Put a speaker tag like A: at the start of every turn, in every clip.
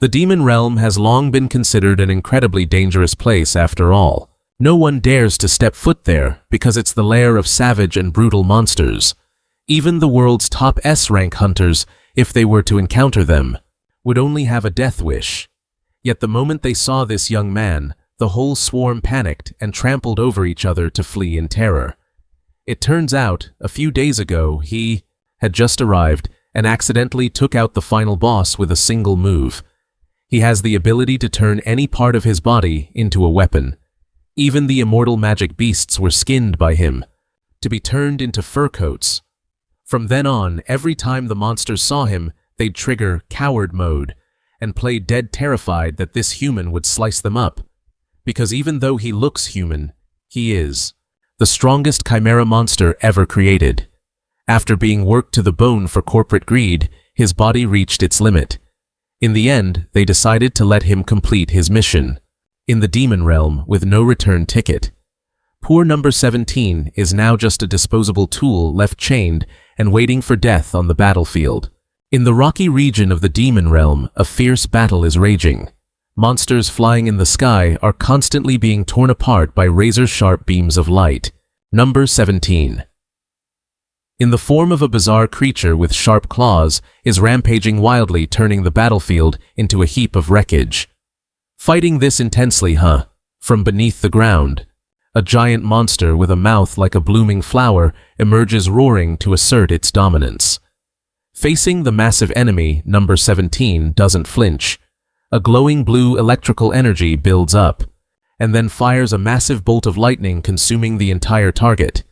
A: The demon realm has long been considered an incredibly dangerous place after all. No one dares to step foot there because it's the lair of savage and brutal monsters. Even the world's top S-rank hunters, if they were to encounter them, would only have a death wish. Yet the moment they saw this young man, the whole swarm panicked and trampled over each other to flee in terror. It turns out, a few days ago, he had just arrived and accidentally took out the final boss with a single move. He has the ability to turn any part of his body into a weapon. Even the immortal magic beasts were skinned by him, to be turned into fur coats. From then on, every time the monsters saw him, they'd trigger coward mode and play dead terrified that this human would slice them up. Because even though he looks human, he is the strongest chimera monster ever created. After being worked to the bone for corporate greed, his body reached its limit. In the end, they decided to let him complete his mission in the demon realm with no return ticket. Poor number 17 is now just a disposable tool left chained and waiting for death on the battlefield. In the rocky region of the demon realm, a fierce battle is raging. Monsters flying in the sky are constantly being torn apart by razor-sharp beams of light. Number 17. In the form of a bizarre creature with sharp claws, is rampaging wildly, turning the battlefield into a heap of wreckage. Fighting this intensely, from beneath the ground, a giant monster with a mouth like a blooming flower emerges roaring to assert its dominance. Facing the massive enemy, number 17 doesn't flinch. A glowing blue electrical energy builds up, and then fires a massive bolt of lightning, consuming the entire target.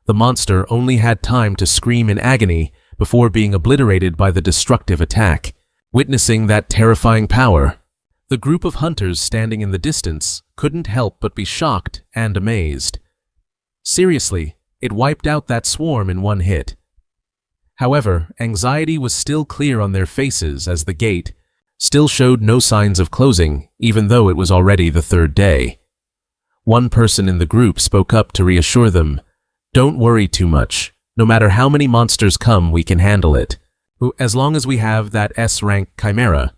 A: The monster only had time to scream in agony before being obliterated by the destructive attack. Witnessing that terrifying power, the group of hunters standing in the distance couldn't help but be shocked and amazed. Seriously, it wiped out that swarm in one hit. However, anxiety was still clear on their faces as the gate still showed no signs of closing, even though it was already the third day. One person in the group spoke up to reassure them, "Don't worry too much. No matter how many monsters come, we can handle it, as long as we have that S-rank chimera."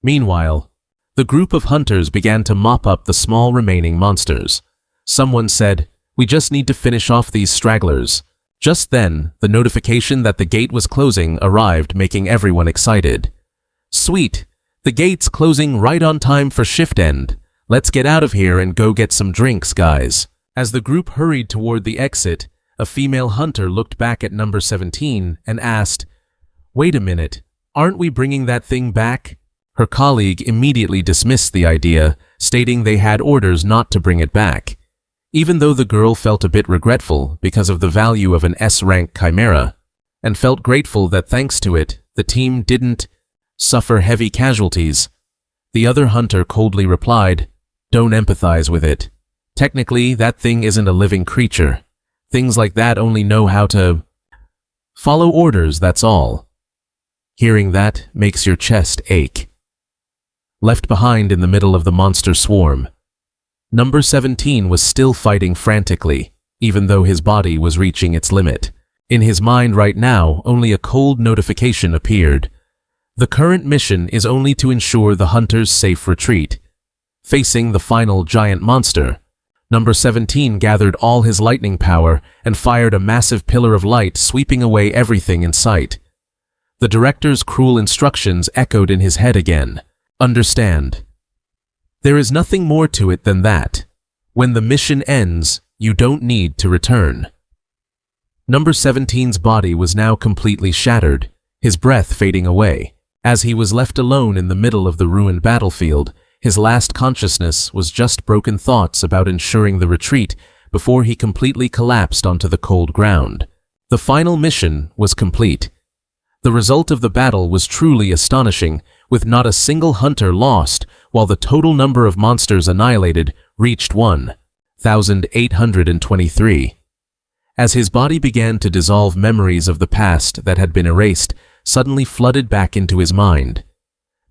A: Meanwhile, the group of hunters began to mop up the small remaining monsters. Someone said, "We just need to finish off these stragglers." Just then, the notification that the gate was closing arrived, making everyone excited. "Sweet! The gate's closing right on time for shift end. Let's get out of here and go get some drinks, guys." As the group hurried toward the exit, a female hunter looked back at number 17 and asked, "Wait a minute, aren't we bringing that thing back?" Her colleague immediately dismissed the idea, stating they had orders not to bring it back. Even though the girl felt a bit regretful because of the value of an S-rank chimera, and felt grateful that thanks to it, the team didn't suffer heavy casualties, the other hunter coldly replied, "Don't empathize with it. Technically, that thing isn't a living creature. Things like that only know how to follow orders, that's all." Hearing that makes your chest ache. Left behind in the middle of the monster swarm, number 17 was still fighting frantically, even though his body was reaching its limit. In his mind right now, only a cold notification appeared. The current mission is only to ensure the hunter's safe retreat. Facing the final giant monster, number 17 gathered all his lightning power and fired a massive pillar of light, sweeping away everything in sight. The director's cruel instructions echoed in his head again. Understand. There is nothing more to it than that. When the mission ends, you don't need to return. Number 17's body was now completely shattered, his breath fading away. As he was left alone in the middle of the ruined battlefield, his last consciousness was just broken thoughts about ensuring the retreat before he completely collapsed onto the cold ground. The final mission was complete. The result of the battle was truly astonishing, with not a single hunter lost, while the total number of monsters annihilated reached 1,823. As his body began to dissolve, memories of the past that had been erased suddenly flooded back into his mind.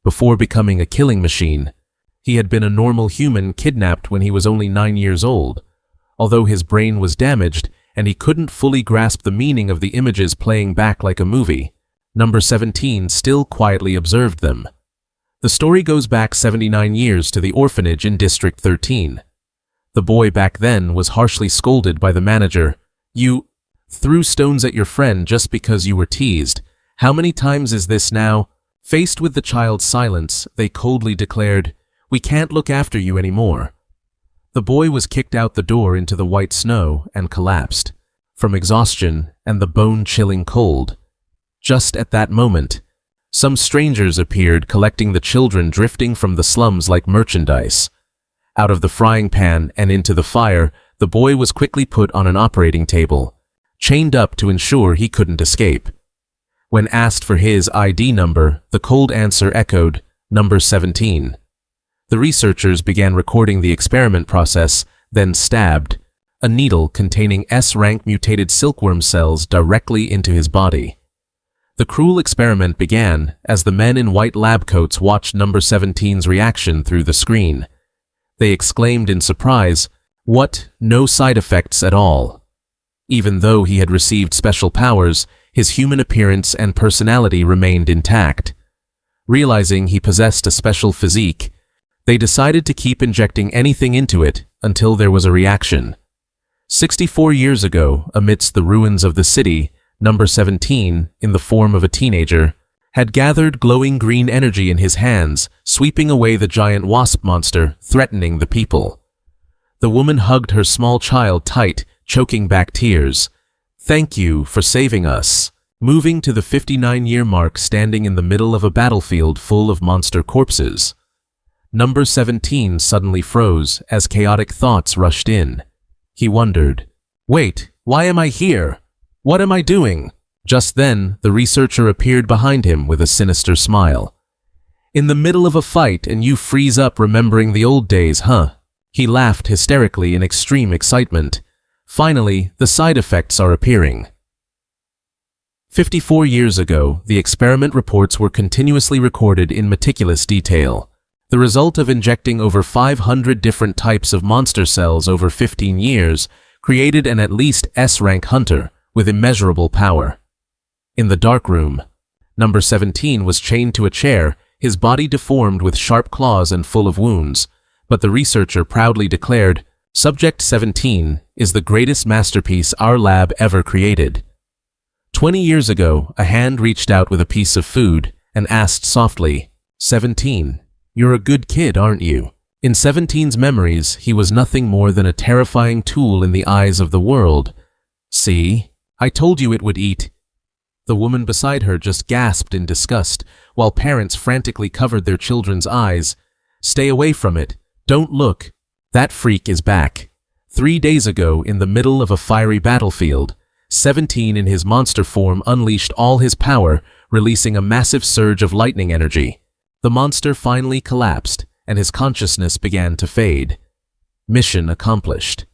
A: Before becoming a killing machine, he had been a normal human kidnapped when he was only 9 years old. Although his brain was damaged and he couldn't fully grasp the meaning of the images playing back like a movie, number 17 still quietly observed them. The story goes back 79 years to the orphanage in District 13. The boy back then was harshly scolded by the manager. "You threw stones at your friend just because you were teased. How many times is this now?" Faced with the child's silence, they coldly declared, "We can't look after you anymore." The boy was kicked out the door into the white snow and collapsed, from exhaustion and the bone-chilling cold. Just at that moment, some strangers appeared collecting the children drifting from the slums like merchandise. Out of the frying pan and into the fire, the boy was quickly put on an operating table, chained up to ensure he couldn't escape. When asked for his ID number, the cold answer echoed, "Number 17. The researchers began recording the experiment process, then stabbed a needle containing S-rank mutated silkworm cells directly into his body. The cruel experiment began as the men in white lab coats watched number 17's reaction through the screen. They exclaimed in surprise, "What? No side effects at all." Even though he had received special powers, his human appearance and personality remained intact. Realizing he possessed a special physique, they decided to keep injecting anything into it until there was a reaction. 64 years ago, amidst the ruins of the city, number 17, in the form of a teenager, had gathered glowing green energy in his hands, sweeping away the giant wasp monster, threatening the people. The woman hugged her small child tight, choking back tears. "Thank you for saving us." Moving to the 59-year mark standing in the middle of a battlefield full of monster corpses. Number 17 suddenly froze as chaotic thoughts rushed in. He wondered, "Wait, why am I here? What am I doing?" Just then, the researcher appeared behind him with a sinister smile. "In the middle of a fight and you freeze up remembering the old days, huh?" He laughed hysterically in extreme excitement. Finally, the side effects are appearing. 54 years ago, the experiment reports were continuously recorded in meticulous detail. The result of injecting over 500 different types of monster cells over 15 years created an at least S-rank hunter with immeasurable power. In the dark room, number 17 was chained to a chair, his body deformed with sharp claws and full of wounds, but the researcher proudly declared, "Subject 17 is the greatest masterpiece our lab ever created." 20 years ago, a hand reached out with a piece of food and asked softly, "17, you're a good kid, aren't you?" In 17's memories, he was nothing more than a terrifying tool in the eyes of the world. "See? I told you it would eat." The woman beside her just gasped in disgust, while parents frantically covered their children's eyes. "Stay away from it. Don't look. That freak is back." 3 days ago, in the middle of a fiery battlefield, 17 in his monster form unleashed all his power, releasing a massive surge of lightning energy. The monster finally collapsed, and his consciousness began to fade. Mission accomplished.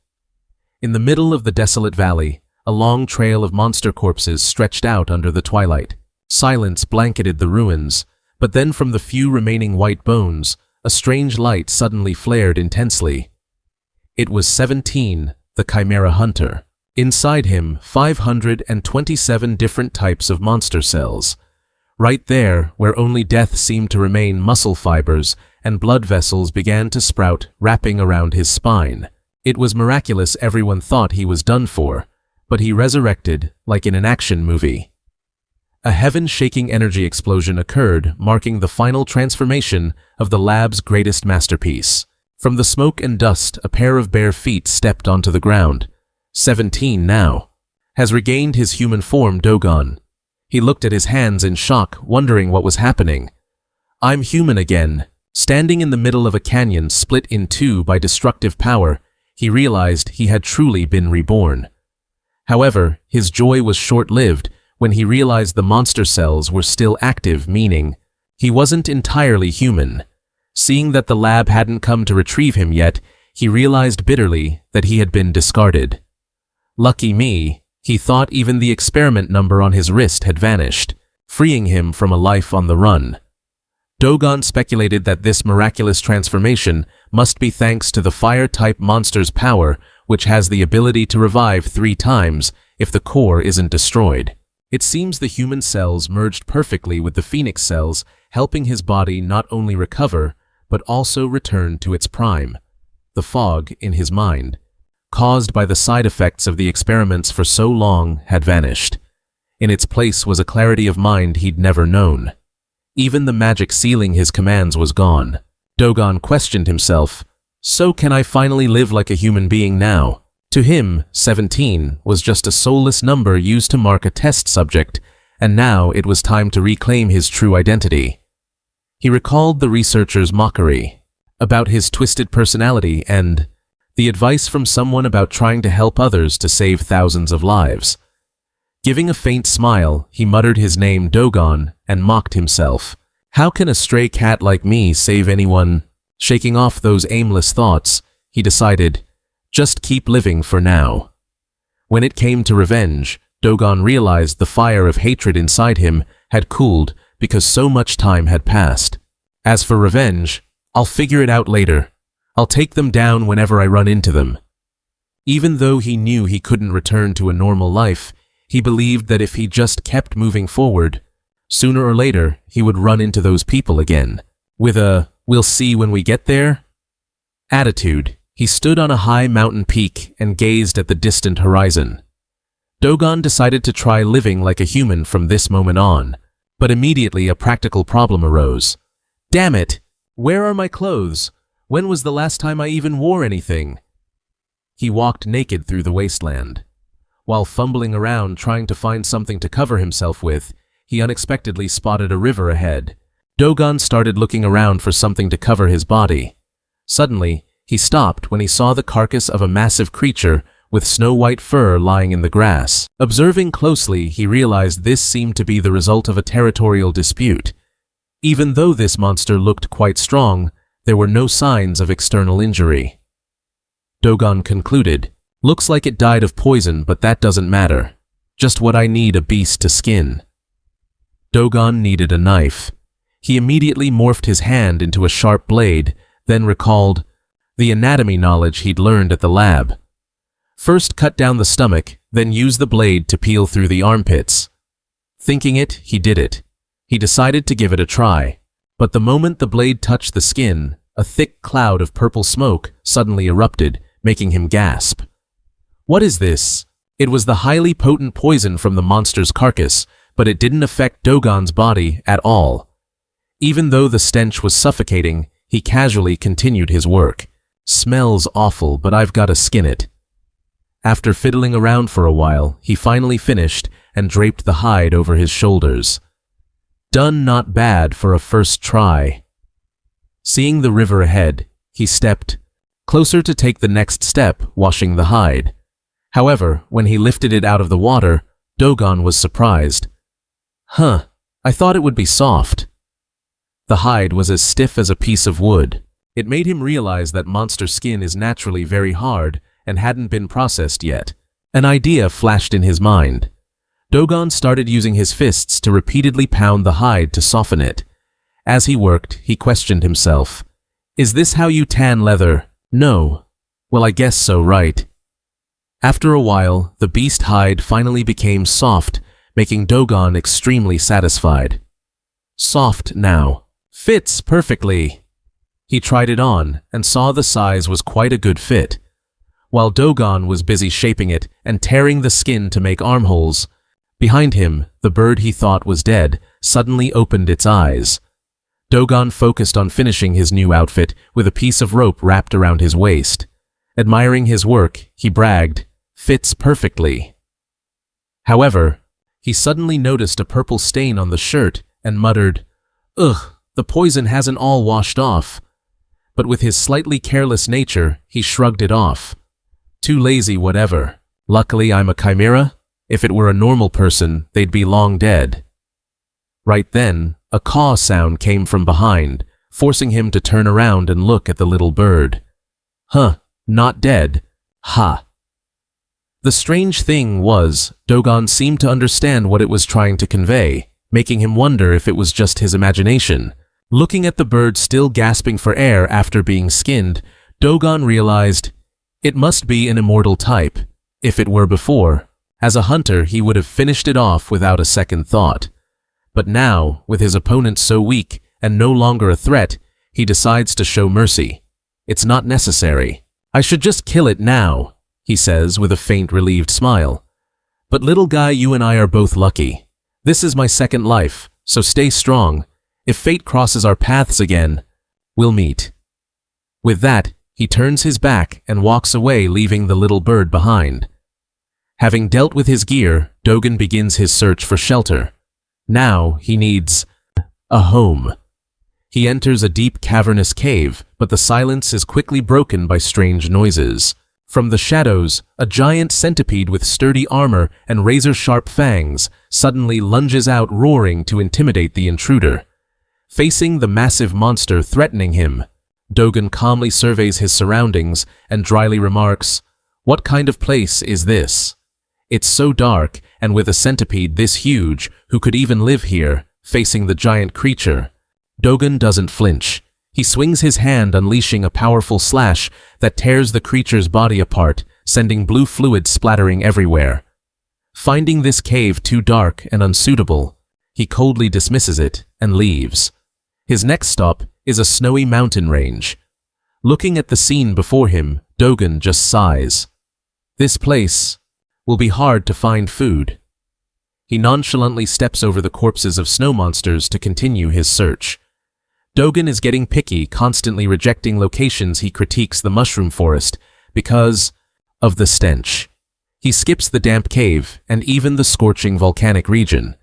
A: In the middle of the desolate valley, a long trail of monster corpses stretched out under the twilight. Silence blanketed the ruins, but then from the few remaining white bones, a strange light suddenly flared intensely. It was 17, the Chimera Hunter. Inside him, 527 different types of monster cells. Right there, where only death seemed to remain, muscle fibers and blood vessels began to sprout, wrapping around his spine. It was miraculous. Everyone thought he was done for, but he resurrected like in an action movie. A heaven-shaking energy explosion occurred, marking the final transformation of the lab's greatest masterpiece. From the smoke and dust, a pair of bare feet stepped onto the ground. 17 now has regained his human form, Dogon. He looked at his hands in shock, wondering what was happening. "I'm human again." Standing in the middle of a canyon split in two by destructive power, he realized he had truly been reborn. However, his joy was short-lived when he realized the monster cells were still active, meaning he wasn't entirely human. Seeing that the lab hadn't come to retrieve him yet, he realized bitterly that he had been discarded. Lucky me, he thought. Even the experiment number on his wrist had vanished, freeing him from a life on the run. Dogon speculated that this miraculous transformation must be thanks to the fire-type monster's power, which has the ability to revive 3 times if the core isn't destroyed. It seems the human cells merged perfectly with the phoenix cells, helping his body not only recover, but also return to its prime. The fog in his mind, caused by the side effects of the experiments for so long, had vanished. In its place was a clarity of mind he'd never known. Even the magic sealing his commands was gone. Dogon questioned himself, so can I finally live like a human being now? To him, 17 was just a soulless number used to mark a test subject, and now it was time to reclaim his true identity. He recalled the researcher's mockery about his twisted personality and the advice from someone about trying to help others to save thousands of lives. Giving a faint smile, he muttered his name Dogon and mocked himself. How can a stray cat like me save anyone? Shaking off those aimless thoughts, he decided, just keep living for now. When it came to revenge, Dogon realized the fire of hatred inside him had cooled because so much time had passed. As for revenge, I'll figure it out later. I'll take them down whenever I run into them. Even though he knew he couldn't return to a normal life, he believed that if he just kept moving forward, sooner or later he would run into those people again. With a "we'll see when we get there" attitude, he stood on a high mountain peak and gazed at the distant horizon. Dogon decided to try living like a human from this moment on, but immediately a practical problem arose. Damn it! Where are my clothes? When was the last time I even wore anything? He walked naked through the wasteland. While fumbling around trying to find something to cover himself with, he unexpectedly spotted a river ahead. Dogon started looking around for something to cover his body. Suddenly, he stopped when he saw the carcass of a massive creature with snow-white fur lying in the grass. Observing closely, he realized this seemed to be the result of a territorial dispute. Even though this monster looked quite strong, there were no signs of external injury. Dogon concluded, looks like it died of poison, but that doesn't matter. Just what I need a beast to skin. Dogon needed a knife. He immediately morphed his hand into a sharp blade, then recalled the anatomy knowledge he'd learned at the lab. First cut down the stomach, then use the blade to peel through the armpits. Thinking it, he did it. He decided to give it a try. But the moment the blade touched the skin, a thick cloud of purple smoke suddenly erupted, making him gasp. What is this? It was the highly potent poison from the monster's carcass, but it didn't affect Dogon's body at all. Even though the stench was suffocating, he casually continued his work. Smells awful, but I've got to skin it. After fiddling around for a while, he finally finished and draped the hide over his shoulders. Done not bad for a first try. Seeing the river ahead, he stepped closer to take the next step, washing the hide. However, when he lifted it out of the water, Dogon was surprised. Huh, I thought it would be soft. The hide was as stiff as a piece of wood. It made him realize that monster skin is naturally very hard and hadn't been processed yet. An idea flashed in his mind. Dogon started using his fists to repeatedly pound the hide to soften it. As he worked, he questioned himself. Is this how you tan leather? No. Well, I guess so, right? After a while, the beast hide finally became soft, making Dogon extremely satisfied. Soft now. Fits perfectly. He tried it on and saw the size was quite a good fit. While Dogon was busy shaping it and tearing the skin to make armholes, behind him, the bird he thought was dead suddenly opened its eyes. Dogon focused on finishing his new outfit with a piece of rope wrapped around his waist. Admiring his work, he bragged, "Fits perfectly." However, he suddenly noticed a purple stain on the shirt and muttered, "Ugh, the poison hasn't all washed off." But with his slightly careless nature, he shrugged it off. Too lazy, whatever. Luckily, I'm a chimera. If it were a normal person, they'd be long dead. Right then, a caw sound came from behind, forcing him to turn around and look at the little bird. Huh, not dead. Ha. The strange thing was, Dogon seemed to understand what it was trying to convey, making him wonder if it was just his imagination. Looking at the bird still gasping for air after being skinned, Dogon realized it must be an immortal type. If it were before, as a hunter, he would have finished it off without a second thought. But now, with his opponent so weak and no longer a threat, he decides to show mercy. It's not necessary. I should just kill it now, he says with a faint relieved smile. But little guy, you and I are both lucky. This is my second life, so stay strong. If fate crosses our paths again, we'll meet. With that, he turns his back and walks away, leaving the little bird behind. Having dealt with his gear, Dogen begins his search for shelter. Now he needs a home. He enters a deep cavernous cave, but the silence is quickly broken by strange noises. From the shadows, a giant centipede with sturdy armor and razor-sharp fangs suddenly lunges out, roaring to intimidate the intruder. Facing the massive monster threatening him, Dogen calmly surveys his surroundings and dryly remarks, "What kind of place is this? It's so dark, and with a centipede this huge, who could even live here?" Facing the giant creature, Dogen doesn't flinch. He swings his hand, unleashing a powerful slash that tears the creature's body apart, sending blue fluid splattering everywhere. Finding this cave too dark and unsuitable, he coldly dismisses it and leaves. His next stop is a snowy mountain range. Looking at the scene before him, Dogen just sighs. This place will be hard to find food. He nonchalantly steps over the corpses of snow monsters to continue his search. Dogen is getting picky, constantly rejecting locations. He critiques the mushroom forest because of the stench. He skips the damp cave and even the scorching volcanic region.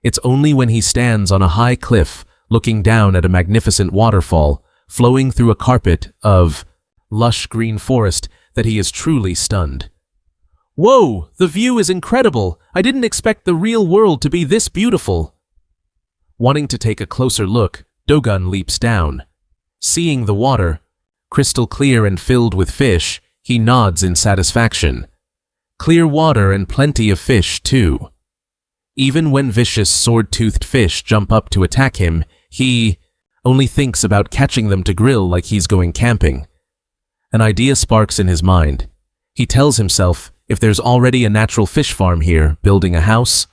A: It's only when he stands on a high cliff, looking down at a magnificent waterfall flowing through a carpet of lush green forest, that he is truly stunned. Whoa, the view is incredible! I didn't expect the real world to be this beautiful! Wanting to take a closer look, Dogen leaps down. Seeing the water, crystal clear and filled with fish, he nods in satisfaction. Clear water and plenty of fish, too. Even when vicious sword-toothed fish jump up to attack him, he only thinks about catching them to grill like he's going camping. An idea sparks in his mind. He tells himself, if there's already a natural fish farm here, building a house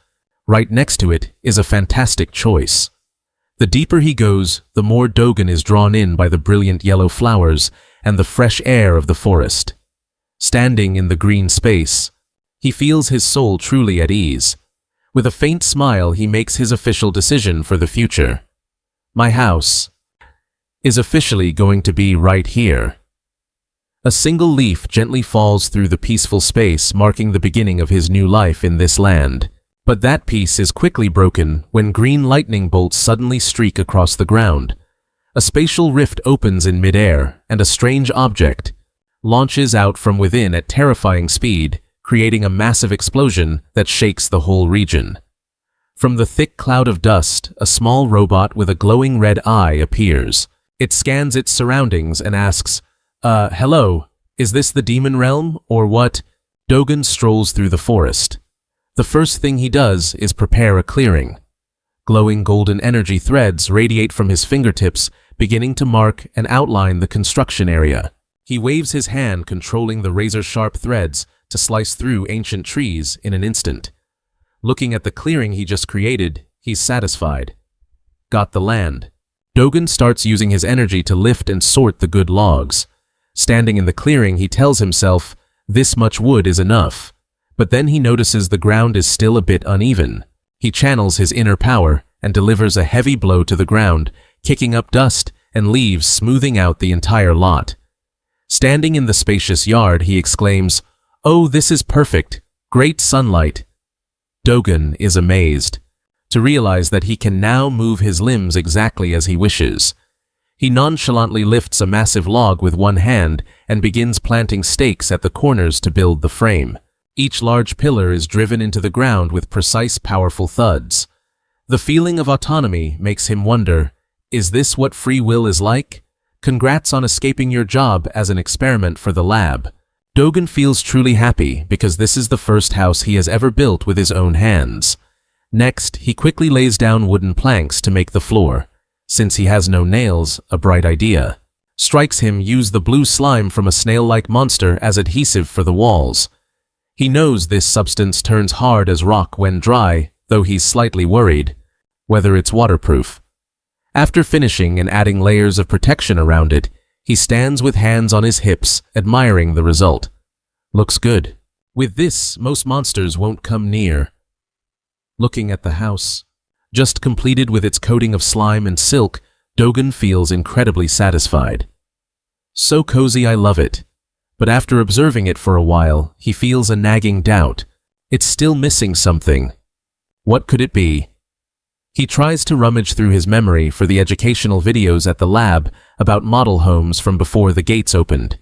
A: right next to it is a fantastic choice. The deeper he goes, the more Dogen is drawn in by the brilliant yellow flowers and the fresh air of the forest. Standing in the green space, he feels his soul truly at ease. With a faint smile, he makes his official decision for the future. My house is officially going to be right here. A single leaf gently falls through the peaceful space, marking the beginning of his new life in this land. But that peace is quickly broken when green lightning bolts suddenly streak across the ground. A spatial rift opens in midair, and a strange object launches out from within at terrifying speed, creating a massive explosion that shakes the whole region. From the thick cloud of dust, a small robot with a glowing red eye appears. It scans its surroundings and asks, hello, is this the demon realm, or what? Dogen strolls through the forest. The first thing he does is prepare a clearing. Glowing golden energy threads radiate from his fingertips, beginning to mark and outline the construction area. He waves his hand, controlling the razor-sharp threads to slice through ancient trees in an instant. Looking at the clearing he just created, he's satisfied. Got the land. Dogen starts using his energy to lift and sort the good logs. Standing in the clearing, he tells himself, this much wood is enough. But then he notices the ground is still a bit uneven. He channels his inner power and delivers a heavy blow to the ground, kicking up dust and leaves, smoothing out the entire lot. Standing in the spacious yard, he exclaims, "Oh, this is perfect! Great sunlight!" Dogen is amazed to realize that he can now move his limbs exactly as he wishes. He nonchalantly lifts a massive log with one hand and begins planting stakes at the corners to build the frame. Each large pillar is driven into the ground with precise, powerful thuds. The feeling of autonomy makes him wonder, is this what free will is like? Congrats on escaping your job as an experiment for the lab. Dogen feels truly happy because this is the first house he has ever built with his own hands. Next, he quickly lays down wooden planks to make the floor. Since he has no nails, a bright idea strikes him: use the blue slime from a snail-like monster as adhesive for the walls. He knows this substance turns hard as rock when dry, though he's slightly worried. whether it's waterproof. After finishing and adding layers of protection around it, he stands with hands on his hips, admiring the result. Looks good. With this, most monsters won't come near. Looking at the house, just completed with its coating of slime and silk, Dogen feels incredibly satisfied. So cozy, I love it. But after observing it for a while, he feels a nagging doubt. It's still missing something. What could it be? He tries to rummage through his memory for the educational videos at the lab about model homes from before the gates opened.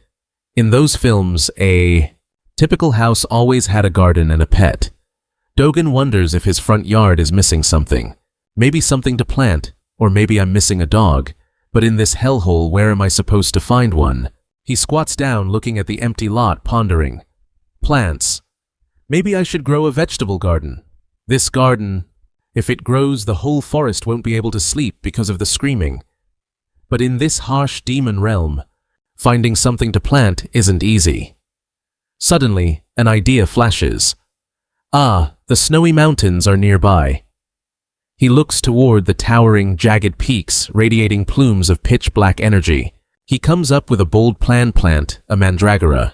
A: In those films, a typical house always had a garden and a pet. Dogen wonders if his front yard is missing something. Maybe something to plant, or maybe I'm missing a dog. But in this hellhole, where am I supposed to find one? He squats down looking at the empty lot, pondering. Plants. Maybe I should grow a vegetable garden. This garden, if it grows, the whole forest won't be able to sleep because of the screaming. But in this harsh demon realm, finding something to plant isn't easy. Suddenly, an idea flashes. Ah, the snowy mountains are nearby. He looks toward the towering, jagged peaks, radiating plumes of pitch-black energy. He comes up with a bold plant, a mandragora.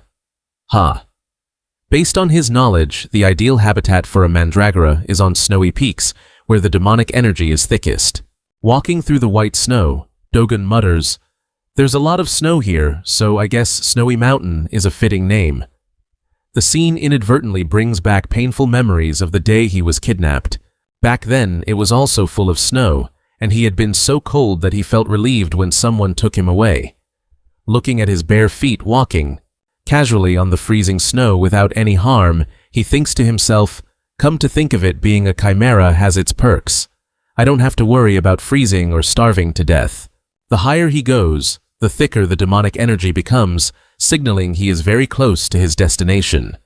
A: Based on his knowledge, the ideal habitat for a mandragora is on snowy peaks, where the demonic energy is thickest. Walking through the white snow, Dogen mutters, "There's a lot of snow here, so I guess Snowy Mountain is a fitting name." The scene inadvertently brings back painful memories of the day he was kidnapped. Back then, it was also full of snow, and he had been so cold that he felt relieved when someone took him away. Looking at his bare feet walking casually on the freezing snow without any harm, he thinks to himself, come to think of it, being a chimera has its perks. I don't have to worry about freezing or starving to death. The higher he goes, the thicker the demonic energy becomes, signaling he is very close to his destination.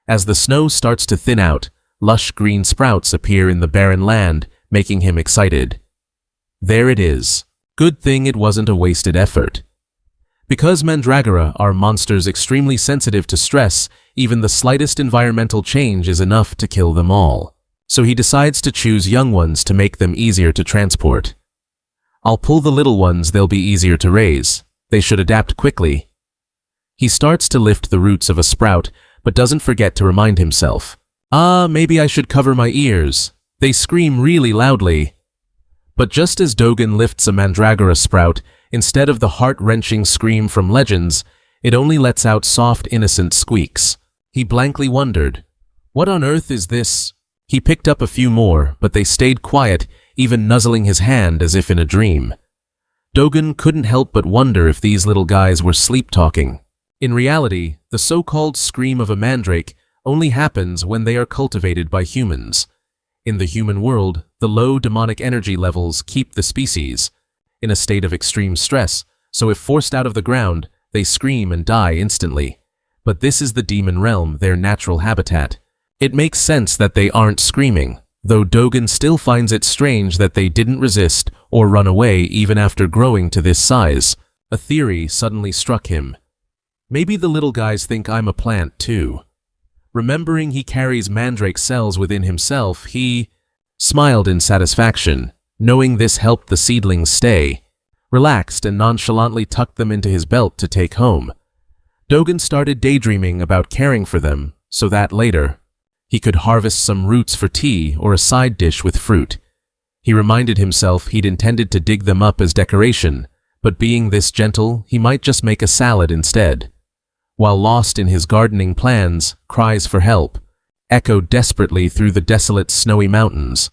A: As the snow starts to thin out, lush green sprouts appear in the barren land, making him excited. There it is. Good thing it wasn't a wasted effort. Because mandragora are monsters extremely sensitive to stress, even the slightest environmental change is enough to kill them all. So he decides to choose young ones to make them easier to transport. I'll pull the little ones, they'll be easier to raise. They should adapt quickly. He starts to lift the roots of a sprout, but doesn't forget to remind himself. Maybe I should cover my ears. They scream really loudly. But just as Dogen lifts a mandragora sprout, instead of the heart-wrenching scream from legends, it only lets out soft, innocent squeaks. He blankly wondered, what on earth is this? He picked up a few more, but they stayed quiet, even nuzzling his hand as if in a dream. Dogen couldn't help but wonder if these little guys were sleep-talking. In reality, the so-called scream of a mandrake only happens when they are cultivated by humans. In the human world, the low demonic energy levels keep the species in a state of extreme stress, so if forced out of the ground, they scream and die instantly. But this is the demon realm, their natural habitat. It makes sense that they aren't screaming, though Dogen still finds it strange that they didn't resist or run away even after growing to this size. A theory suddenly struck him. Maybe the little guys think I'm a plant too. Remembering he carries mandrake cells within himself, he smiled in satisfaction, knowing this helped the seedlings stay, relaxed and nonchalantly tucked them into his belt to take home. Dogen started daydreaming about caring for them, so that later, he could harvest some roots for tea or a side dish with fruit. He reminded himself he'd intended to dig them up as decoration, but being this gentle, he might just make a salad instead. While lost in his gardening plans, cries for help echoed desperately through the desolate snowy mountains.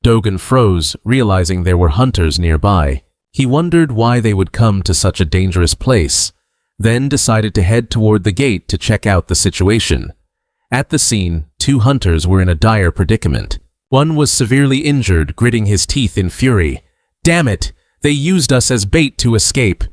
A: Dogen froze, realizing there were hunters nearby. He wondered why they would come to such a dangerous place, then decided to head toward the gate to check out the situation. At the scene, two hunters were in a dire predicament. One was severely injured, gritting his teeth in fury. Damn it! They used us as bait to escape!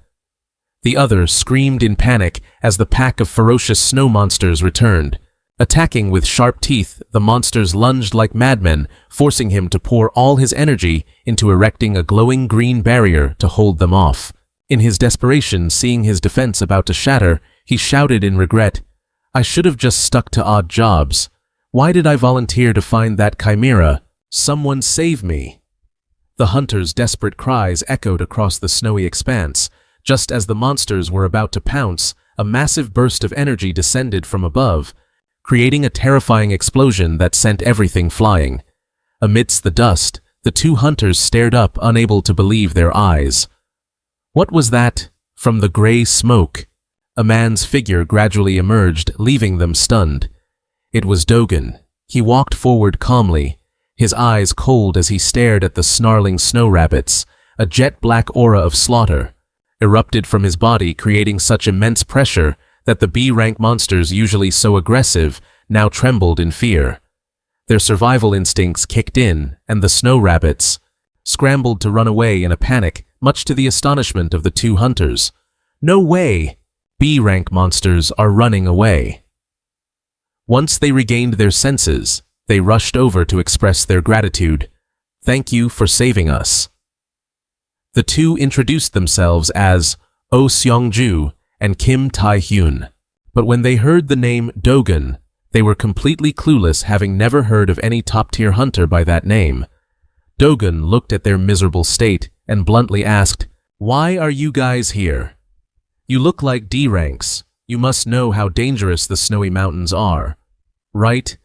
A: The other screamed in panic as the pack of ferocious snow monsters returned. Attacking with sharp teeth, the monsters lunged like madmen, forcing him to pour all his energy into erecting a glowing green barrier to hold them off. In his desperation, seeing his defense about to shatter, he shouted in regret, I should have just stuck to odd jobs. Why did I volunteer to find that chimera? Someone save me. The hunters' desperate cries echoed across the snowy expanse. Just as the monsters were about to pounce, a massive burst of energy descended from above, creating a terrifying explosion that sent everything flying. Amidst the dust, the two hunters stared up, unable to believe their eyes. What was that? From the gray smoke, a man's figure gradually emerged, leaving them stunned. It was Dogen. He walked forward calmly, his eyes cold as he stared at the snarling snow rabbits. A jet-black aura of slaughter erupted from his body, creating such immense pressure that the B-rank monsters, usually so aggressive, now trembled in fear. Their survival instincts kicked in, and the snow rabbits scrambled to run away in a panic, much to the astonishment of the two hunters. No way! B-rank monsters are running away. Once they regained their senses, they rushed over to express their gratitude. Thank you for saving us. The two introduced themselves as Oh Seongju and Kim Tae-hyun. But when they heard the name Dogen, they were completely clueless, having never heard of any top-tier hunter by that name. Dogen looked at their miserable state and bluntly asked, "Why are you guys here? You look like D-ranks. You must know how dangerous the snowy mountains are, right?"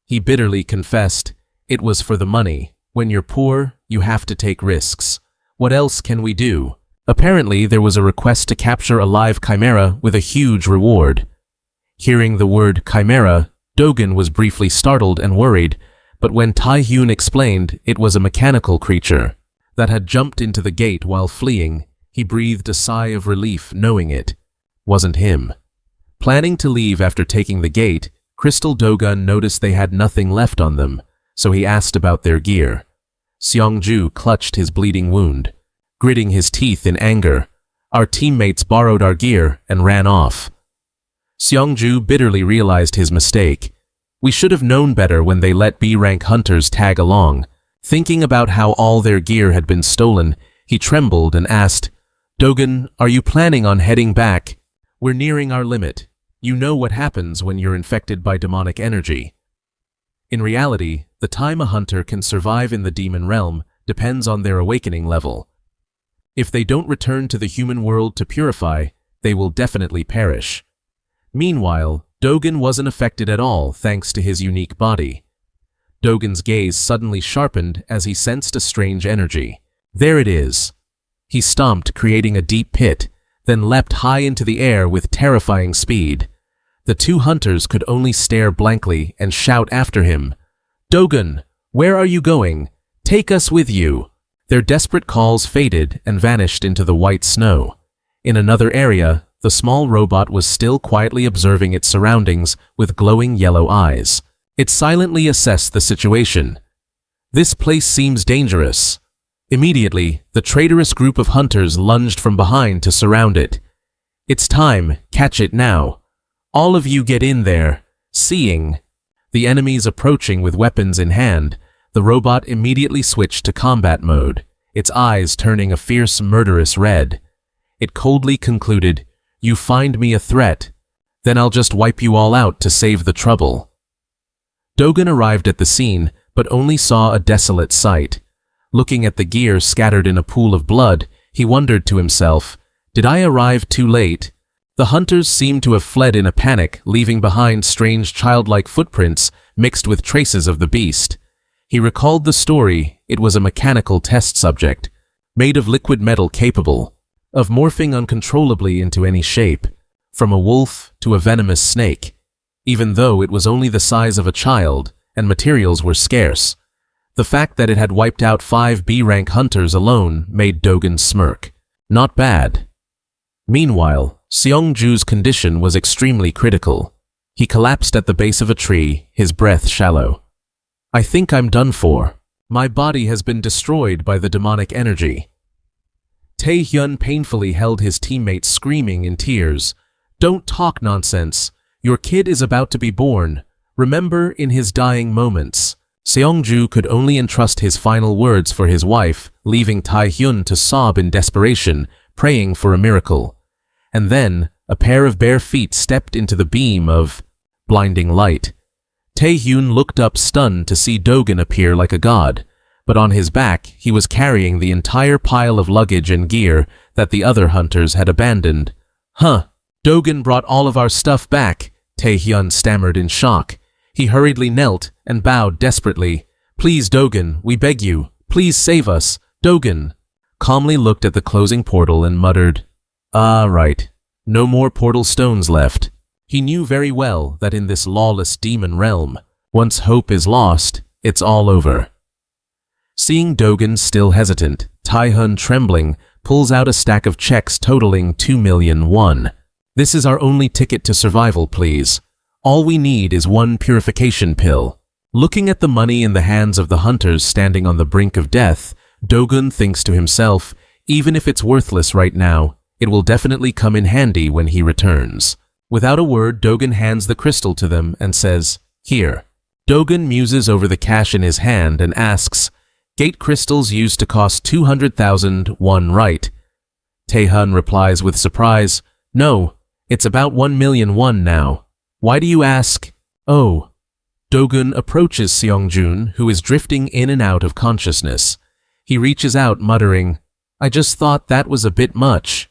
A: He bitterly confessed, "It was for the money. When you're poor, you have to take risks. What else can we do?" Apparently, there was a request to capture a live chimera with a huge reward. Hearing the word chimera, Dogen was briefly startled and worried, but when Tae-hyun explained it was a mechanical creature that had jumped into the gate while fleeing, he breathed a sigh of relief knowing it wasn't him. Planning to leave after taking the gate, Crystal Dogen noticed they had nothing left on them, so he asked about their gear. Seongju clutched his bleeding wound, gritting his teeth in anger. "Our teammates borrowed our gear and ran off." Seongju bitterly realized his mistake. "We should have known better when they let B-rank hunters tag along." Thinking about how all their gear had been stolen, he trembled and asked, "Dogen, are you planning on heading back? We're nearing our limit. You know what happens when you're infected by demonic energy." In reality, the time a hunter can survive in the demon realm depends on their awakening level. If they don't return to the human world to purify, they will definitely perish. Meanwhile, Dogen wasn't affected at all thanks to his unique body. Dogen's gaze suddenly sharpened as he sensed a strange energy. There it is. He stomped, creating a deep pit, then leapt high into the air with terrifying speed. The two hunters could only stare blankly and shout after him, "Dogen, where are you going? Take us with you." Their desperate calls faded and vanished into the white snow. In another area, the small robot was still quietly observing its surroundings with glowing yellow eyes. It silently assessed the situation. "This place seems dangerous." Immediately, the traitorous group of hunters lunged from behind to surround it. "It's time, catch it now. All of you get in there." Seeing the enemies approaching with weapons in hand, the robot immediately switched to combat mode, its eyes turning a fierce, murderous red. It coldly concluded, "You find me a threat, then I'll just wipe you all out to save the trouble." Dogen arrived at the scene, but only saw a desolate sight. Looking at the gear scattered in a pool of blood, he wondered to himself, "Did I arrive too late?" The hunters seemed to have fled in a panic, leaving behind strange childlike footprints mixed with traces of the beast. He recalled the story. It was a mechanical test subject, made of liquid metal capable of morphing uncontrollably into any shape, from a wolf to a venomous snake. Even though it was only the size of a child and materials were scarce, the fact that it had wiped out 5 B-rank hunters alone made Dogen smirk. Not bad. Meanwhile, Seongju's condition was extremely critical. He collapsed at the base of a tree, his breath shallow. "I think I'm done for. My body has been destroyed by the demonic energy." Tae-hyun painfully held his teammates, screaming in tears, "Don't talk nonsense. Your kid is about to be born. Remember in his dying moments." Seongju could only entrust his final words for his wife, leaving Tae-hyun to sob in desperation, praying for a miracle. And then, a pair of bare feet stepped into the beam of blinding light. Tae-hyun looked up stunned to see Dogen appear like a god, but on his back he was carrying the entire pile of luggage and gear that the other hunters had abandoned. Huh, Dogen brought all of our stuff back, Taehyun stammered in shock. He hurriedly knelt and bowed desperately. Please, Dogen, we beg you, please save us, Dogen. Calmly looked at the closing portal and muttered, "Ah, right. No more portal stones left." He knew very well that in this lawless demon realm, once hope is lost, it's all over. Seeing Dogen still hesitant, Taehyun, trembling, pulls out a stack of checks totaling 2,000,000 won. "This is our only ticket to survival, please. All we need is one purification pill." Looking at the money in the hands of the hunters standing on the brink of death, Dogen thinks to himself, even if it's worthless right now, it will definitely come in handy when he returns. Without a word, Dogen hands the crystal to them and says, "Here." Dogen muses over the cash in his hand and asks, "Gate crystals used to cost 200,000 won, right?" Taehyun replies with surprise, "No, it's about 1,000,000 won now. Why do you ask?" "Oh." Dogen approaches Seongjun, who is drifting in and out of consciousness. He reaches out, muttering, "I just thought that was a bit much."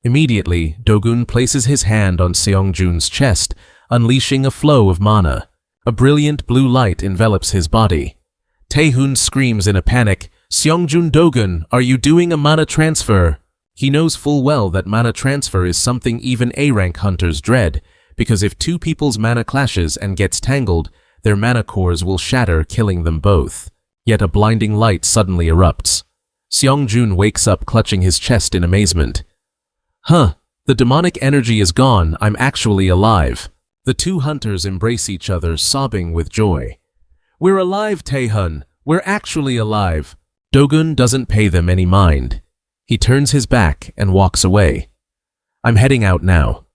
A: Immediately, Dogen places his hand on Seongjun's chest, unleashing a flow of mana. A brilliant blue light envelops his body. Taehyun screams in a panic, "Seongjun, Dogen, are you doing a mana transfer?" He knows full well that mana transfer is something even A-rank hunters dread, because if two people's mana clashes and gets tangled, their mana cores will shatter, killing them both. Yet a blinding light suddenly erupts. Seongjun wakes up, clutching his chest in amazement. "Huh, the demonic energy is gone, I'm actually alive." The two hunters embrace each other, sobbing with joy. "We're alive, Taehyun, we're actually alive." Dogen doesn't pay them any mind. He turns his back and walks away. "I'm heading out now."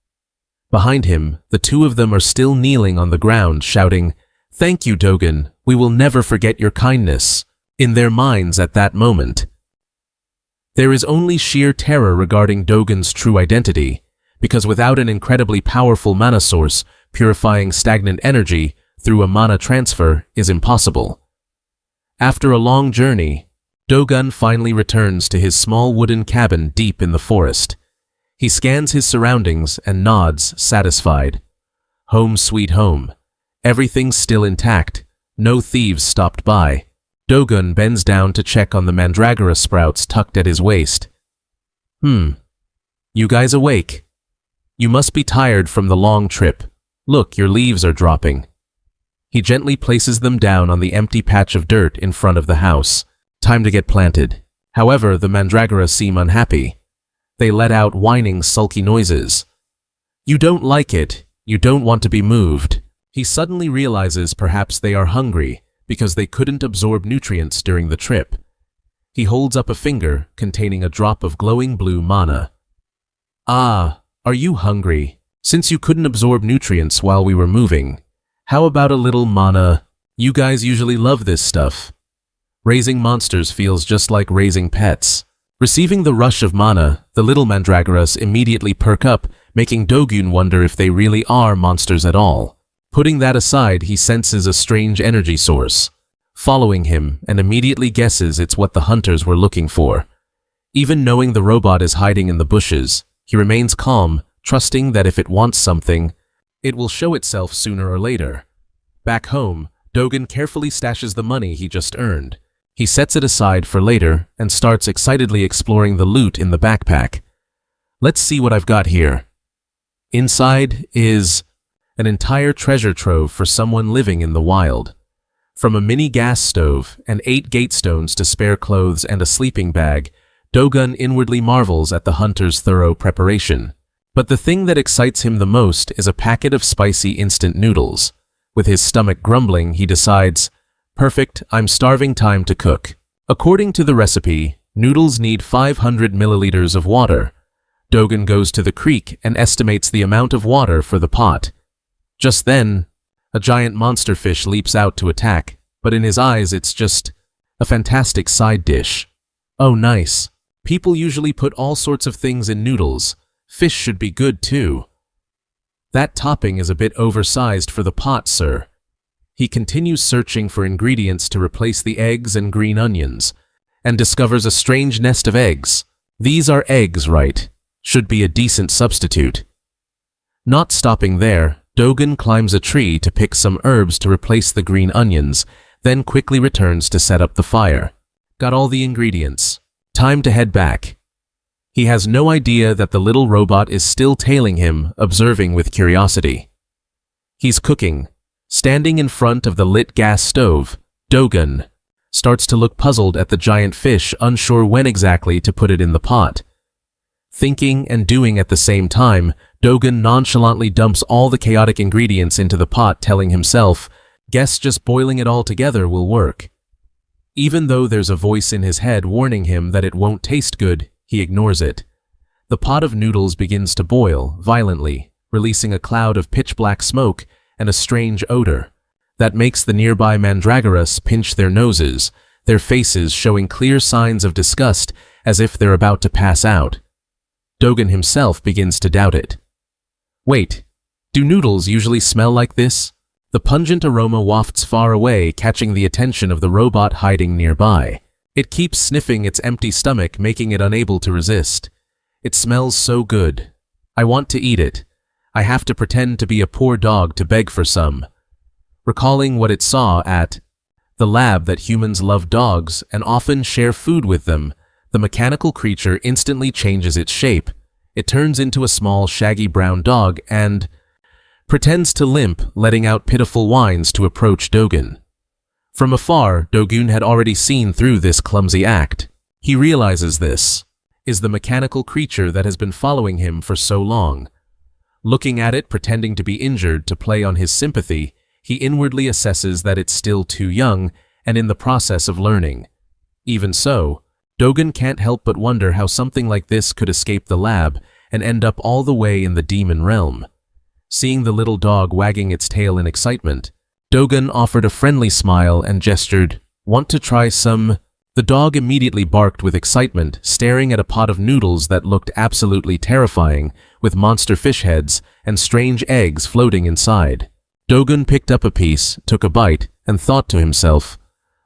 A: Behind him, the two of them are still kneeling on the ground, shouting, "Thank you, Dogen, we will never forget your kindness," in their minds at that moment. There is only sheer terror regarding Dogen's true identity, because without an incredibly powerful mana source, purifying stagnant energy through a mana transfer is impossible. After a long journey, Dogen finally returns to his small wooden cabin deep in the forest. He scans his surroundings and nods, satisfied. Home sweet home. Everything's still intact. No thieves stopped by. Dogen bends down to check on the mandragora sprouts tucked at his waist. You guys awake? You must be tired from the long trip. Look, your leaves are dropping." He gently places them down on the empty patch of dirt in front of the house. Time to get planted. However, the mandragora seem unhappy. They let out whining, sulky noises. "You don't like it. You don't want to be moved." He suddenly realizes perhaps they are hungry because they couldn't absorb nutrients during the trip. He holds up a finger containing a drop of glowing blue mana. "Ah, are you hungry? Since you couldn't absorb nutrients while we were moving, how about a little mana? You guys usually love this stuff." Raising monsters feels just like raising pets. Receiving the rush of mana, the little mandragoras immediately perk up, making Dogen wonder if they really are monsters at all. Putting that aside, he senses a strange energy source, following him, and immediately guesses it's what the hunters were looking for. Even knowing the robot is hiding in the bushes, he remains calm, trusting that if it wants something, it will show itself sooner or later. Back home, Dogen carefully stashes the money he just earned. He sets it aside for later and starts excitedly exploring the loot in the backpack. "Let's see what I've got here." Inside is an entire treasure trove for someone living in the wild. From a mini gas stove and 8 gate stones to spare clothes and a sleeping bag, Dogen inwardly marvels at the hunter's thorough preparation. But the thing that excites him the most is a packet of spicy instant noodles. With his stomach grumbling, he decides, "Perfect, I'm starving, time to cook." According to the recipe, noodles need 500 milliliters of water. Dogen goes to the creek and estimates the amount of water for the pot. Just then, a giant monster fish leaps out to attack, but in his eyes it's just a fantastic side dish. Oh, nice. People usually put all sorts of things in noodles. Fish should be good too. That topping is a bit oversized for the pot, sir. He continues searching for ingredients to replace the eggs and green onions, and discovers a strange nest of eggs. These are eggs, right? Should be a decent substitute. Not stopping there, Dogen climbs a tree to pick some herbs to replace the green onions, then quickly returns to set up the fire. Got all the ingredients. Time to head back. He has no idea that the little robot is still tailing him, observing with curiosity. He's cooking. Standing in front of the lit gas stove, Dogen starts to look puzzled at the giant fish, unsure when exactly to put it in the pot. Thinking and doing at the same time, Dogen nonchalantly dumps all the chaotic ingredients into the pot, telling himself, "Guess just boiling it all together will work." Even though there's a voice in his head warning him that it won't taste good, he ignores it. The pot of noodles begins to boil violently, releasing a cloud of pitch-black smoke and a strange odor that makes the nearby mandragoras pinch their noses, their faces showing clear signs of disgust as if they're about to pass out. Dogen himself begins to doubt it. Wait, do noodles usually smell like this? The pungent aroma wafts far away, catching the attention of the robot hiding nearby. It keeps sniffing its empty stomach, making it unable to resist. It smells so good. I want to eat it. I have to pretend to be a poor dog to beg for some. Recalling what it saw at the lab, that humans love dogs and often share food with them, the mechanical creature instantly changes its shape. It turns into a small, shaggy brown dog and pretends to limp, letting out pitiful whines to approach Dogen. From afar, Dogen had already seen through this clumsy act. He realizes this is the mechanical creature that has been following him for so long. Looking at it, pretending to be injured to play on his sympathy, he inwardly assesses that it's still too young and in the process of learning. Even so, Dogen can't help but wonder how something like this could escape the lab and end up all the way in the demon realm. Seeing the little dog wagging its tail in excitement, Dogen offered a friendly smile and gestured, "Want to try some?" The dog immediately barked with excitement, staring at a pot of noodles that looked absolutely terrifying, with monster fish heads and strange eggs floating inside. Dogen picked up a piece, took a bite, and thought to himself,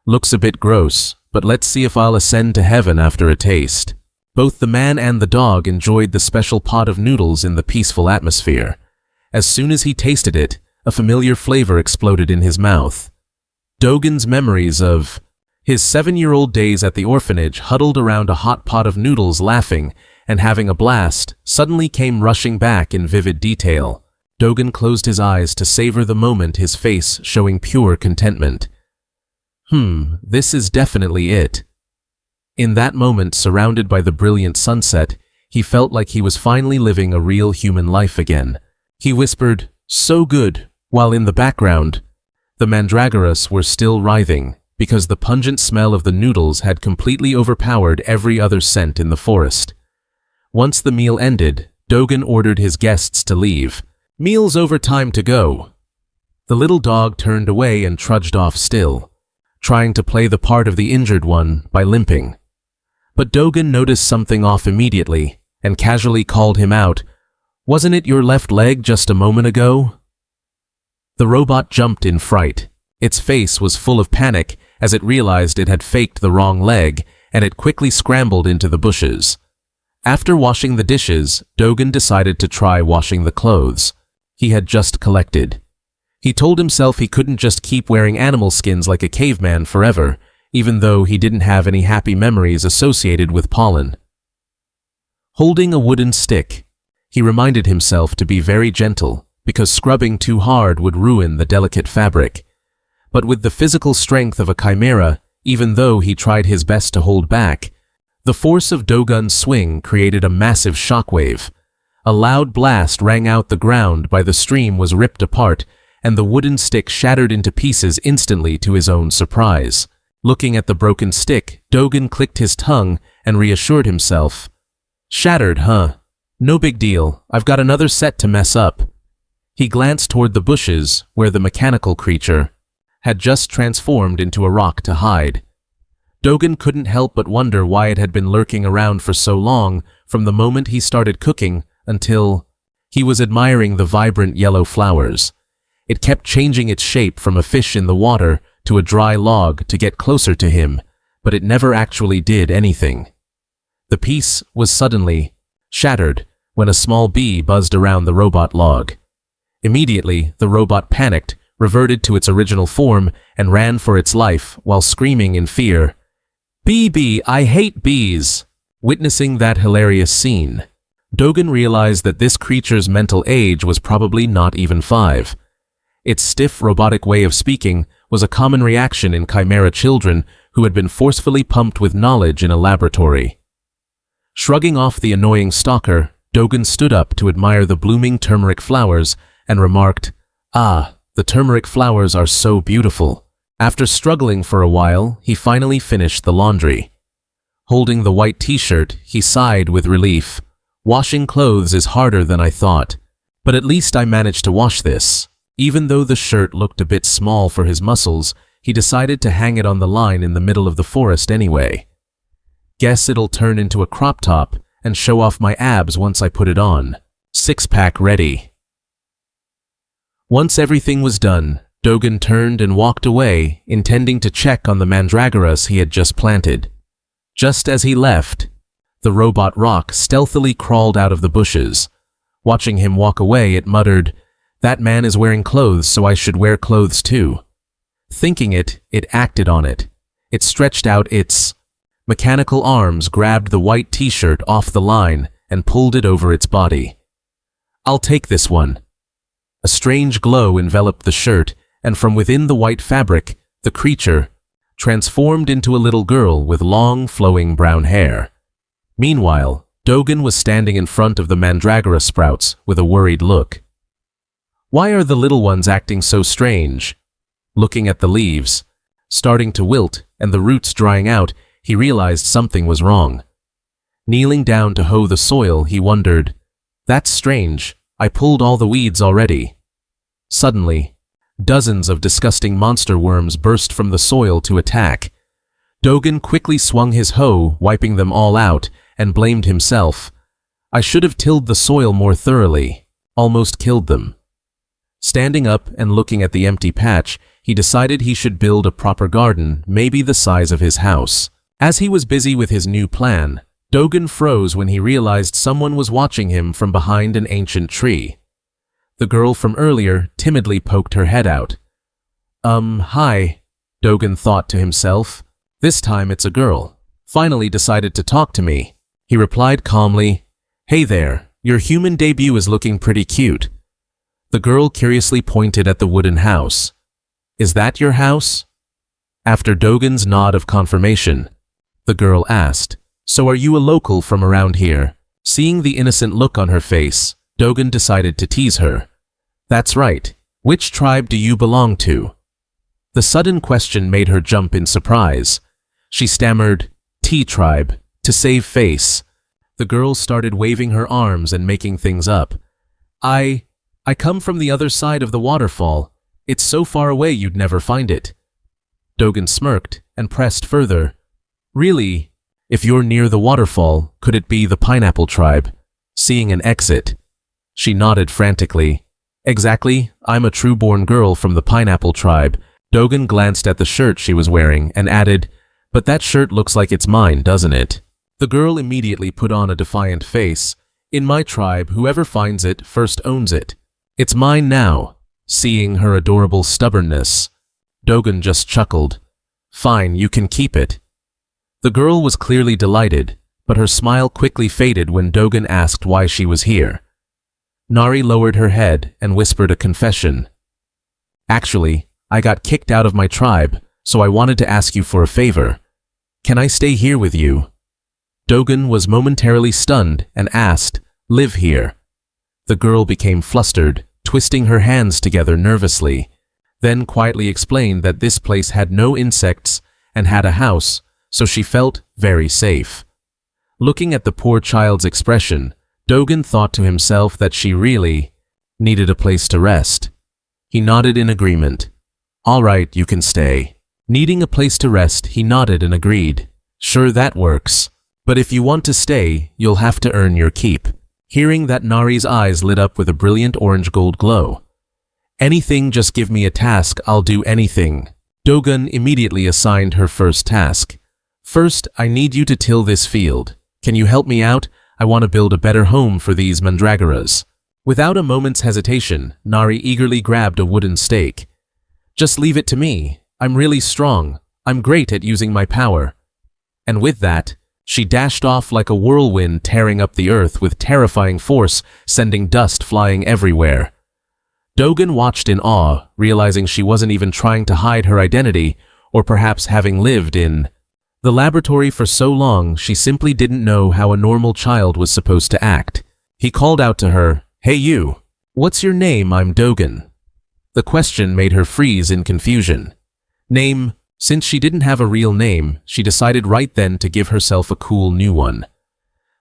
A: "Looks a bit gross, but let's see if I'll ascend to heaven after a taste." Both the man and the dog enjoyed the special pot of noodles in the peaceful atmosphere. As soon as he tasted it, a familiar flavor exploded in his mouth. Dogen's memories of his 7-year-old days at the orphanage, huddled around a hot pot of noodles laughing and having a blast, suddenly came rushing back in vivid detail. Dogen closed his eyes to savor the moment, his face showing pure contentment. This is definitely it. In that moment, surrounded by the brilliant sunset, he felt like he was finally living a real human life again. He whispered, "So good," while in the background, the mandragoras were still writhing, because the pungent smell of the noodles had completely overpowered every other scent in the forest. Once the meal ended, Dogen ordered his guests to leave. "Meal's over, time to go." The little dog turned away and trudged off still, trying to play the part of the injured one by limping. But Dogen noticed something off immediately and casually called him out, "Wasn't it your left leg just a moment ago?" The robot jumped in fright. Its face was full of panic as it realized it had faked the wrong leg, and it quickly scrambled into the bushes. After washing the dishes, Dogen decided to try washing the clothes he had just collected. He told himself he couldn't just keep wearing animal skins like a caveman forever, even though he didn't have any happy memories associated with pollen. Holding a wooden stick, he reminded himself to be very gentle, because scrubbing too hard would ruin the delicate fabric. But with the physical strength of a chimera, even though he tried his best to hold back, the force of Dogen's swing created a massive shockwave. A loud blast rang out, the ground by the stream was ripped apart, and the wooden stick shattered into pieces instantly to his own surprise. Looking at the broken stick, Dogen clicked his tongue and reassured himself. "Shattered, huh? No big deal, I've got another set to mess up." He glanced toward the bushes, where the mechanical creature had just transformed into a rock to hide. Dogen couldn't help but wonder why it had been lurking around for so long, from the moment he started cooking until he was admiring the vibrant yellow flowers. It kept changing its shape from a fish in the water to a dry log to get closer to him, but it never actually did anything. The piece was suddenly shattered when a small bee buzzed around the robot log. Immediately, the robot panicked, reverted to its original form, and ran for its life while screaming in fear, "Bee, I hate bees!" Witnessing that hilarious scene, Dogen realized that this creature's mental age was probably not even 5. Its stiff, robotic way of speaking was a common reaction in chimera children who had been forcefully pumped with knowledge in a laboratory. Shrugging off the annoying stalker, Dogen stood up to admire the blooming turmeric flowers and remarked, "Ah, the turmeric flowers are so beautiful." After struggling for a while, he finally finished the laundry. Holding the white t-shirt, he sighed with relief. "Washing clothes is harder than I thought, but at least I managed to wash this." Even though the shirt looked a bit small for his muscles, he decided to hang it on the line in the middle of the forest anyway. "Guess it'll turn into a crop top and show off my abs once I put it on. Six-pack ready." Once everything was done, Dogen turned and walked away, intending to check on the mandragoras he had just planted. Just as he left, the robot rock stealthily crawled out of the bushes. Watching him walk away, it muttered, "That man is wearing clothes, so I should wear clothes too." Thinking it acted on it. It stretched out its mechanical arms, grabbed the white t-shirt off the line, and pulled it over its body. "I'll take this one." A strange glow enveloped the shirt, and from within the white fabric, the creature transformed into a little girl with long, flowing brown hair. Meanwhile, Dogen was standing in front of the mandragora sprouts with a worried look. Why are the little ones acting so strange? Looking at the leaves, starting to wilt, and the roots drying out, he realized something was wrong. Kneeling down to hoe the soil, he wondered, "That's strange. I pulled all the weeds already." Suddenly, dozens of disgusting monster worms burst from the soil to attack. Dogen quickly swung his hoe, wiping them all out, and blamed himself. "I should have tilled the soil more thoroughly. Almost killed them." Standing up and looking at the empty patch, he decided he should build a proper garden, maybe the size of his house. As he was busy with his new plan, Dogen froze when he realized someone was watching him from behind an ancient tree. The girl from earlier timidly poked her head out. Hi," Dogen thought to himself. "This time it's a girl. Finally decided to talk to me." He replied calmly, "Hey there, your human debut is looking pretty cute." The girl curiously pointed at the wooden house. "Is that your house?" After Dogen's nod of confirmation, the girl asked, "So are you a local from around here?" Seeing the innocent look on her face, Dogen decided to tease her. "That's right. Which tribe do you belong to?" The sudden question made her jump in surprise. She stammered, "T-tribe," to save face. The girl started waving her arms and making things up. I come from the other side of the waterfall. It's so far away you'd never find it." Dogen smirked and pressed further. "Really? If you're near the waterfall, could it be the pineapple tribe?" Seeing an exit, she nodded frantically. "Exactly, I'm a true-born girl from the pineapple tribe." Dogen glanced at the shirt she was wearing and added, "But that shirt looks like it's mine, doesn't it?" The girl immediately put on a defiant face. "In my tribe, whoever finds it first owns it. It's mine now." Seeing her adorable stubbornness, Dogen just chuckled. "Fine, you can keep it." The girl was clearly delighted, but her smile quickly faded when Dogen asked why she was here. Nari lowered her head and whispered a confession. "Actually, I got kicked out of my tribe, so I wanted to ask you for a favor. Can I stay here with you?" Dogen was momentarily stunned and asked, "Live here?" The girl became flustered, twisting her hands together nervously, then quietly explained that this place had no insects and had a house, so she felt very safe. Looking at the poor child's expression, Dogen thought to himself that she really needed a place to rest. He nodded in agreement. "All right, you can stay." Needing a place to rest, he nodded and agreed. "Sure, that works. But if you want to stay, you'll have to earn your keep." Hearing that, Nari's eyes lit up with a brilliant orange-gold glow. Anything, just give me a task, I'll do anything. Dogen immediately assigned her first task. First, I need you to till this field. Can you help me out? I want to build a better home for these mandragoras. Without a moment's hesitation, Nari eagerly grabbed a wooden stake. Just leave it to me. I'm really strong. I'm great at using my power. And with that, she dashed off like a whirlwind, tearing up the earth with terrifying force, sending dust flying everywhere. Dogen watched in awe, realizing she wasn't even trying to hide her identity, or perhaps having lived in the laboratory for so long, she simply didn't know how a normal child was supposed to act. He called out to her, "Hey you, what's your name? I'm Dogen." The question made her freeze in confusion. Name? Since she didn't have a real name, she decided right then to give herself a cool new one.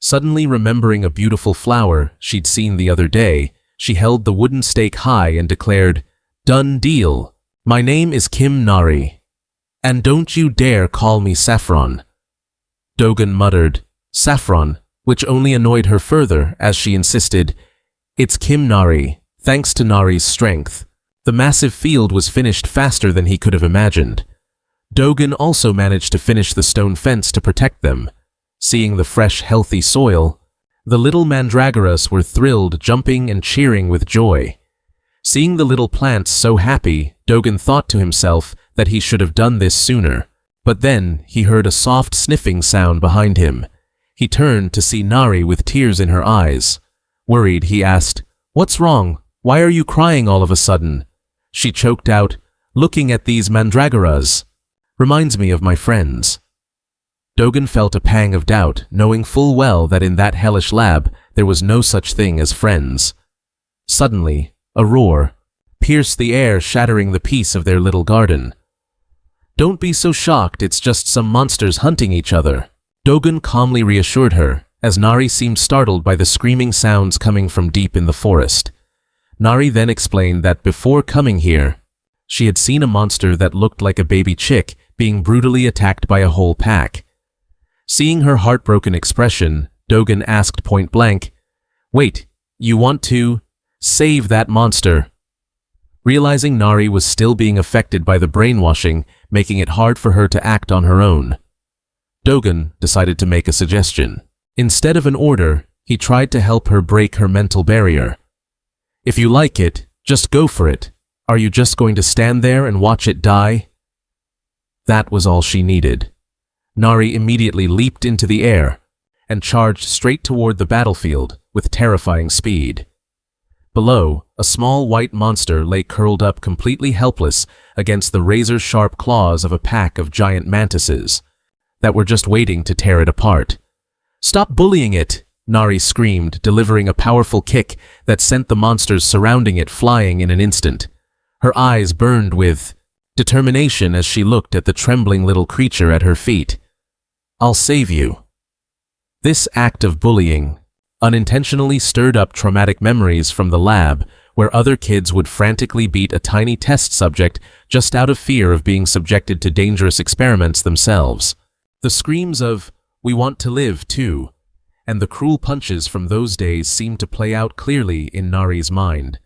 A: Suddenly remembering a beautiful flower she'd seen the other day, she held the wooden stake high and declared, "Done deal. My name is Kim Nari. And don't you dare call me Saffron." Dogen muttered, "Saffron," which only annoyed her further as she insisted, "It's Kim Nari, thanks to Nari's strength." The massive field was finished faster than he could have imagined. Dogen also managed to finish the stone fence to protect them. Seeing the fresh, healthy soil, the little mandragoras were thrilled, jumping and cheering with joy. Seeing the little plants so happy, Dogen thought to himself that he should have done this sooner. But then he heard a soft sniffing sound behind him. He turned to see Nari with tears in her eyes. Worried, he asked, "What's wrong? Why are you crying all of a sudden?" She choked out, "Looking at these mandragoras reminds me of my friends." Dogen felt a pang of doubt, knowing full well that in that hellish lab there was no such thing as friends. Suddenly, a roar pierced the air, shattering the peace of their little garden. "Don't be so shocked, it's just some monsters hunting each other," Dogen calmly reassured her, as Nari seemed startled by the screaming sounds coming from deep in the forest. Nari then explained that before coming here, she had seen a monster that looked like a baby chick being brutally attacked by a whole pack. Seeing her heartbroken expression, Dogen asked point blank, "Wait, you want to save that monster?" Realizing Nari was still being affected by the brainwashing, making it hard for her to act on her own, Dogen decided to make a suggestion. Instead of an order, he tried to help her break her mental barrier. "If you like it, just go for it. Are you just going to stand there and watch it die?" That was all she needed. Nari immediately leaped into the air and charged straight toward the battlefield with terrifying speed. Below, a small white monster lay curled up completely helpless against the razor-sharp claws of a pack of giant mantises that were just waiting to tear it apart. "Stop bullying it!" Nari screamed, delivering a powerful kick that sent the monsters surrounding it flying in an instant. Her eyes burned with determination as she looked at the trembling little creature at her feet. "I'll save you." This act of bullying unintentionally stirred up traumatic memories from the lab, where other kids would frantically beat a tiny test subject just out of fear of being subjected to dangerous experiments themselves. The screams of, "We want to live too," and the cruel punches from those days seemed to play out clearly in Nari's mind.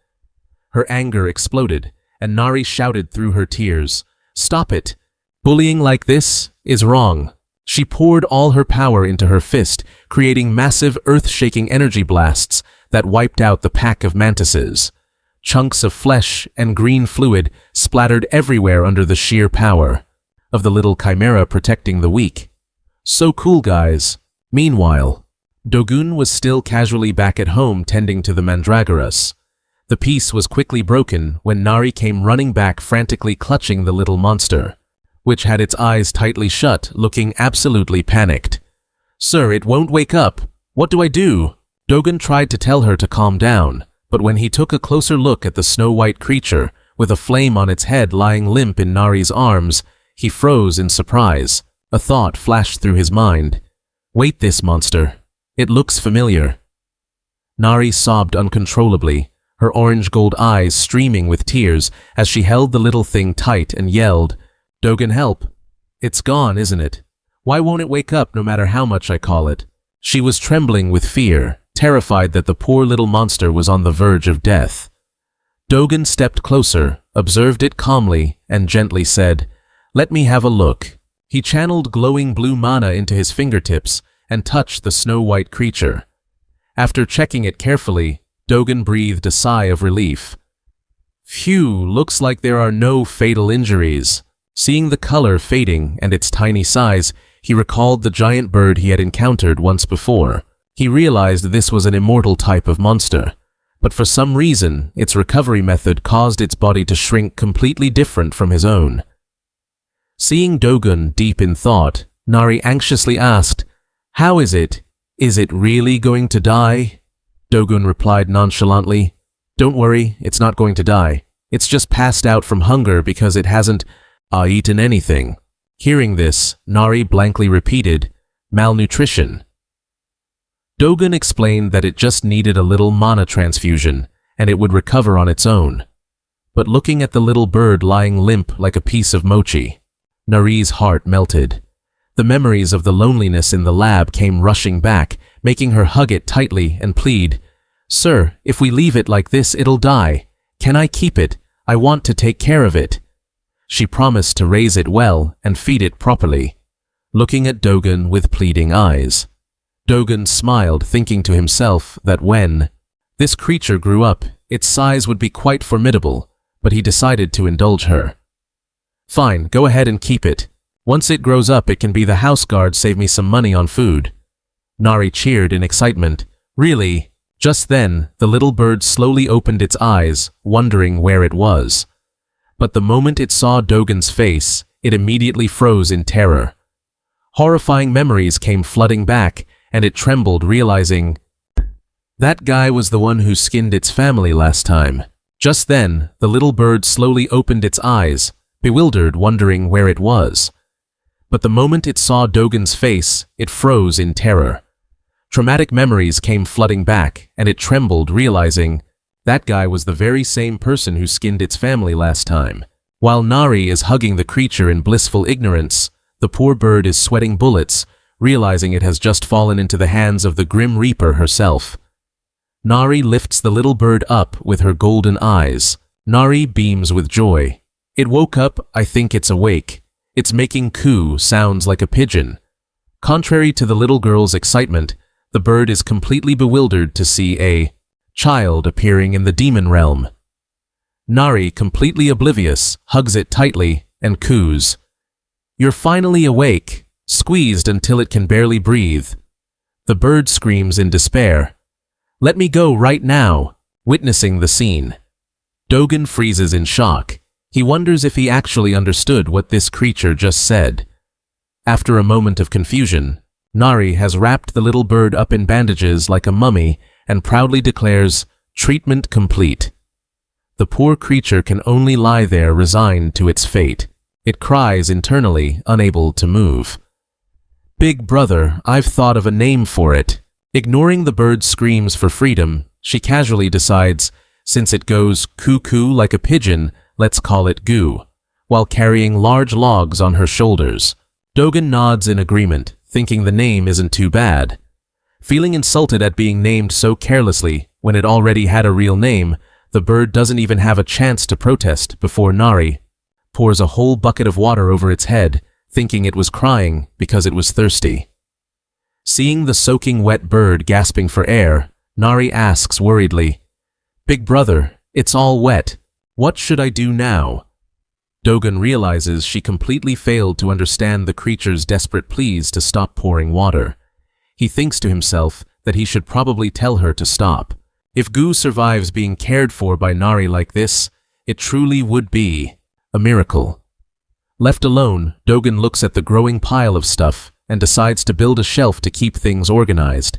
A: Her anger exploded, and Nari shouted through her tears, "Stop it! Bullying like this is wrong." She poured all her power into her fist, creating massive earth-shaking energy blasts that wiped out the pack of mantises. Chunks of flesh and green fluid splattered everywhere under the sheer power of the little chimera protecting the weak. So cool, guys. Meanwhile, Dogen was still casually back at home tending to the mandragoras. The peace was quickly broken when Nari came running back, frantically clutching the little monster, which had its eyes tightly shut, looking absolutely panicked. "Sir, it won't wake up. What do I do?" Dogen tried to tell her to calm down, but when he took a closer look at the snow-white creature, with a flame on its head lying limp in Nari's arms, he froze in surprise. A thought flashed through his mind. "Wait, this monster. It looks familiar." Nari sobbed uncontrollably, her orange-gold eyes streaming with tears as she held the little thing tight and yelled, "Dogen, help! It's gone, isn't it? Why won't it wake up no matter how much I call it?" She was trembling with fear, terrified that the poor little monster was on the verge of death. Dogen stepped closer, observed it calmly, and gently said, "Let me have a look." He channeled glowing blue mana into his fingertips and touched the snow-white creature. After checking it carefully, Dogen breathed a sigh of relief. Phew, looks like there are no fatal injuries. Seeing the color fading and its tiny size, he recalled the giant bird he had encountered once before. He realized this was an immortal type of monster, but for some reason, its recovery method caused its body to shrink completely different from his own. Seeing Dogen deep in thought, Nari anxiously asked, "How is it? Is it really going to die?" Dogen replied nonchalantly, "Don't worry, it's not going to die. It's just passed out from hunger because it hasn't eaten anything." Hearing this, Nari blankly repeated, "Malnutrition." Dogen explained that it just needed a little mana transfusion, and it would recover on its own. But looking at the little bird lying limp like a piece of mochi, Nari's heart melted. The memories of the loneliness in the lab came rushing back, making her hug it tightly and plead, "Sir, if we leave it like this, it'll die. Can I keep it? I want to take care of it." She promised to raise it well and feed it properly, looking at Dogen with pleading eyes. Dogen smiled, thinking to himself that when this creature grew up, its size would be quite formidable, but he decided to indulge her. "Fine, go ahead and keep it. Once it grows up, it can be the house guard, save me some money on food." Nari cheered in excitement. "Really?" Just then, the little bird slowly opened its eyes, wondering where it was. But the moment it saw Dogen's face, it immediately froze in terror. Horrifying memories came flooding back, and it trembled, realizing that guy was the one who skinned its family last time. Just then, the little bird slowly opened its eyes, bewildered, wondering where it was. But the moment it saw Dogen's face, it froze in terror. Traumatic memories came flooding back, and it trembled, realizing that guy was the very same person who skinned its family last time. While Nari is hugging the creature in blissful ignorance, the poor bird is sweating bullets, realizing it has just fallen into the hands of the Grim Reaper herself. Nari lifts the little bird up with her golden eyes. Nari beams with joy. "It woke up, I think it's awake. It's making coo sounds like a pigeon." Contrary to the little girl's excitement, the bird is completely bewildered to see a child appearing in the demon realm. Nari, completely oblivious, hugs it tightly and coos. "You're finally awake," squeezed until it can barely breathe. The bird screams in despair, "Let me go right now," witnessing the scene. Dogen freezes in shock. He wonders if he actually understood what this creature just said. After a moment of confusion, Nari has wrapped the little bird up in bandages like a mummy and proudly declares, "Treatment complete." The poor creature can only lie there resigned to its fate. It cries internally, unable to move. "Big brother, I've thought of a name for it." Ignoring the bird's screams for freedom, she casually decides, since it goes coo-coo like a pigeon, let's call it Goo, while carrying large logs on her shoulders. Dogen nods in agreement, thinking the name isn't too bad. Feeling insulted at being named so carelessly when it already had a real name, the bird doesn't even have a chance to protest before Nari pours a whole bucket of water over its head, thinking it was crying because it was thirsty. Seeing the soaking wet bird gasping for air, Nari asks worriedly, "Big brother, it's all wet. What should I do now?" Dogen realizes she completely failed to understand the creature's desperate pleas to stop pouring water. He thinks to himself that he should probably tell her to stop. If Goo survives being cared for by Nari like this, it truly would be a miracle. Left alone, Dogen looks at the growing pile of stuff and decides to build a shelf to keep things organized.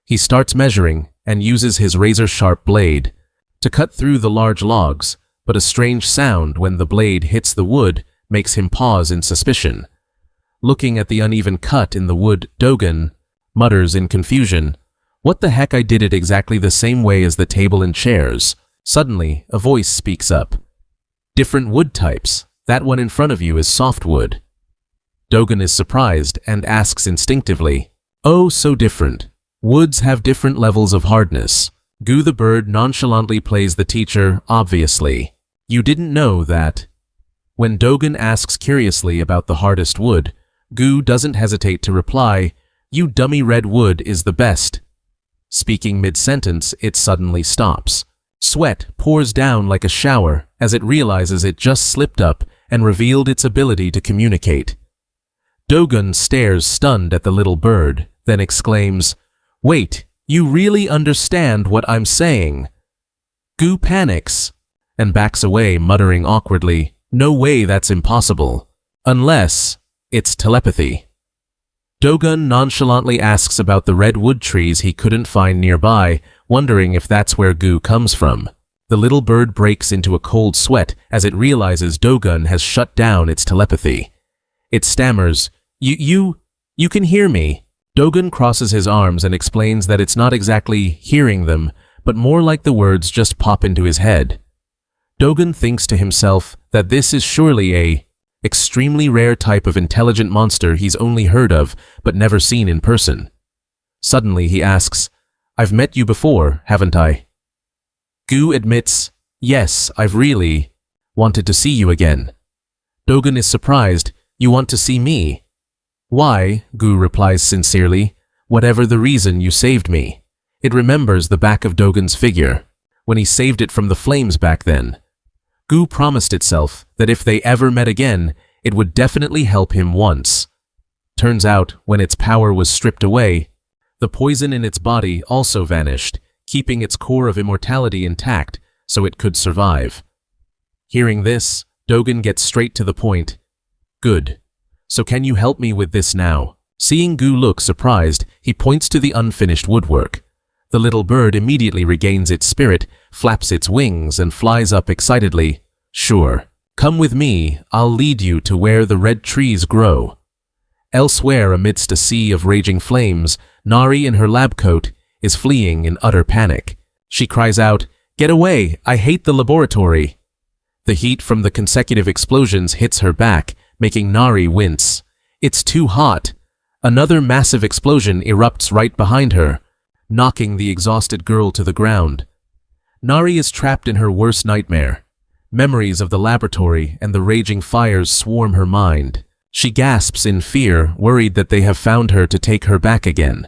A: He starts measuring and uses his razor-sharp blade to cut through the large logs, but a strange sound when the blade hits the wood makes him pause in suspicion. Looking at the uneven cut in the wood, Dogen mutters in confusion, "What the heck, I did it exactly the same way as the table and chairs." Suddenly, a voice speaks up. "Different wood types. That one in front of you is softwood." Dogen is surprised and asks instinctively, "Oh, so different. Woods have different levels of hardness. Gu the bird nonchalantly plays the teacher, obviously. You didn't know that. When Dogen asks curiously about the hardest wood, Gu doesn't hesitate to reply, "You dummy, red wood is the best." Speaking mid-sentence, it suddenly stops. Sweat pours down like a shower as it realizes it just slipped up and revealed its ability to communicate. Dogen stares stunned at the little bird, then exclaims, "Wait, you really understand what I'm saying?" Gu panics and backs away, muttering awkwardly, "No way, that's impossible. Unless it's telepathy." Dogen nonchalantly asks about the red wood trees he couldn't find nearby, wondering if that's where Gu comes from. The little bird breaks into a cold sweat as it realizes Dogen has shut down its telepathy. It stammers, You can hear me." Dogen crosses his arms and explains that it's not exactly hearing them, but more like the words just pop into his head. Dogen thinks to himself that this is surely a extremely rare type of intelligent monster he's only heard of but never seen in person. Suddenly he asks, "I've met you before, haven't I?" Gu admits, "Yes, I've really wanted to see you again." Dogen is surprised, "You want to see me?" "Why?" Gu replies sincerely, "Whatever the reason, you saved me." It remembers the back of Dogen's figure, when he saved it from the flames back then. Gu promised itself that if they ever met again, it would definitely help him once. Turns out, when its power was stripped away, the poison in its body also vanished, keeping its core of immortality intact so it could survive. Hearing this, Dogen gets straight to the point. "Good. So can you help me with this now?" Seeing Gu look surprised, he points to the unfinished woodwork. The little bird immediately regains its spirit, flaps its wings, and flies up excitedly. "Sure. Come with me, I'll lead you to where the red trees grow." Elsewhere, amidst a sea of raging flames, Nari in her lab coat is fleeing in utter panic. She cries out, "Get away! I hate the laboratory!" The heat from the consecutive explosions hits her back, making Nari wince. It's too hot. Another massive explosion erupts right behind her, knocking the exhausted girl to the ground. Nari is trapped in her worst nightmare. Memories of the laboratory and the raging fires swarm her mind. She gasps in fear, worried that they have found her to take her back again.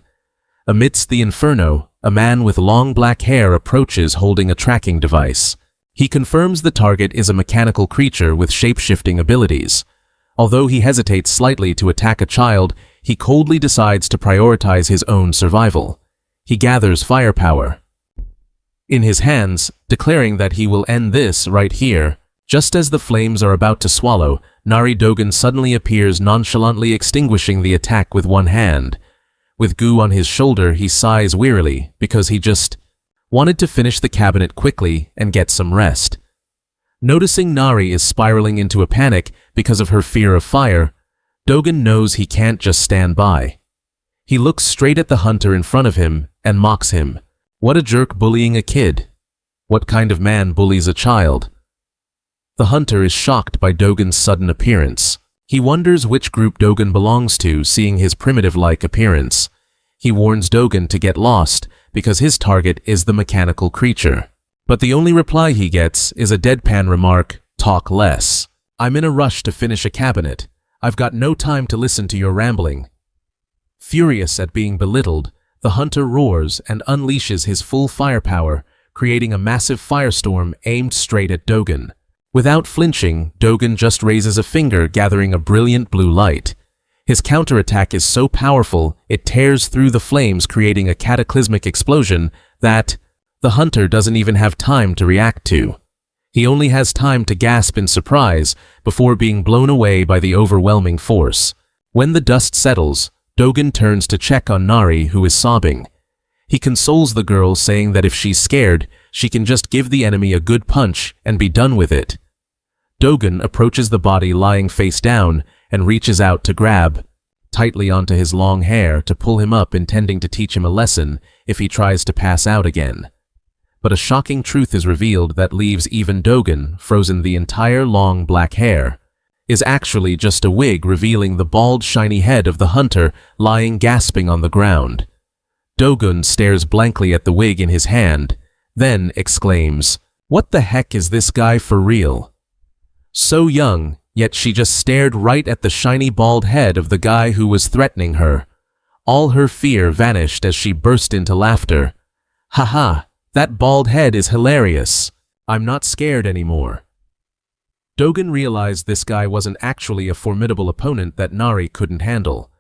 A: Amidst the inferno, a man with long black hair approaches holding a tracking device. He confirms the target is a mechanical creature with shape-shifting abilities. Although he hesitates slightly to attack a child, he coldly decides to prioritize his own survival. He gathers firepower in his hands, declaring that he will end this right here. Just as the flames are about to swallow, Nari Dogen suddenly appears, nonchalantly extinguishing the attack with one hand. With Gu on his shoulder, he sighs wearily because he just wanted to finish the cabinet quickly and get some rest. Noticing Nari is spiraling into a panic because of her fear of fire, Dogen knows he can't just stand by. He looks straight at the hunter in front of him and mocks him. What a jerk bullying a kid. What kind of man bullies a child? The hunter is shocked by Dogen's sudden appearance. He wonders which group Dogen belongs to, seeing his primitive-like appearance. He warns Dogen to get lost because his target is the mechanical creature. But the only reply he gets is a deadpan remark, "Talk less. I'm in a rush to finish a cabinet. I've got no time to listen to your rambling." Furious at being belittled, the hunter roars and unleashes his full firepower, creating a massive firestorm aimed straight at Dogen. Without flinching, Dogen just raises a finger, gathering a brilliant blue light. His counterattack is so powerful, it tears through the flames, creating a cataclysmic explosion that the hunter doesn't even have time to react to. He only has time to gasp in surprise before being blown away by the overwhelming force. When the dust settles, Dogen turns to check on Nari, who is sobbing. He consoles the girl, saying that if she's scared, she can just give the enemy a good punch and be done with it. Dogen approaches the body lying face down and reaches out to grab tightly onto his long hair to pull him up, intending to teach him a lesson if he tries to pass out again. But a shocking truth is revealed that leaves even Dogen frozen. The entire long black hair is actually just a wig, revealing the bald, shiny head of the hunter lying gasping on the ground. Dogun stares blankly at the wig in his hand, then exclaims, "What the heck is this guy for real?" So young, yet she just stared right at the shiny bald head of the guy who was threatening her. All her fear vanished as she burst into laughter. "Haha, that bald head is hilarious. I'm not scared anymore." Dogun realized this guy wasn't actually a formidable opponent that Nari couldn't handle.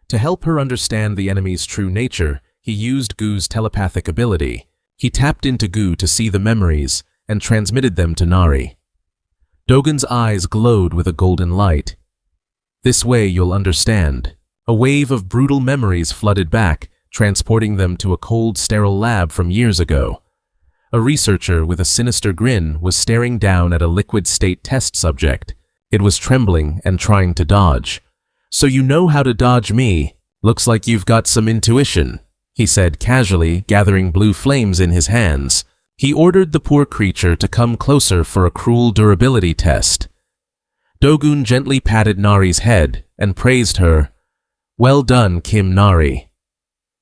A: To help her understand the enemy's true nature, he used Gu's telepathic ability. He tapped into Gu to see the memories and transmitted them to Nari. Dogun's eyes glowed with a golden light. "This way you'll understand." A wave of brutal memories flooded back, transporting them to a cold, sterile lab from years ago. A researcher with a sinister grin was staring down at a liquid-state test subject. It was trembling and trying to dodge. "So you know how to dodge me? Looks like you've got some intuition," he said casually, gathering blue flames in his hands. He ordered the poor creature to come closer for a cruel durability test. Dogun gently patted Nari's head and praised her. "Well done, Kim Nari."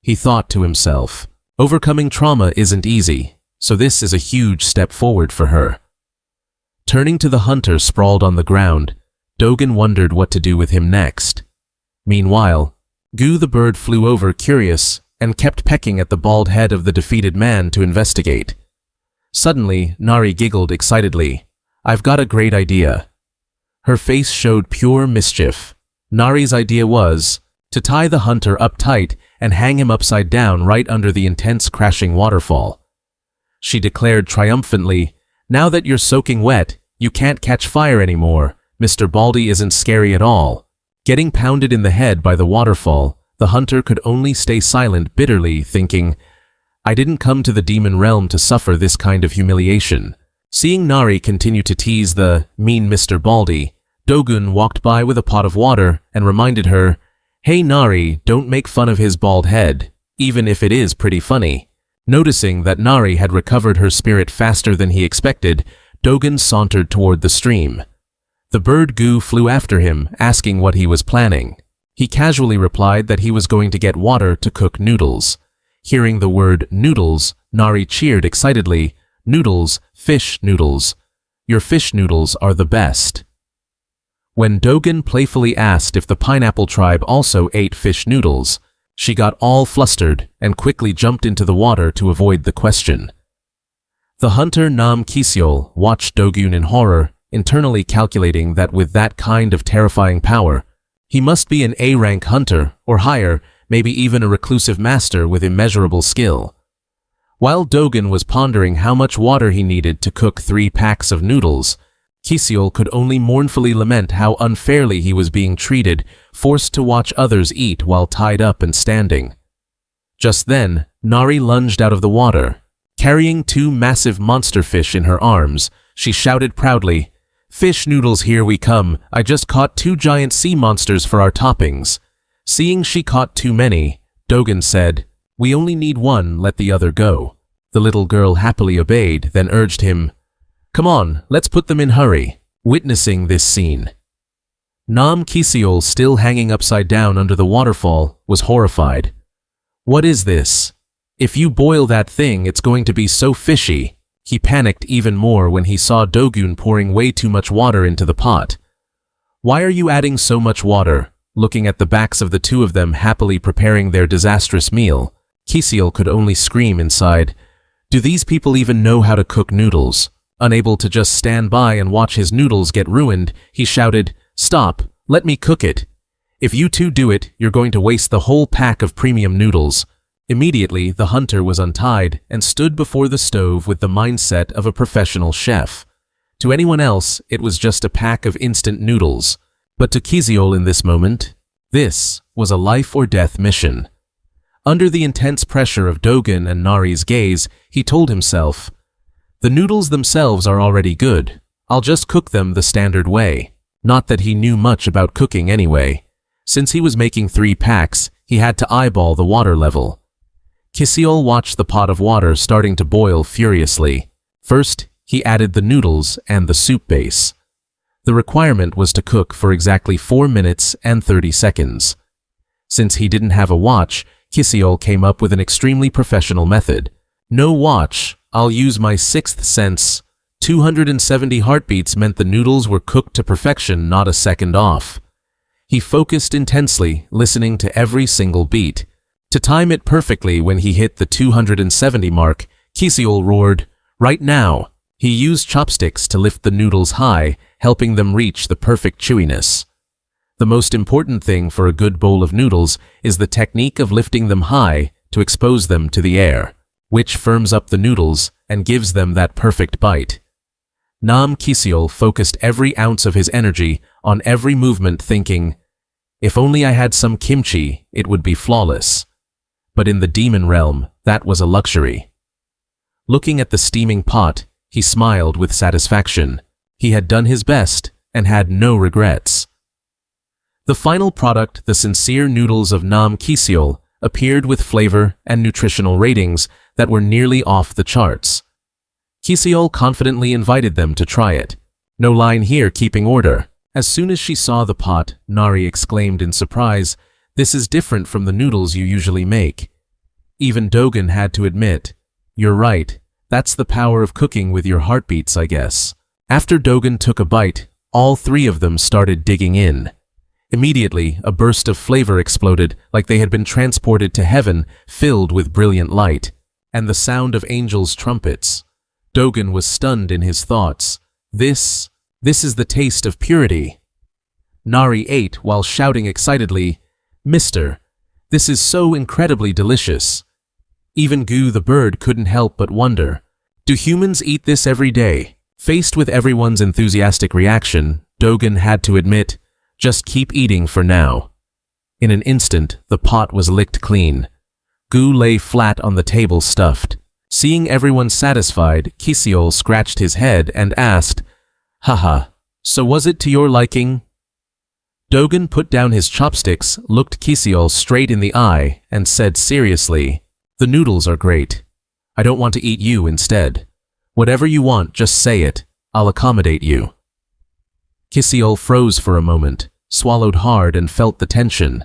A: He thought to himself, overcoming trauma isn't easy, so this is a huge step forward for her. Turning to the hunter sprawled on the ground, Dogun wondered what to do with him next. Meanwhile, Gu the bird flew over curious and kept pecking at the bald head of the defeated man to investigate. Suddenly, Nari giggled excitedly. "I've got a great idea." Her face showed pure mischief. Nari's idea was to tie the hunter up tight and hang him upside down right under the intense crashing waterfall. She declared triumphantly, "Now that you're soaking wet, you can't catch fire anymore. Mr. Baldy isn't scary at all." Getting pounded in the head by the waterfall, the hunter could only stay silent bitterly, thinking, "I didn't come to the demon realm to suffer this kind of humiliation." Seeing Nari continue to tease the mean Mr. Baldy, Dogun walked by with a pot of water and reminded her, "Hey Nari, don't make fun of his bald head, even if it is pretty funny." Noticing that Nari had recovered her spirit faster than he expected, Dogun sauntered toward the stream. The bird Gu flew after him, asking what he was planning. He casually replied that he was going to get water to cook noodles. Hearing the word noodles, Nari cheered excitedly, "Noodles, fish noodles. Your fish noodles are the best." When Dogun playfully asked if the pineapple tribe also ate fish noodles, she got all flustered and quickly jumped into the water to avoid the question. The hunter Nam Kiseol watched Dogun in horror, internally calculating that with that kind of terrifying power, he must be an A-rank hunter or higher, maybe even a reclusive master with immeasurable skill. While Dogun was pondering how much water he needed to cook 3 packs of noodles, Kiseol could only mournfully lament how unfairly he was being treated, forced to watch others eat while tied up and standing. Just then, Nari lunged out of the water. Carrying 2 massive monster fish in her arms, she shouted proudly, "Fish noodles, here we come. I just caught 2 giant sea monsters for our toppings." Seeing she caught too many, Dogun said, "We only need 1, let the other go." The little girl happily obeyed, then urged him, "Come on, let's put them in hurry." Witnessing this scene, Nam Kiseol, still hanging upside down under the waterfall, was horrified. "What is this? If you boil that thing, it's going to be so fishy." He panicked even more when he saw Dogun pouring way too much water into the pot. "Why are you adding so much water?" Looking at the backs of the 2 of them happily preparing their disastrous meal, Kiseol could only scream inside, "Do these people even know how to cook noodles?" Unable to just stand by and watch his noodles get ruined, he shouted, "Stop, let me cook it. If you 2 do it, you're going to waste the whole pack of premium noodles." Immediately, the hunter was untied and stood before the stove with the mindset of a professional chef. To anyone else, it was just a pack of instant noodles. But to Kiseol in this moment, this was a life-or-death mission. Under the intense pressure of Dogun and Nari's gaze, he told himself, "The noodles themselves are already good. I'll just cook them the standard way." Not that he knew much about cooking anyway. Since he was making 3 packs, he had to eyeball the water level. Kiseol watched the pot of water starting to boil furiously. First, he added the noodles and the soup base. The requirement was to cook for exactly 4 minutes and 30 seconds. Since he didn't have a watch, Kisiol came up with an extremely professional method. No watch, I'll use my sixth sense. 270 heartbeats meant the noodles were cooked to perfection, not a second off. He focused intensely, listening to every single beat. To time it perfectly when he hit the 270 mark, Kisiol roared, "Right now!" He used chopsticks to lift the noodles high, helping them reach the perfect chewiness. The most important thing for a good bowl of noodles is the technique of lifting them high to expose them to the air, which firms up the noodles and gives them that perfect bite. Nam Kisiol focused every ounce of his energy on every movement, thinking, if only I had some kimchi, it would be flawless. But in the demon realm, that was a luxury. Looking at the steaming pot, he smiled with satisfaction. He had done his best and had no regrets. The final product, the sincere noodles of Nam Kisiol, appeared with flavor and nutritional ratings that were nearly off the charts. Kisiol confidently invited them to try it. No line here, keeping order. As soon as she saw the pot, Nari exclaimed in surprise, "This is different from the noodles you usually make." Even Dogen had to admit, "You're right, that's the power of cooking with your heartbeats, I guess." After Dogen took a bite, all three of them started digging in. Immediately, a burst of flavor exploded like they had been transported to heaven, filled with brilliant light, and the sound of angels' trumpets. Dogen was stunned in his thoughts. This is the taste of purity. Nari ate while shouting excitedly, "Mister, this is so incredibly delicious." Even Gu the bird couldn't help but wonder, do humans eat this every day? Faced with everyone's enthusiastic reaction, Dogen had to admit, just keep eating for now. In an instant, the pot was licked clean. Gu lay flat on the table, stuffed. Seeing everyone satisfied, Kisiol scratched his head and asked, "Haha, so was it to your liking?" Dogen put down his chopsticks, looked Kisiol straight in the eye, and said seriously, "The noodles are great. I don't want to eat you instead. Whatever you want, just say it. I'll accommodate you." Kisiol froze for a moment, swallowed hard and felt the tension.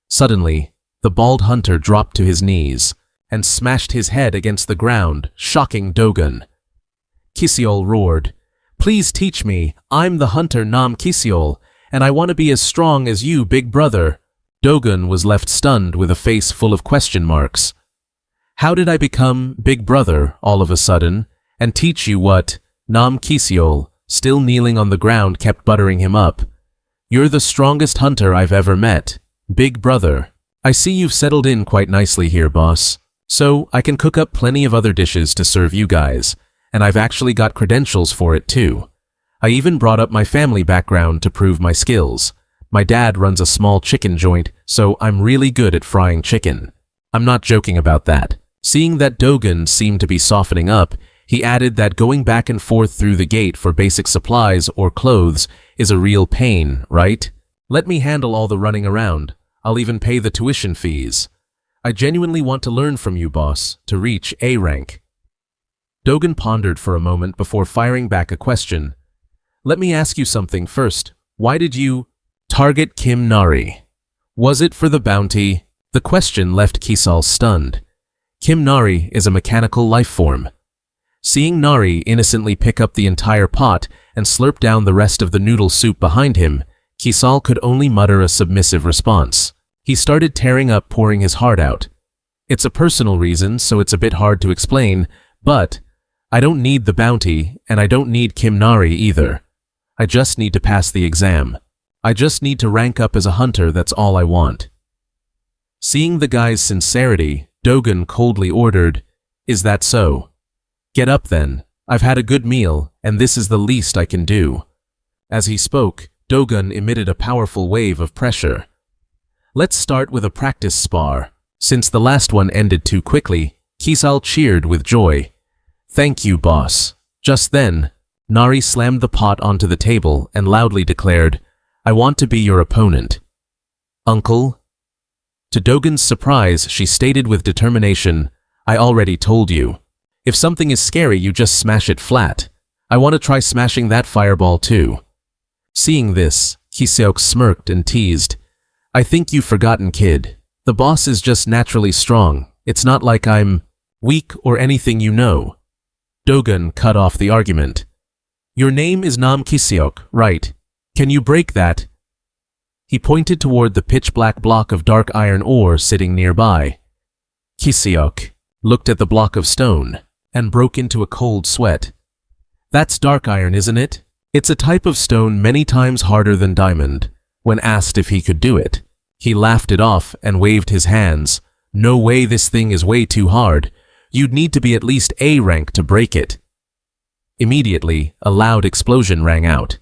A: Suddenly, the bald hunter dropped to his knees and smashed his head against the ground, shocking Dogen. Kisiol roared, "Please teach me. I'm the hunter Nam Kisiol, and I want to be as strong as you, big brother." Dogen was left stunned with a face full of question marks. "How did I become big brother all of a sudden and teach you what?" Nam Kisiol, still kneeling on the ground, kept buttering him up. "You're the strongest hunter I've ever met. Big brother, I see you've settled in quite nicely here, boss. So I can cook up plenty of other dishes to serve you guys, and I've actually got credentials for it too. I even brought up my family background to prove my skills. My dad runs a small chicken joint, so I'm really good at frying chicken." I'm not joking about that. Seeing that Dogen seemed to be softening up, he added that going back and forth through the gate for basic supplies or clothes is a real pain, right? Let me handle all the running around. I'll even pay the tuition fees. I genuinely want to learn from you, boss, to reach A rank. Dogen pondered for a moment before firing back a question. "Let me ask you something first. Why did you target Kim Nari? Was it for the bounty?" The question left Kisiol stunned. Kim Nari is a mechanical life form. Seeing Nari innocently pick up the entire pot and slurp down the rest of the noodle soup behind him, Kisiol could only mutter a submissive response. He started tearing up, pouring his heart out. "It's a personal reason, so it's a bit hard to explain, but I don't need the bounty, and I don't need Kim Nari either. I just need to pass the exam. I just need to rank up as a hunter, that's all I want." Seeing the guy's sincerity, Dogen coldly ordered, "Is that so? Get up then. I've had a good meal, and this is the least I can do." As he spoke, Dogen emitted a powerful wave of pressure. "Let's start with a practice spar." Since the last one ended too quickly, Kisiol cheered with joy. "Thank you, boss." Just then, Nari slammed the pot onto the table and loudly declared, "I want to be your opponent." "Uncle?" To Dogen's surprise, she stated with determination, "I already told you. If something is scary, you just smash it flat. I want to try smashing that fireball too." Seeing this, Kisiol smirked and teased, "I think you've forgotten, kid. The The boss is just naturally strong. It's not like I'm weak or anything, you know. Dogen cut off the argument. Your name is Nam Kiseok, right? Can you break that? He pointed toward the pitch-black block of dark iron ore sitting nearby. Kiseok looked at the block of stone and broke into a cold sweat. That's dark iron, isn't it? It's a type of stone many times harder than diamond. When asked if he could do it, he laughed it off and waved his hands. No way, this thing is way too hard. You'd need to be at least A rank to break it. Immediately, a loud explosion rang out.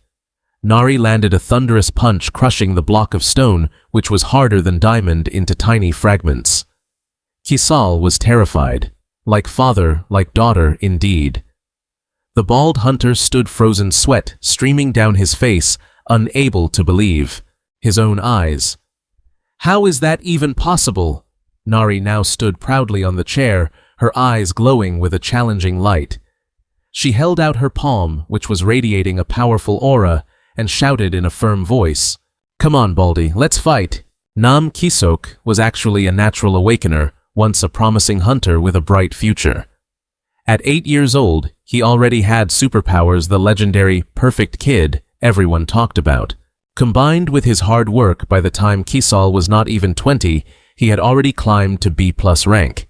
A: Nari landed a thunderous punch, crushing the block of stone, which was harder than diamond, into tiny fragments. Kisal was terrified. Like father, like daughter, indeed. The bald hunter stood, frozen sweat streaming down his face, unable to believe his own eyes. How is that even possible? Nari now stood proudly on the chair, her eyes glowing with a challenging light. She held out her palm, which was radiating a powerful aura, and shouted in a firm voice, "Come on, Baldy, let's fight." Nam Kiseok was actually a natural awakener, once a promising hunter with a bright future. At 8 years old, he already had superpowers, the legendary perfect kid everyone talked about. Combined with his hard work, by the time Kisal was not even 20, he had already climbed to B+ rank.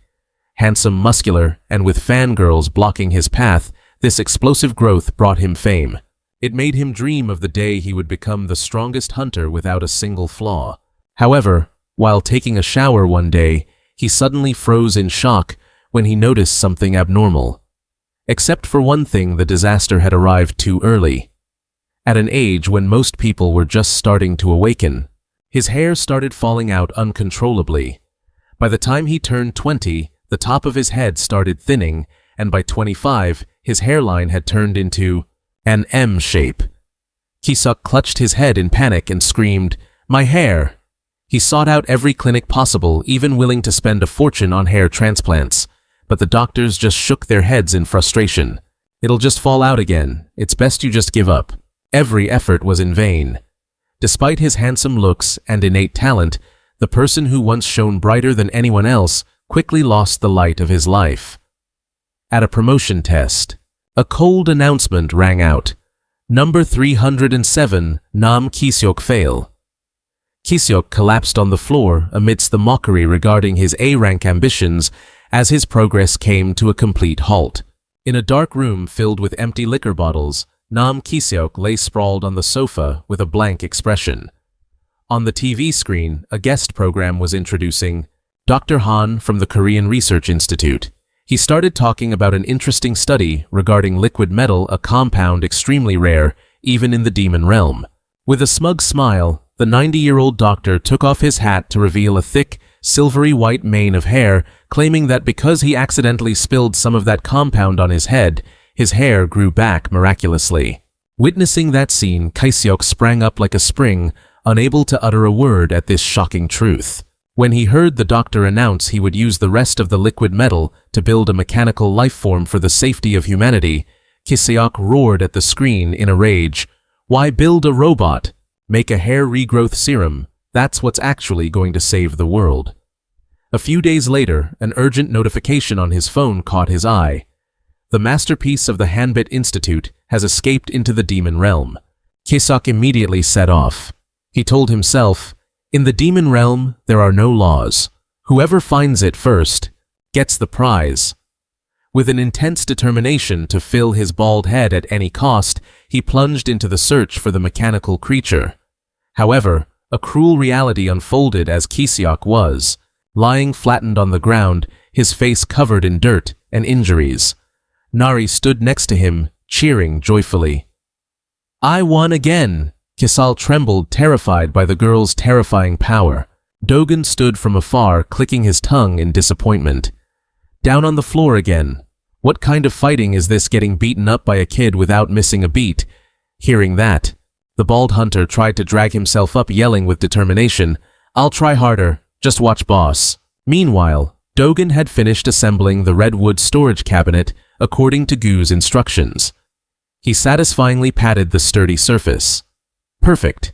A: Handsome, muscular, and with fangirls blocking his path, this explosive growth brought him fame. It made him dream of the day he would become the strongest hunter without a single flaw. However, while taking a shower one day, he suddenly froze in shock when he noticed something abnormal. Except for one thing, the disaster had arrived too early. At an age when most people were just starting to awaken, his hair started falling out uncontrollably. By the time he turned 20, the top of his head started thinning, and by 25, his hairline had turned into an M shape. Kiseok clutched his head in panic and screamed, "My hair!" He sought out every clinic possible, even willing to spend a fortune on hair transplants, but the doctors just shook their heads in frustration. "It'll just fall out again. It's best you just give up." Every effort was in vain. Despite his handsome looks and innate talent, the person who once shone brighter than anyone else quickly lost the light of his life. At a promotion test, a cold announcement rang out. Number 307, Nam Kiseok fail. Kiseok collapsed on the floor amidst the mockery regarding his A-rank ambitions as his progress came to a complete halt. In a dark room filled with empty liquor bottles, Nam Kiseok lay sprawled on the sofa with a blank expression. On the TV screen, a guest program was introducing Dr. Han from the Korean Research Institute. He started talking about an interesting study regarding liquid metal, a compound extremely rare, even in the demon realm. With a smug smile, the 90-year-old doctor took off his hat to reveal a thick, silvery white mane of hair, claiming that because he accidentally spilled some of that compound on his head, his hair grew back miraculously. Witnessing that scene, Kiseok sprang up like a spring, unable to utter a word at this shocking truth. When he heard the doctor announce he would use the rest of the liquid metal to build a mechanical life form for the safety of humanity, Kiseok roared at the screen in a rage. "Why build a robot? Make a hair regrowth serum. That's what's actually going to save the world." A few days later, an urgent notification on his phone caught his eye. The masterpiece of the Hanbit Institute has escaped into the demon realm. Kiseok immediately set off. He told himself, "In the demon realm, there are no laws. Whoever finds it first gets the prize." With an intense determination to fill his bald head at any cost, he plunged into the search for the mechanical creature. However, a cruel reality unfolded as Kiseok was lying flattened on the ground, his face covered in dirt and injuries. Nari stood next to him, cheering joyfully. "I won again!" Kisal trembled, terrified by the girl's terrifying power. Dogen stood from afar, clicking his tongue in disappointment. Down on the floor again. What kind of fighting is this, getting beaten up by a kid without missing a beat? Hearing that, the bald hunter tried to drag himself up, yelling with determination, "I'll try harder. Just watch, boss." Meanwhile, Dogen had finished assembling the redwood storage cabinet according to Gu's instructions. He satisfyingly patted the sturdy surface. "Perfect.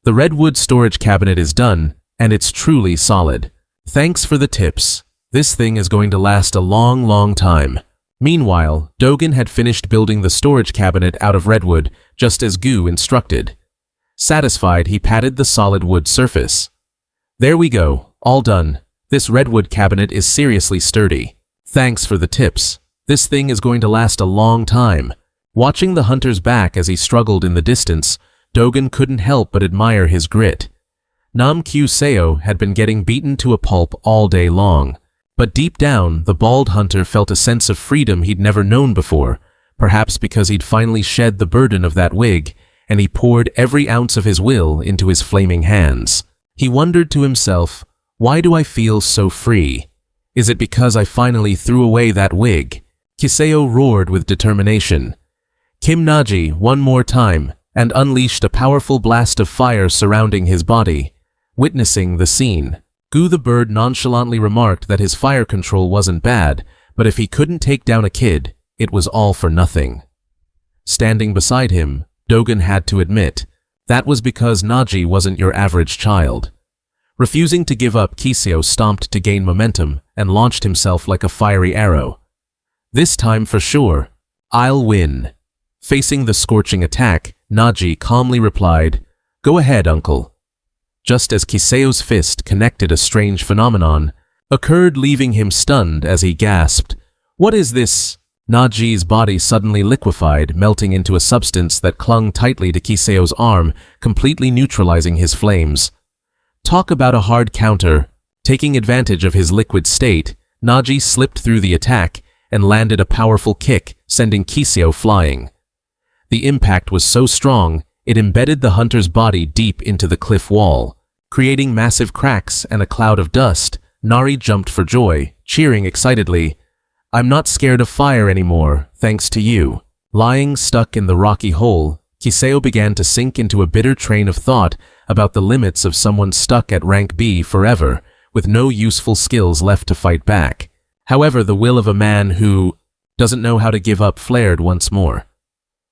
A: The redwood storage cabinet is done, and it's truly solid. Thanks for the tips. This thing is going to last a long time. Meanwhile, Dogen had finished building the storage cabinet out of redwood, just as Gu instructed. Satisfied, he patted the solid wood surface. There we go, all done. This redwood cabinet is seriously sturdy. Thanks for the tips. This thing is going to last a long time. Watching the hunter's back as he struggled in the distance, Dogen couldn't help but admire his grit. Nam Kyu Seo had been getting beaten to a pulp all day long. But deep down, the bald hunter felt a sense of freedom he'd never known before, perhaps because he'd finally shed the burden of that wig, and he poured every ounce of his will into his flaming hands. He wondered to himself, why do I feel so free? Is it because I finally threw away that wig? Kiseo roared with determination. Kim Naji one more time, and unleashed a powerful blast of fire surrounding his body. Witnessing the scene, Gu the bird nonchalantly remarked that his fire control wasn't bad, but if he couldn't take down a kid, it was all for nothing. Standing beside him, Dogen had to admit, that was because Naji wasn't your average child. Refusing to give up, Kiseo stomped to gain momentum and launched himself like a fiery arrow. This time for sure, I'll win. Facing the scorching attack, Naji calmly replied, Go ahead, uncle. Just as Kiseo's fist connected, a strange phenomenon occurred, leaving him stunned as he gasped, What is this? Naji's body suddenly liquefied, melting into a substance that clung tightly to Kiseo's arm, completely neutralizing his flames. Talk about a hard counter. Taking advantage of his liquid state, Naji slipped through the attack and landed a powerful kick, sending Kiseo flying. The impact was so strong, it embedded the hunter's body deep into the cliff wall. Creating massive cracks and a cloud of dust, Nari jumped for joy, cheering excitedly, I'm not scared of fire anymore, thanks to you. Lying stuck in the rocky hole, Kiseo began to sink into a bitter train of thought about the limits of someone stuck at rank B forever, with no useful skills left to fight back. However, the will of a man who doesn't know how to give up flared once more.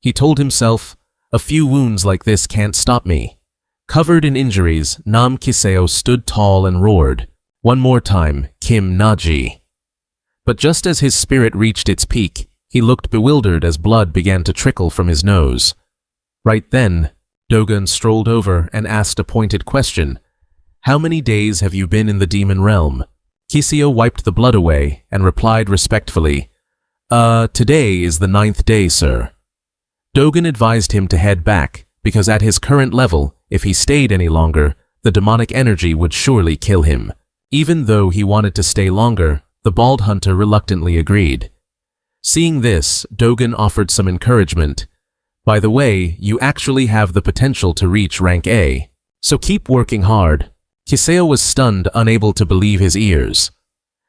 A: He told himself, a few wounds like this can't stop me. Covered in injuries, Nam Kiseo stood tall and roared, one more time, Kim Naji. But just as his spirit reached its peak, he looked bewildered as blood began to trickle from his nose. Right then, Dogen strolled over and asked a pointed question. How many days have you been in the demon realm? Kiseo wiped the blood away and replied respectfully, Today is the 9th day, sir. Dogen advised him to head back, because at his current level, if he stayed any longer, the demonic energy would surely kill him. Even though he wanted to stay longer, the bald hunter reluctantly agreed. Seeing this, Dogen offered some encouragement. By the way, you actually have the potential to reach rank A, so keep working hard. Kiseo was stunned, unable to believe his ears.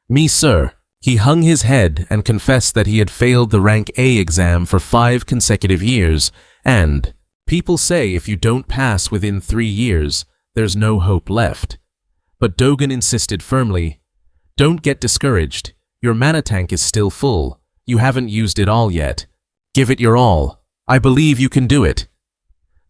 A: Me, sir. He hung his head and confessed that he had failed the rank A exam for 5 consecutive years, and people say if you don't pass within 3 years, there's no hope left. But Dogen insisted firmly, Don't get discouraged. Your mana tank is still full. You haven't used it all yet. Give it your all. I believe you can do it.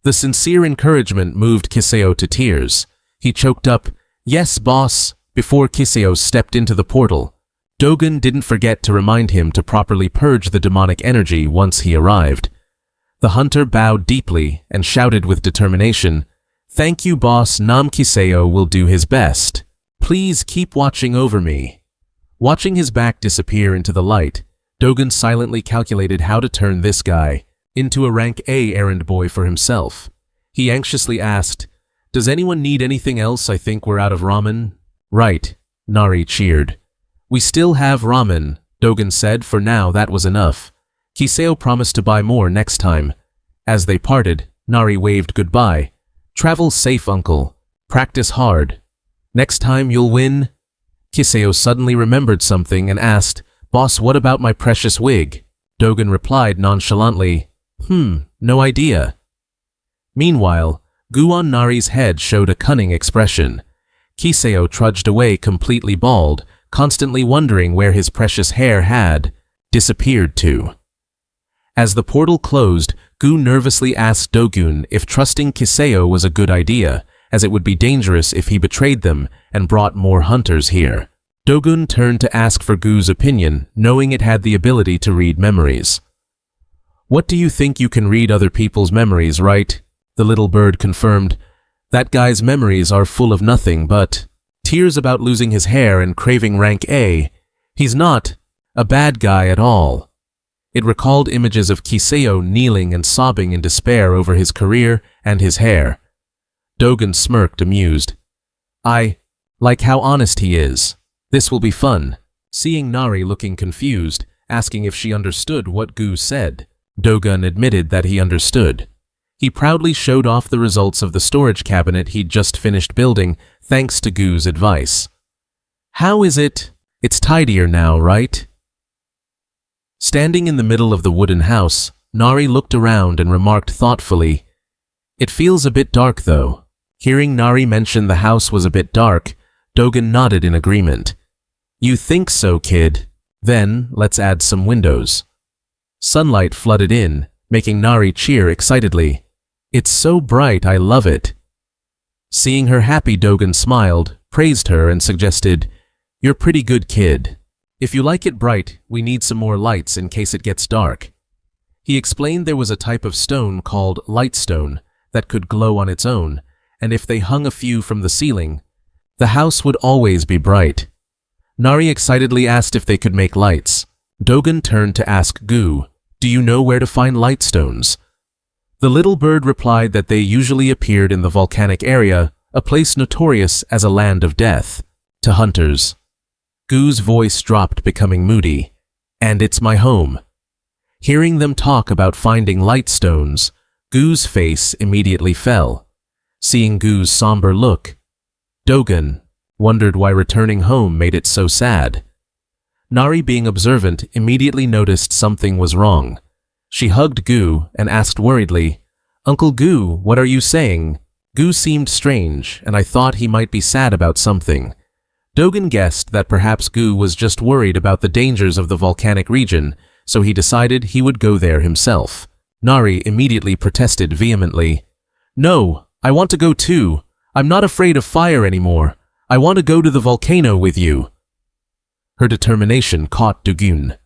A: The sincere encouragement moved Kiseo to tears. He choked up, Yes, boss, before Kiseo stepped into the portal. Dogen didn't forget to remind him to properly purge the demonic energy once he arrived. The hunter bowed deeply and shouted with determination, Thank you, boss. Nam Kiseo will do his best. Please keep watching over me. Watching his back disappear into the light, Dogen silently calculated how to turn this guy into a rank A errand boy for himself. He anxiously asked, Does anyone need anything else? I think we're out of ramen. Right, Nari cheered. We still have ramen, Dogen said. For now, that was enough. Kiseo promised to buy more next time. As they parted, Nari waved goodbye. Travel safe, uncle. Practice hard. Next time you'll win. Kiseo suddenly remembered something and asked, Boss, what about my precious wig? Dogen replied nonchalantly, No idea. Meanwhile, Gu on Nari's head showed a cunning expression. Kiseo trudged away completely bald, constantly wondering where his precious hair had disappeared to. As the portal closed, Gu nervously asked Dogen if trusting Kiseo was a good idea, as it would be dangerous if he betrayed them and brought more hunters here. Dogun turned to ask for Gu's opinion, knowing it had the ability to read memories. "What do you think you can read other people's memories, right?" The little bird confirmed. "That guy's memories are full of nothing but tears about losing his hair and craving rank A. He's not a bad guy at all." It recalled images of Kiseo kneeling and sobbing in despair over his career and his hair. Dogun smirked, amused. "I like how honest he is. This will be fun." Seeing Nari looking confused, asking if she understood what Gu said, Dogun admitted that he understood. He proudly showed off the results of the storage cabinet he'd just finished building, thanks to Gu's advice. "How is it? It's tidier now, right?" Standing in the middle of the wooden house, Nari looked around and remarked thoughtfully, "It feels a bit dark, though." Hearing Nari mention the house was a bit dark, Dogun nodded in agreement. "You think so, kid? Then, let's add some windows." Sunlight flooded in, making Nari cheer excitedly. "It's so bright, I love it." Seeing her happy, Dogun smiled, praised her, and suggested, "You're pretty good, kid. If you like it bright, we need some more lights in case it gets dark." He explained there was a type of stone called lightstone that could glow on its own, and if they hung a few from the ceiling, the house would always be bright. Nari excitedly asked if they could make lights. Dogun turned to ask Gu, "Do you know where to find lightstones?" The little bird replied that they usually appeared in the volcanic area, a place notorious as a land of death, to hunters. Gu's voice dropped, becoming moody. "And it's my home." Hearing them talk about finding lightstones, Gu's face immediately fell. Seeing Gu's somber look, Dogun wondered why returning home made it so sad. Nari, being observant, immediately noticed something was wrong. She hugged Gu and asked worriedly, "Uncle Gu, what are you saying?" Gu seemed strange, and I thought he might be sad about something. Dogun guessed that perhaps Gu was just worried about the dangers of the volcanic region, so he decided he would go there himself. Nari immediately protested vehemently. "No, I want to go too. I'm not afraid of fire anymore. I want to go to the volcano with you." Her determination caught Dogun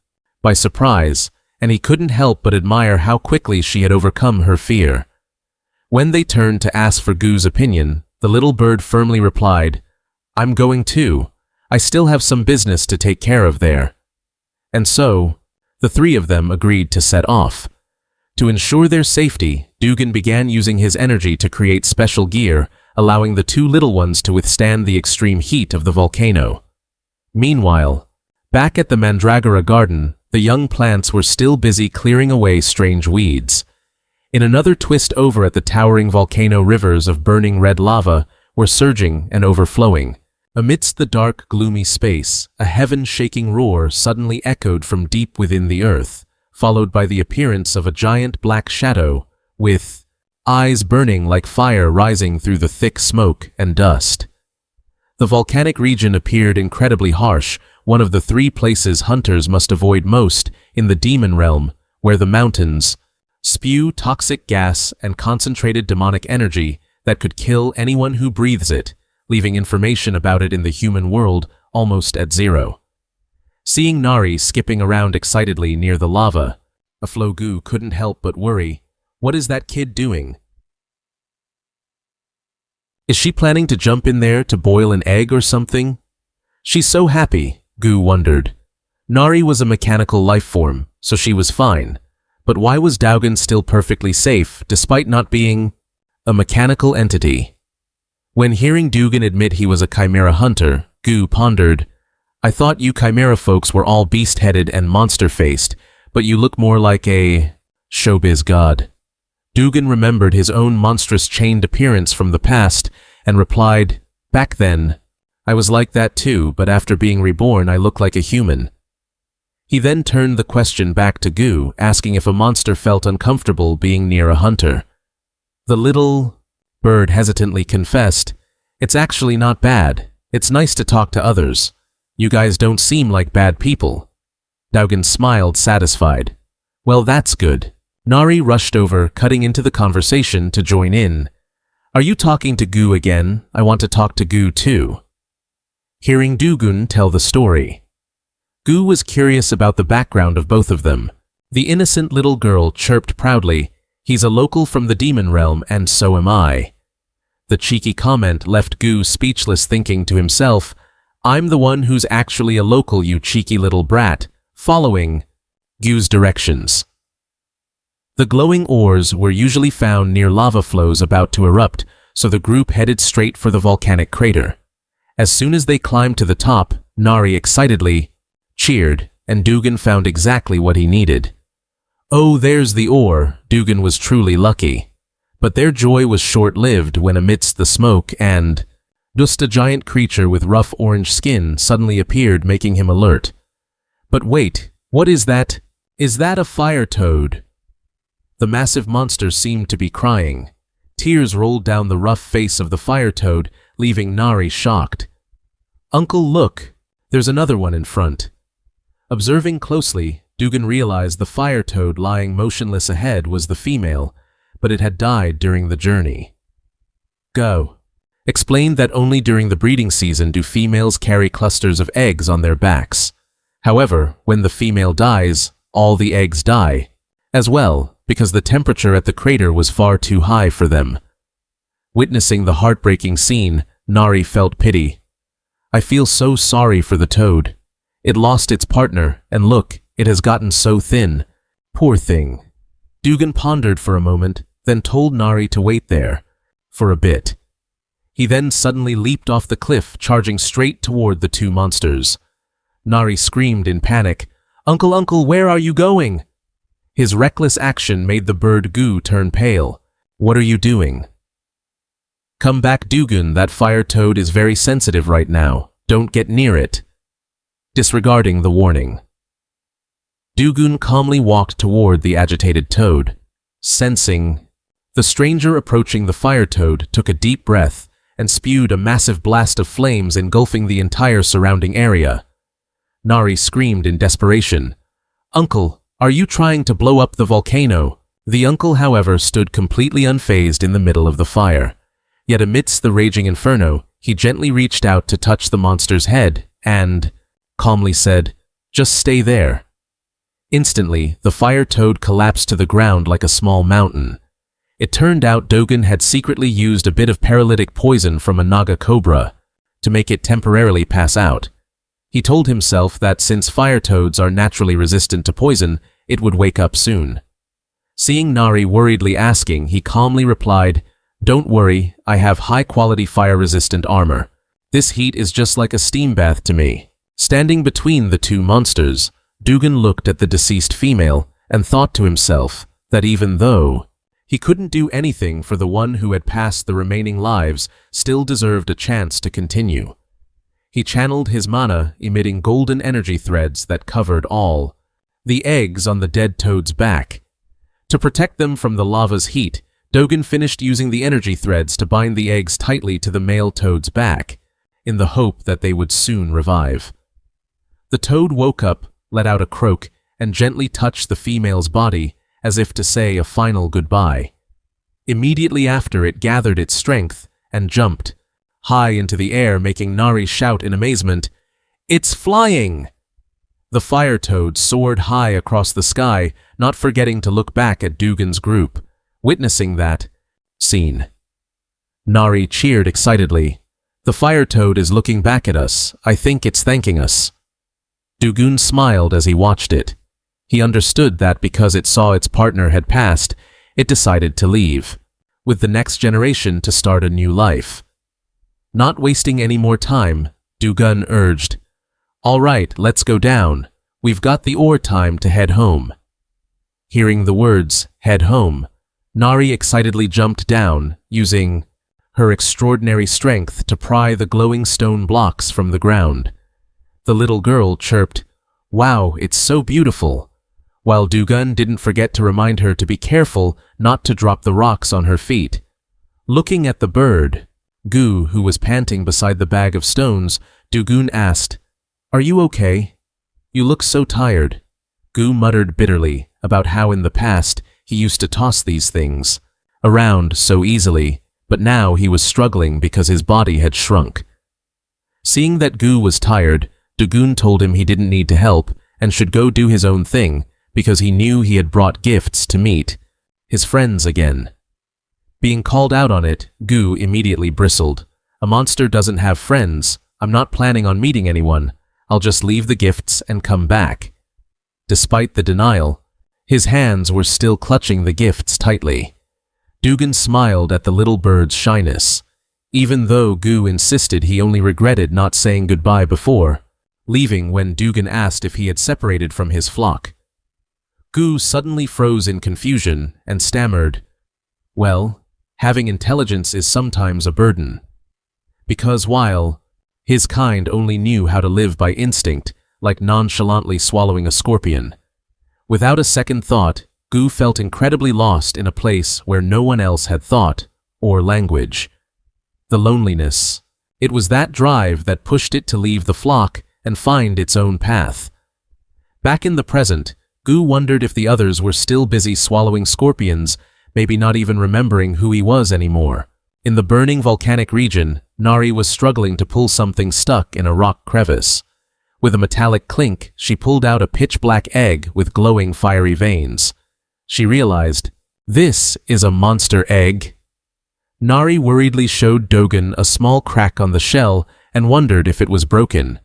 A: by surprise, and he couldn't help but admire how quickly she had overcome her fear. When they turned to ask for Gu's opinion, the little bird firmly replied, "I'm going too. I still have some business to take care of there." And so, the three of them agreed to set off. To ensure their safety, Dogun began using his energy to create special gear, allowing the two little ones to withstand the extreme heat of the volcano. Meanwhile, back at the Mandragora garden, the young plants were still busy clearing away strange weeds. In another twist, over at the towering volcano, rivers of burning red lava were surging and overflowing. Amidst the dark, gloomy space, a heaven-shaking roar suddenly echoed from deep within the earth, followed by the appearance of a giant black shadow, with eyes burning like fire rising through the thick smoke and dust. The volcanic region appeared incredibly harsh, one of the three places hunters must avoid most in the demon realm, where the mountains spew toxic gas and concentrated demonic energy that could kill anyone who breathes it, leaving information about it in the human world almost at zero. Seeing Nari skipping around excitedly near the lava, Gu couldn't help but worry. What is that kid doing? Is she planning to jump in there to boil an egg or something? She's so happy, Gu wondered. Nari was a mechanical life form, so she was fine. But why was Dogun still perfectly safe, despite not being a mechanical entity? When hearing Dogun admit he was a chimera hunter, Gu pondered, I thought you chimera folks were all beast-headed and monster-faced, but you look more like a showbiz god. Dogun remembered his own monstrous chained appearance from the past and replied, Back then, I was like that too, but after being reborn I look like a human. He then turned the question back to Gu, asking if a monster felt uncomfortable being near a hunter. The little bird hesitantly confessed, It's actually not bad. It's nice to talk to others. You guys don't seem like bad people. Dogun smiled, satisfied. Well, that's good. Nari rushed over, cutting into the conversation to join in. Are you talking to Gu again? I want to talk to Gu too. Hearing Dugun tell the story. Gu was curious about the background of both of them. The innocent little girl chirped proudly, "He's a local from the demon realm and so am I." The cheeky comment left Gu speechless, thinking to himself, "I'm the one who's actually a local, you cheeky little brat," following Gu's directions. The glowing ores were usually found near lava flows about to erupt, so the group headed straight for the volcanic crater. As soon as they climbed to the top, Nari excitedly cheered, and Dugan found exactly what he needed. Oh, there's the ore. Dugan was truly lucky. But their joy was short-lived when amidst the smoke and dust a giant creature with rough orange skin suddenly appeared, making him alert. But wait, what is that? Is that a fire toad? The massive monster seemed to be crying. Tears rolled down the rough face of the fire toad, leaving Nari shocked. "Uncle, look! There's another one in front." Observing closely, Dugan realized the fire toad lying motionless ahead was the female, but it had died during the journey. Go explained that only during the breeding season do females carry clusters of eggs on their backs. However, when the female dies, all the eggs die, as well, because the temperature at the crater was far too high for them. Witnessing the heartbreaking scene, Nari felt pity. "I feel so sorry for the toad. It lost its partner, and look, it has gotten so thin. Poor thing." Dugan pondered for a moment, then told Nari to wait there for a bit. He then suddenly leaped off the cliff, charging straight toward the two monsters. Nari screamed in panic, "Uncle, uncle, where are you going?" His reckless action made the bird Gu turn pale. "What are you doing?" "Come back, Dugan, that fire toad is very sensitive right now. Don't get near it." Disregarding the warning, Dugan calmly walked toward the agitated toad. Sensing the stranger approaching, the fire toad took a deep breath and spewed a massive blast of flames, engulfing the entire surrounding area. Nari screamed in desperation, "Uncle, are you trying to blow up the volcano?" The uncle, however, stood completely unfazed in the middle of the fire. Yet amidst the raging inferno, he gently reached out to touch the monster's head and calmly said, "Just stay there." Instantly, the fire toad collapsed to the ground like a small mountain. It turned out Dogen had secretly used a bit of paralytic poison from a naga cobra to make it temporarily pass out. He told himself that since fire toads are naturally resistant to poison, it would wake up soon. Seeing Nari worriedly asking, he calmly replied, "Don't worry, I have high-quality fire-resistant armor. This heat is just like a steam bath to me." Standing between the two monsters, Dugan looked at the deceased female and thought to himself that even though he couldn't do anything for the one who had passed the remaining lives, still deserved a chance to continue. He channeled his mana, emitting golden energy threads that covered all the eggs on the dead toad's back. To protect them from the lava's heat, Dogen finished using the energy threads to bind the eggs tightly to the male toad's back, in the hope that they would soon revive. The toad woke up, let out a croak, and gently touched the female's body, as if to say a final goodbye. Immediately after, it gathered its strength and jumped high into the air, making Nari shout in amazement, "It's flying!" The fire toad soared high across the sky, not forgetting to look back at Dugan's group. Witnessing that scene, Nari cheered excitedly, "The fire toad is looking back at us. I think it's thanking us." Dugun smiled as he watched it. He understood that because it saw its partner had passed, it decided to leave, with the next generation to start a new life. Not wasting any more time, Dugun urged, "All right, let's go down. We've got the ore, time to head home." Hearing the words, "head home," Nari excitedly jumped down, using her extraordinary strength to pry the glowing stone blocks from the ground. The little girl chirped, "Wow, it's so beautiful," while Dugun didn't forget to remind her to be careful not to drop the rocks on her feet. Looking at the bird, Gu, who was panting beside the bag of stones, Dugun asked, "Are you okay? You look so tired." Gu muttered bitterly about how in the past he used to toss these things around so easily, but now he was struggling because his body had shrunk. Seeing that Gu was tired, Dogun told him he didn't need to help and should go do his own thing because he knew he had brought gifts to meet his friends again. Being called out on it, Gu immediately bristled. "A monster doesn't have friends. I'm not planning on meeting anyone. I'll just leave the gifts and come back." Despite the denial, his hands were still clutching the gifts tightly. Dugan smiled at the little bird's shyness, even though Gu insisted he only regretted not saying goodbye before leaving when Dugan asked if he had separated from his flock. Gu suddenly froze in confusion and stammered, "Well, having intelligence is sometimes a burden." Because while his kind only knew how to live by instinct, like nonchalantly swallowing a scorpion. Without a second thought, Gu felt incredibly lost in a place where no one else had thought or language. The loneliness. It was that drive that pushed it to leave the flock and find its own path. Back in the present, Gu wondered if the others were still busy swallowing scorpions, maybe not even remembering who he was anymore. In the burning volcanic region, Nari was struggling to pull something stuck in a rock crevice. With a metallic clink, she pulled out a pitch-black egg with glowing fiery veins. She realized, "This is a monster egg." Nari worriedly showed Dogen a small crack on the shell and wondered if it was broken.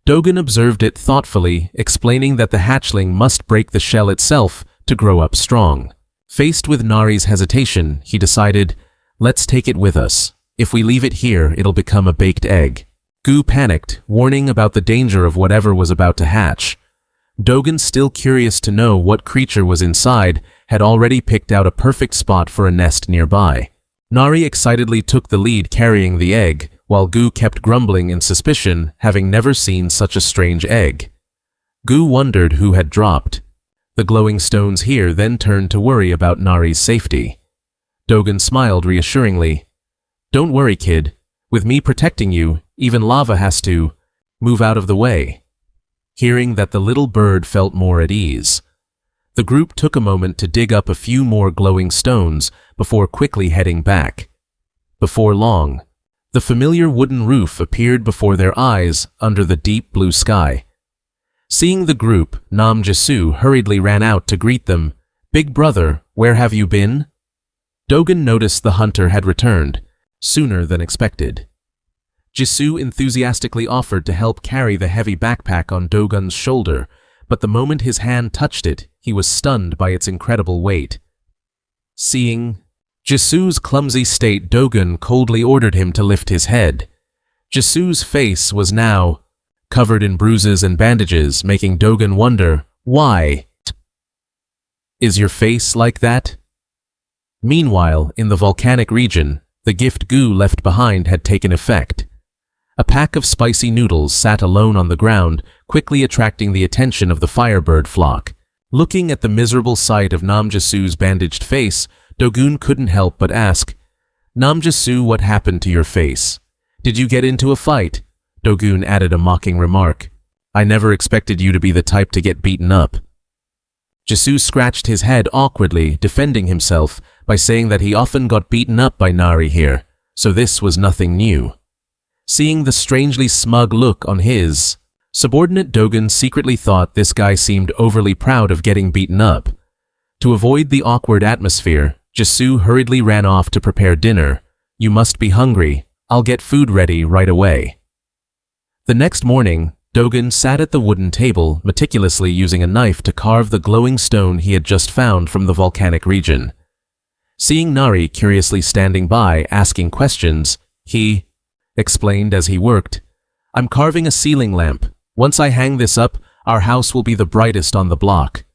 A: Dogen observed it thoughtfully, explaining that the hatchling must break the shell itself to grow up strong. Faced with Nari's hesitation, he decided, "Let's take it with us. If we leave it here, it'll become a baked egg." Gu panicked, warning about the danger of whatever was about to hatch. Dogen, still curious to know what creature was inside, had already picked out a perfect spot for a nest nearby. Nari excitedly took the lead carrying the egg, while Gu kept grumbling in suspicion, having never seen such a strange egg. Gu wondered who had dropped the glowing stones here, then turned to worry about Nari's safety. Dogen smiled reassuringly. "Don't worry, kid. With me protecting you, even lava has to move out of the way." Hearing that, the little bird felt more at ease. The group took a moment to dig up a few more glowing stones before quickly heading back. Before long, the familiar wooden roof appeared before their eyes under the deep blue sky. Seeing the group, Nam Jisoo hurriedly ran out to greet them. "Big brother, where have you been?" Dogen noticed the hunter had returned, sooner than expected. Jisoo enthusiastically offered to help carry the heavy backpack on Dogen's shoulder, but the moment his hand touched it, he was stunned by its incredible weight. Seeing Jisoo's clumsy state, Dogen coldly ordered him to lift his head. Jisoo's face was now covered in bruises and bandages, making Dogen wonder, "Why is your face like that?" Meanwhile, in the volcanic region, the gift Gu left behind had taken effect. A pack of spicy noodles sat alone on the ground, quickly attracting the attention of the firebird flock. Looking at the miserable sight of Namjasu's bandaged face, Dogun couldn't help but ask, "Namjasu, what happened to your face? Did you get into a fight?" Dogun added a mocking remark. "I never expected you to be the type to get beaten up." Jasu scratched his head awkwardly, defending himself by saying that he often got beaten up by Nari here, so this was nothing new. Seeing the strangely smug look on his subordinate, Dogen secretly thought this guy seemed overly proud of getting beaten up. To avoid the awkward atmosphere, Jasu hurriedly ran off to prepare dinner. "You must be hungry. I'll get food ready right away." The next morning, Dogen sat at the wooden table, meticulously using a knife to carve the glowing stone he had just found from the volcanic region. Seeing Nari curiously standing by, asking questions, he explained as he worked, "I'm carving a ceiling lamp. Once I hang this up, our house will be the brightest on the block."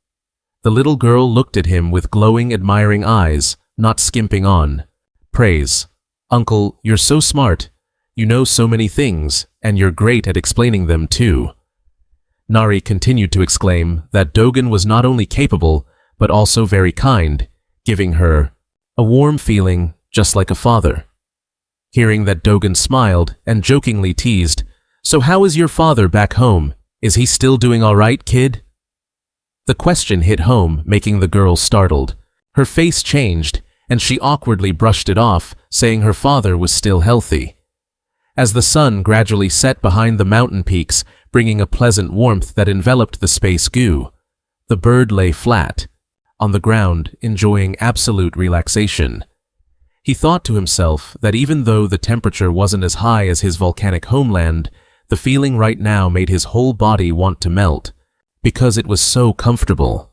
A: The little girl looked at him with glowing, admiring eyes, not skimping on praise. "Uncle, you're so smart. You know so many things, and you're great at explaining them too." Nari continued to exclaim that Dogen was not only capable, but also very kind, giving her a warm feeling, just like a father. Hearing that, Dogen smiled and jokingly teased, "So how is your father back home? Is he still doing all right, kid?" The question hit home, making the girl startled. Her face changed, and she awkwardly brushed it off, saying her father was still healthy. As the sun gradually set behind the mountain peaks, bringing a pleasant warmth that enveloped the space Gu, the bird lay flat, on the ground, enjoying absolute relaxation. He thought to himself that even though the temperature wasn't as high as his volcanic homeland, the feeling right now made his whole body want to melt, because it was so comfortable.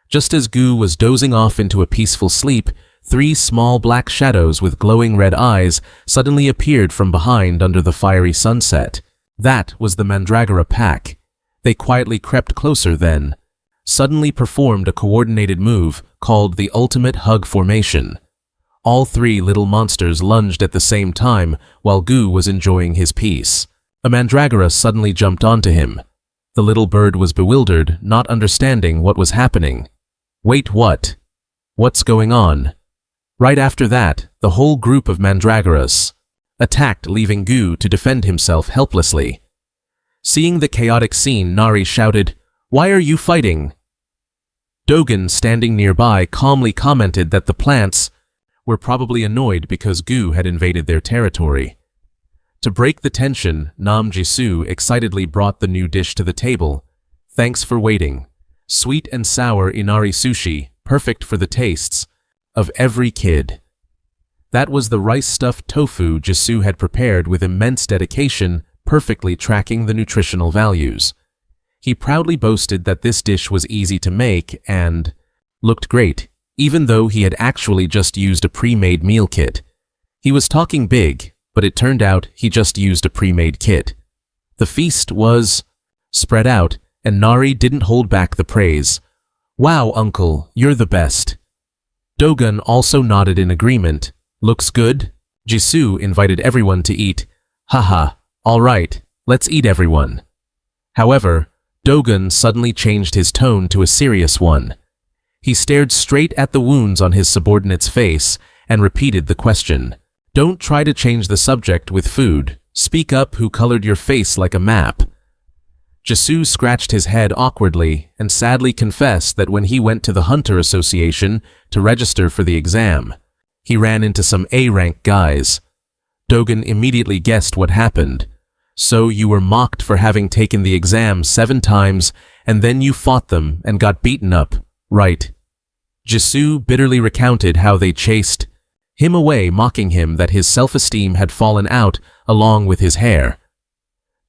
A: Just as Gu was dozing off into a peaceful sleep, 3 small black shadows with glowing red eyes suddenly appeared from behind under the fiery sunset. That was the Mandragora pack. They quietly crept closer then, suddenly performed a coordinated move called the Ultimate Hug Formation. All 3 little monsters lunged at the same time while Gu was enjoying his peace. A Mandragora suddenly jumped onto him. The little bird was bewildered, not understanding what was happening. Wait, what? What's going on? Right after that, the whole group of Mandragoras attacked, leaving Gu to defend himself helplessly. Seeing the chaotic scene, Nari shouted, "Why are you fighting?" Dogen, standing nearby, calmly commented that the plants were probably annoyed because Gu had invaded their territory. To break the tension, Nam Jisoo excitedly brought the new dish to the table. "Thanks for waiting. Sweet and sour inari sushi, perfect for the tastes of every kid." That was the rice-stuffed tofu Jisoo had prepared with immense dedication, perfectly tracking the nutritional values. He proudly boasted that this dish was easy to make and looked great, even though he had actually just used a pre-made meal kit. He was talking big, but it turned out he just used a pre-made kit. The feast was spread out, and Nari didn't hold back the praise. "Wow, uncle, you're the best." Dogen also nodded in agreement. "Looks good?" Jisoo invited everyone to eat. "Haha, all right, let's eat everyone." However, Dogen suddenly changed his tone to a serious one. He stared straight at the wounds on his subordinate's face and repeated the question. "Don't try to change the subject with food. Speak up, who colored your face like a map?" Jisoo scratched his head awkwardly and sadly confessed that when he went to the Hunter Association to register for the exam, he ran into some A-rank guys. Dogen immediately guessed what happened. "So you were mocked for having taken the exam 7 times, and then you fought them and got beaten up, right?" Jisoo bitterly recounted how they chased him away, mocking him that his self-esteem had fallen out along with his hair.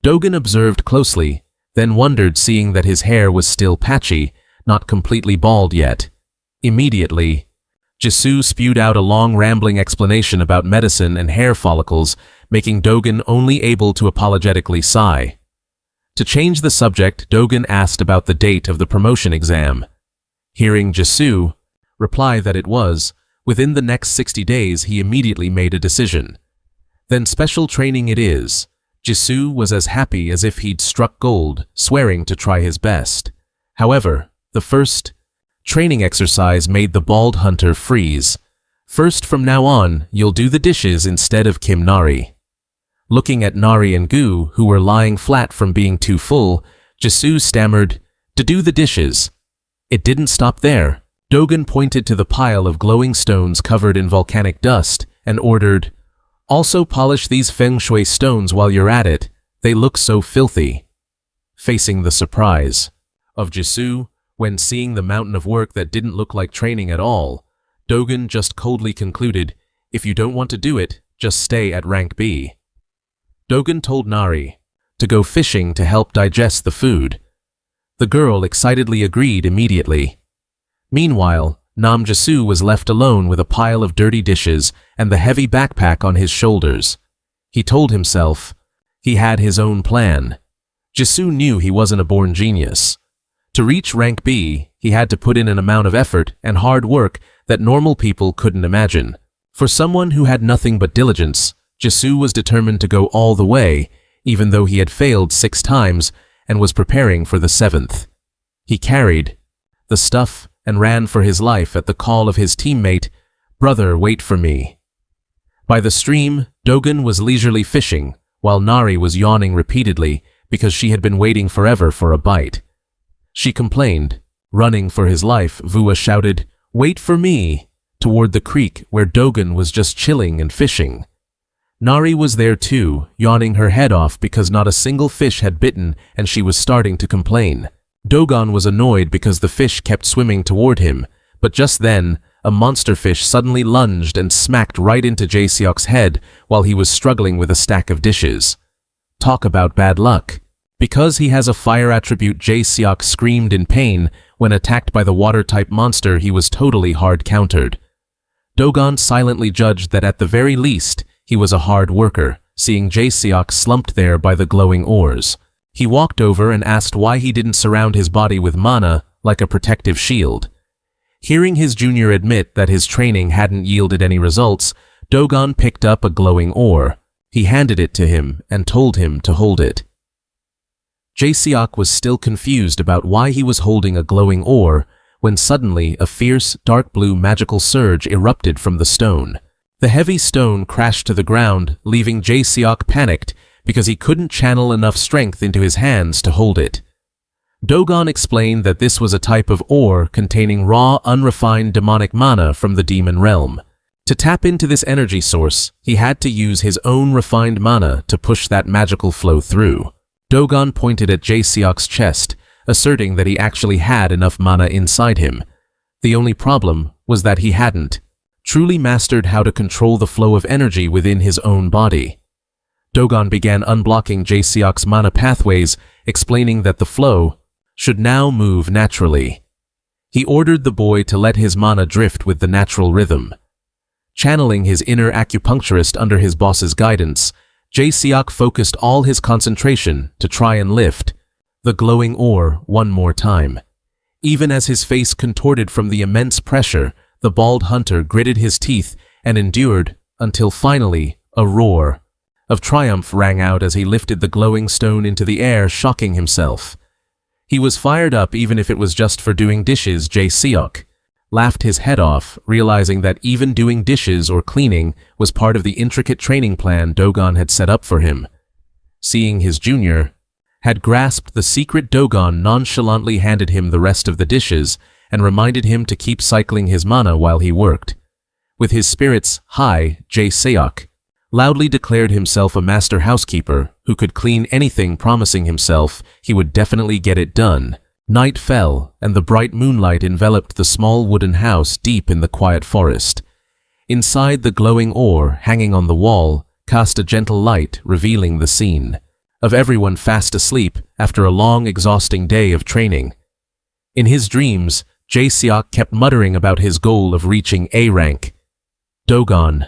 A: Dogen observed closely, then wondered, seeing that his hair was still patchy, not completely bald yet. Immediately, Jisoo spewed out a long rambling explanation about medicine and hair follicles, making Dogen only able to apologetically sigh. To change the subject, Dogen asked about the date of the promotion exam. Hearing Jisoo reply that it was within the next 60 days, he immediately made a decision. "Then special training it is." Jisoo was as happy as if he'd struck gold, swearing to try his best. However, the first training exercise made the bald hunter freeze. "First, from now on, you'll do the dishes instead of Kim Nari." Looking at Nari and Gu, who were lying flat from being too full, Jisoo stammered, "To do the dishes." It didn't stop there. Dogen pointed to the pile of glowing stones covered in volcanic dust and ordered, "Also polish these feng shui stones while you're at it. They look so filthy." Facing the surprise of Jisoo when seeing the mountain of work that didn't look like training at all, Dogen just coldly concluded, "If you don't want to do it, just stay at rank B." Dogen told Nari to go fishing to help digest the food. The girl excitedly agreed immediately. Meanwhile, Nam Jisoo was left alone with a pile of dirty dishes and the heavy backpack on his shoulders. He told himself he had his own plan. Jisoo knew he wasn't a born genius. To reach rank B, he had to put in an amount of effort and hard work that normal people couldn't imagine. For someone who had nothing but diligence, Jisoo was determined to go all the way, even though he had failed 6 times and was preparing for the 7th. He carried the stuff and ran for his life at the call of his teammate, "Brother, wait for me." By the stream, Dogen was leisurely fishing, while Nari was yawning repeatedly because she had been waiting forever for a bite. She complained. Running for his life, Vua shouted, "Wait for me!" toward the creek where Dogon was just chilling and fishing. Nari was there too, yawning her head off because not a single fish had bitten and she was starting to complain. Dogon was annoyed because the fish kept swimming toward him, but just then, a monster fish suddenly lunged and smacked right into Jae-seok's head while he was struggling with a stack of dishes. Talk about bad luck. Because he has a fire attribute, Jae-seok screamed in pain. When attacked by the water-type monster, he was totally hard-countered. Dogon silently judged that at the very least, he was a hard worker, seeing Jae-seok slumped there by the glowing oars. He walked over and asked why he didn't surround his body with mana like a protective shield. Hearing his junior admit that his training hadn't yielded any results, Dogon picked up a glowing oar. He handed it to him and told him to hold it. Jae-seok was still confused about why he was holding a glowing oar when suddenly a fierce, dark blue magical surge erupted from the stone. The heavy stone crashed to the ground, leaving Jae-seok panicked because he couldn't channel enough strength into his hands to hold it. Dogon explained that this was a type of ore containing raw, unrefined demonic mana from the demon realm. To tap into this energy source, he had to use his own refined mana to push that magical flow through. Dogon pointed at Jae-seok's chest, asserting that he actually had enough mana inside him. The only problem was that he hadn't truly mastered how to control the flow of energy within his own body. Dogon began unblocking Jae-seok's mana pathways, explaining that the flow should now move naturally. He ordered the boy to let his mana drift with the natural rhythm. Channeling his inner acupuncturist under his boss's guidance, Jae-seok focused all his concentration to try and lift the glowing ore one more time. Even as his face contorted from the immense pressure, the bald hunter gritted his teeth and endured until finally a roar of triumph rang out as he lifted the glowing stone into the air, shocking himself. He was fired up even if it was just for doing dishes. Jae-seok laughed his head off, realizing that even doing dishes or cleaning was part of the intricate training plan Dogon had set up for him. Seeing his junior had grasped the secret, Dogon nonchalantly handed him the rest of the dishes and reminded him to keep cycling his mana while he worked. With his spirits high, Jae-seok loudly declared himself a master housekeeper who could clean anything, promising himself he would definitely get it done. Night fell, and the bright moonlight enveloped the small wooden house deep in the quiet forest. Inside, the glowing ore, hanging on the wall, cast a gentle light, revealing the scene of everyone fast asleep after a long, exhausting day of training. In his dreams, Jae-seok kept muttering about his goal of reaching A rank. Dogon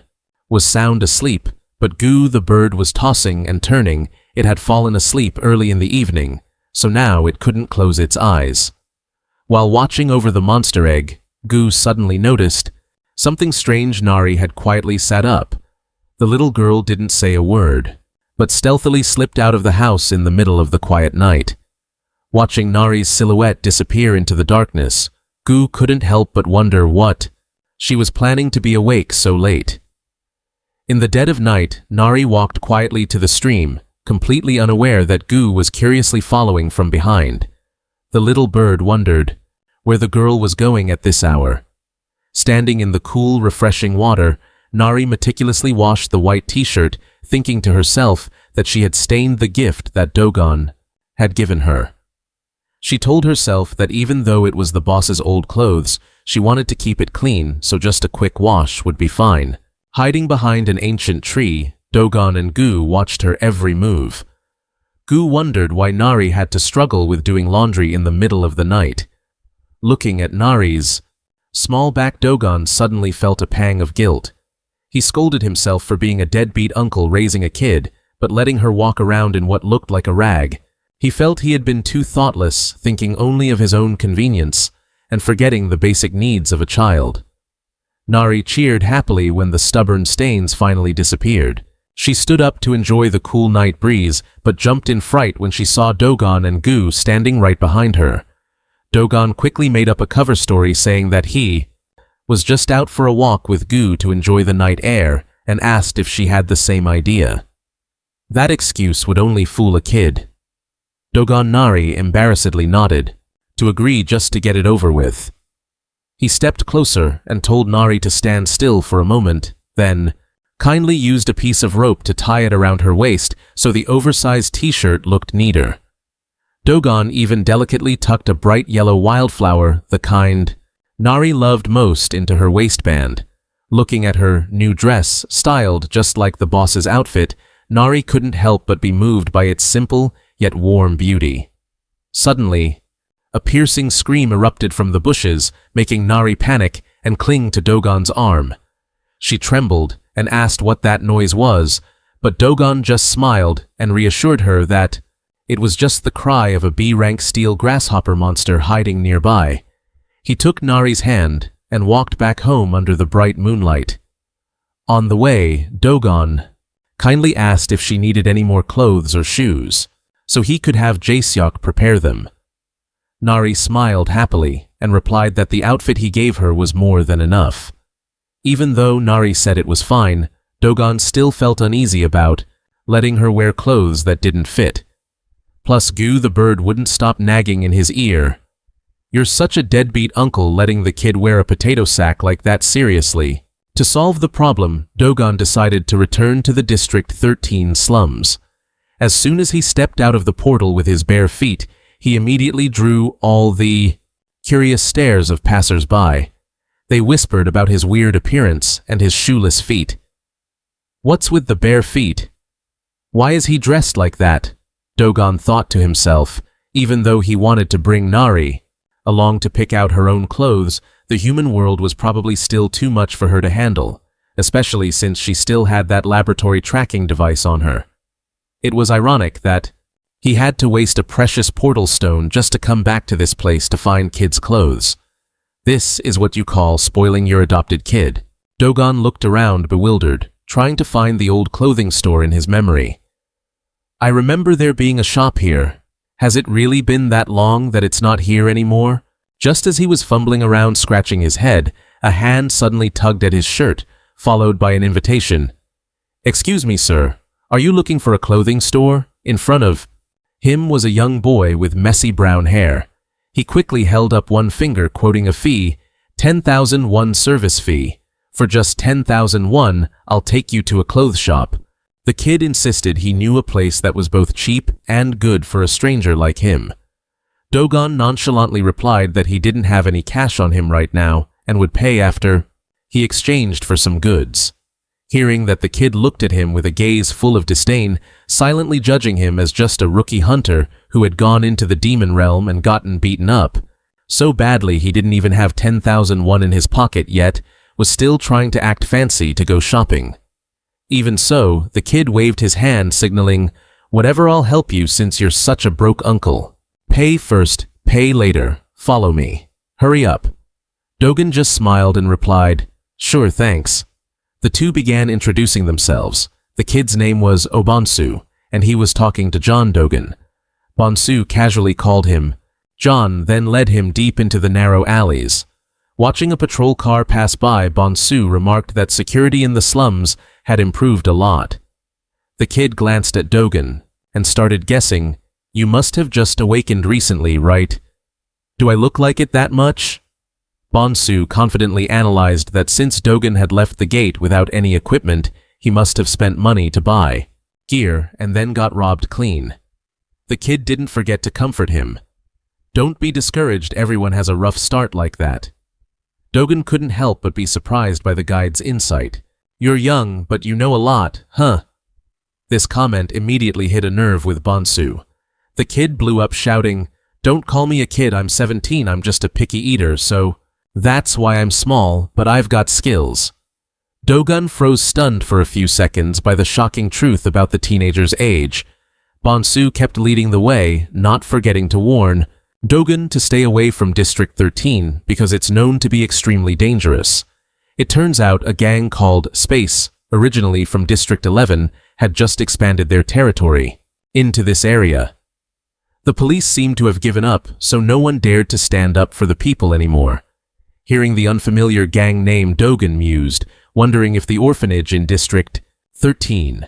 A: was sound asleep, but Gu the bird was tossing and turning. It had fallen asleep early in the evening, so now it couldn't close its eyes. While watching over the monster egg, Gu suddenly noticed something strange. Nari had quietly sat up. The little girl didn't say a word, but stealthily slipped out of the house in the middle of the quiet night. Watching Nari's silhouette disappear into the darkness, Gu couldn't help but wonder what she was planning to be awake so late. In the dead of night, Nari walked quietly to the stream, completely unaware that Gu was curiously following from behind. The little bird wondered where the girl was going at this hour. Standing in the cool, refreshing water, Nari meticulously washed the white t-shirt, thinking to herself that she had stained the gift that Dogon had given her. She told herself that even though it was the boss's old clothes, she wanted to keep it clean, so just a quick wash would be fine. Hiding behind an ancient tree, Dogon and Gu watched her every move. Gu wondered why Nari had to struggle with doing laundry in the middle of the night. Looking at Nari's small back, Dogon suddenly felt a pang of guilt. He scolded himself for being a deadbeat uncle raising a kid, but letting her walk around in what looked like a rag. He felt he had been too thoughtless, thinking only of his own convenience, and forgetting the basic needs of a child. Nari cheered happily when the stubborn stains finally disappeared. She stood up to enjoy the cool night breeze, but jumped in fright when she saw Dogon and Gu standing right behind her. Dogon quickly made up a cover story saying that he was just out for a walk with Gu to enjoy the night air, and asked if she had the same idea. That excuse would only fool a kid. Dogon Nari embarrassedly nodded, to agree just to get it over with. He stepped closer and told Nari to stand still for a moment, then kindly used a piece of rope to tie it around her waist so the oversized t-shirt looked neater. Dogon even delicately tucked a bright yellow wildflower, the kind Nari loved most, into her waistband. Looking at her new dress, styled just like the boss's outfit, Nari couldn't help but be moved by its simple yet warm beauty. Suddenly, a piercing scream erupted from the bushes, making Nari panic and cling to Dogon's arm. She trembled and asked what that noise was, but Dogon just smiled and reassured her that it was just the cry of a B-rank steel grasshopper monster hiding nearby. He took Nari's hand and walked back home under the bright moonlight. On the way, Dogon kindly asked if she needed any more clothes or shoes, so he could have Jaeseok prepare them. Nari smiled happily and replied that the outfit he gave her was more than enough. Even though Nari said it was fine, Dogon still felt uneasy about letting her wear clothes that didn't fit. Plus, Gu the bird wouldn't stop nagging in his ear. "You're such a deadbeat uncle letting the kid wear a potato sack like that seriously." To solve the problem, Dogon decided to return to the District 13 slums. As soon as he stepped out of the portal with his bare feet, he immediately drew all the curious stares of passers-by. They whispered about his weird appearance and his shoeless feet. What's with the bare feet? Why is he dressed like that? Dogon thought to himself. Even though he wanted to bring Nari along to pick out her own clothes, the human world was probably still too much for her to handle, especially since she still had that laboratory tracking device on her. It was ironic that he had to waste a precious portal stone just to come back to this place to find kids' clothes. This is what you call spoiling your adopted kid. Dogon looked around bewildered, trying to find the old clothing store in his memory. I remember there being a shop here. Has it really been that long that it's not here anymore? Just as he was fumbling around scratching his head, a hand suddenly tugged at his shirt, followed by an invitation. Excuse me, sir. Are you looking for a clothing store? In front of him was a young boy with messy brown hair. He quickly held up one finger, quoting a fee, 10,000 won service fee. For just 10,000 won, I'll take you to a clothes shop. The kid insisted he knew a place that was both cheap and good for a stranger like him. Dogon nonchalantly replied that he didn't have any cash on him right now and would pay after he exchanged for some goods. Hearing that the kid looked at him with a gaze full of disdain, silently judging him as just a rookie hunter who had gone into the demon realm and gotten beaten up so badly he didn't even have 10,000 won in his pocket yet, was still trying to act fancy to go shopping. Even so, the kid waved his hand, signaling, "Whatever, I'll help you since you're such a broke uncle. Pay first, pay later. Follow me. Hurry up." Dogon just smiled and replied, "Sure, thanks." The two began introducing themselves. The kid's name was Obonsu, and he was talking to John Dogon. Bonsu casually called him John, then led him deep into the narrow alleys. Watching a patrol car pass by, Bonsu remarked that security in the slums had improved a lot. The kid glanced at Dogon and started guessing, "You must have just awakened recently, right? Do I look like it that much?" Bonsu confidently analyzed that since Dogon had left the gate without any equipment, he must have spent money to buy gear and then got robbed clean. The kid didn't forget to comfort him. "Don't be discouraged, everyone has a rough start like that." Dogon couldn't help but be surprised by the guide's insight. "You're young, but you know a lot, huh?" This comment immediately hit a nerve with Bonsu. The kid blew up shouting, "Don't call me a kid, I'm 17, I'm just a picky eater, so that's why I'm small, but I've got skills." Dogon froze stunned for a few seconds by the shocking truth about the teenager's age. Bonsu kept leading the way, not forgetting to warn Dogon to stay away from District 13 because it's known to be extremely dangerous. It turns out a gang called Space, originally from District 11, had just expanded their territory into this area. The police seemed to have given up, so no one dared to stand up for the people anymore. Hearing the unfamiliar gang name, Dogon mused, wondering if the orphanage in District 13,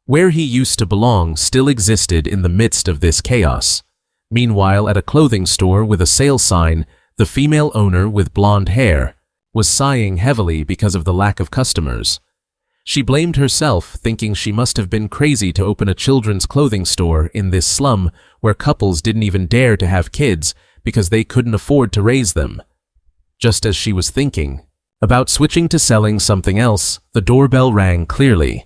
A: where he used to belong, still existed in the midst of this chaos. Meanwhile, at a clothing store with a sale sign, the female owner with blonde hair, was sighing heavily because of the lack of customers. She blamed herself, thinking she must have been crazy to open a children's clothing store in this slum where couples didn't even dare to have kids because they couldn't afford to raise them. Just as she was thinking about switching to selling something else, the doorbell rang clearly.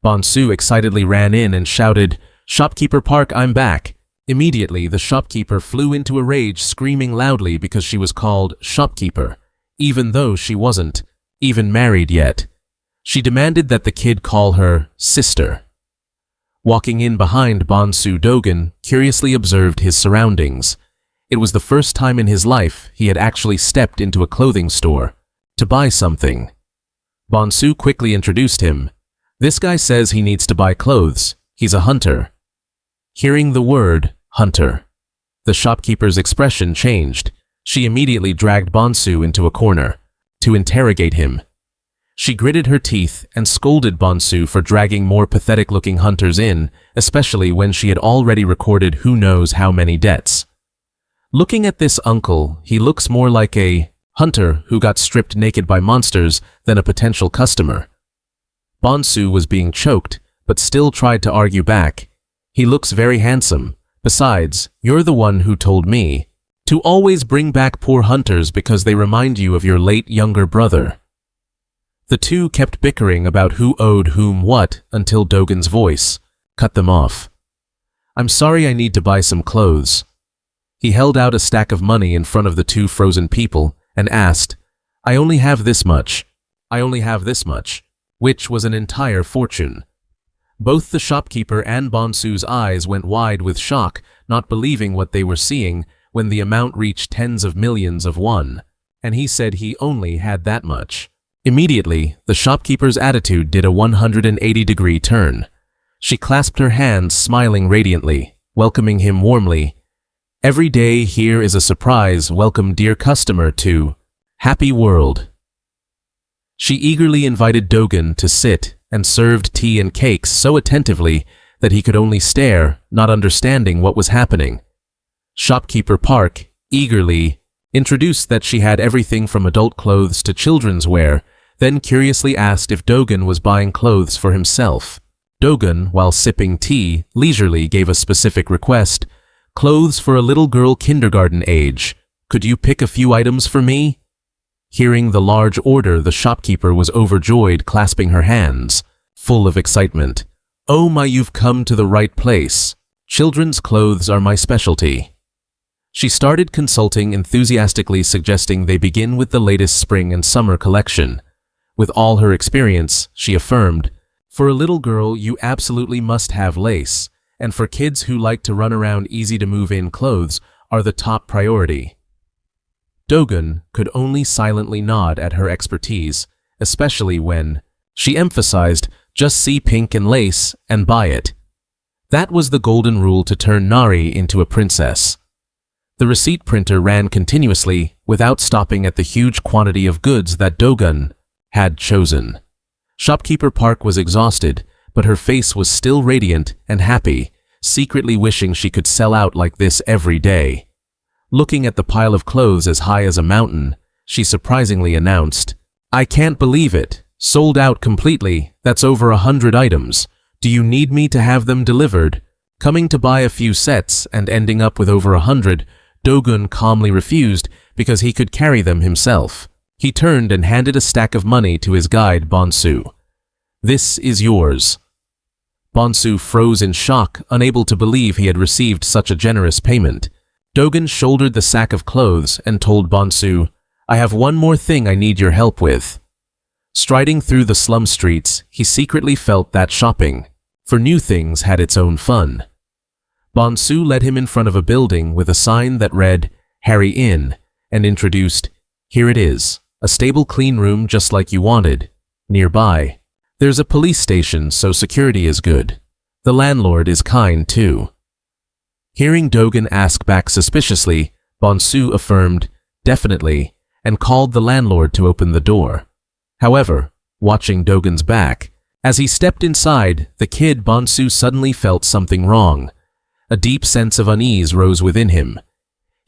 A: Bonsu excitedly ran in and shouted, "Shopkeeper Park, I'm back." Immediately, the shopkeeper flew into a rage, screaming loudly because she was called shopkeeper, even though she wasn't even married yet. She demanded that the kid call her sister. Walking in behind Bonsu, Dogen curiously observed his surroundings. It was the first time in his life he had actually stepped into a clothing store to buy something. Bonsu quickly introduced him. "This guy says he needs to buy clothes. He's a hunter." Hearing the word hunter, the shopkeeper's expression changed. She immediately dragged Bonsu into a corner to interrogate him. She gritted her teeth and scolded Bonsu for dragging more pathetic-looking hunters in, especially when she had already recorded who knows how many debts. Looking at this uncle, he looks more like a hunter who got stripped naked by monsters than a potential customer. Bonsu was being choked, but still tried to argue back. "He looks very handsome. Besides, you're the one who told me to always bring back poor hunters because they remind you of your late younger brother." The two kept bickering about who owed whom what until Dogen's voice cut them off. "I'm sorry, I need to buy some clothes." He held out a stack of money in front of the two frozen people and asked, I only have this much, which was an entire fortune. Both the shopkeeper and Bonsu's eyes went wide with shock, not believing what they were seeing when the amount reached tens of millions of won, and he said he only had that much. Immediately, the shopkeeper's attitude did a 180-degree turn. She clasped her hands, smiling radiantly, welcoming him warmly. "Every day here is a surprise. Welcome, dear customer, to Happy World." She eagerly invited Dogen to sit and served tea and cakes so attentively that he could only stare, not understanding what was happening. Shopkeeper Park eagerly introduced that she had everything from adult clothes to children's wear, then curiously asked if Dogen was buying clothes for himself. Dogen, while sipping tea, leisurely gave a specific request, "Clothes for a little girl kindergarten age. Could you pick a few items for me?" Hearing the large order, the shopkeeper was overjoyed, clasping her hands, full of excitement. "Oh my, you've come to the right place. Children's clothes are my specialty." She started consulting, enthusiastically suggesting they begin with the latest spring and summer collection. With all her experience, she affirmed, "For a little girl, you absolutely must have lace, and for kids who like to run around, easy-to-move-in clothes are the top priority." Dogen could only silently nod at her expertise, especially when she emphasized, "Just see pink and lace and buy it." That was the golden rule to turn Nari into a princess. The receipt printer ran continuously without stopping at the huge quantity of goods that Dogen had chosen. Shopkeeper Park was exhausted, but her face was still radiant and happy, secretly wishing she could sell out like this every day. Looking at the pile of clothes as high as a mountain, she surprisingly announced, "I can't believe it. Sold out completely. That's over 100 items. Do you need me to have them delivered?" Coming to buy a few sets and ending up with over 100, Dogen calmly refused because he could carry them himself. He turned and handed a stack of money to his guide, Bonsu. "This is yours." Bonsu froze in shock, unable to believe he had received such a generous payment. Dogen shouldered the sack of clothes and told Bonsu, "I have one more thing I need your help with." Striding through the slum streets, he secretly felt that shopping for new things had its own fun. Bonsu led him in front of a building with a sign that read, "Harry Inn," and introduced, "Here it is, a stable clean room just like you wanted. Nearby, there's a police station, so security is good. The landlord is kind too." Hearing Dogen ask back suspiciously, Bonsu affirmed, "Definitely," and called the landlord to open the door. However, watching Dogen's back, as he stepped inside, the kid Bonsu suddenly felt something wrong. A deep sense of unease rose within him.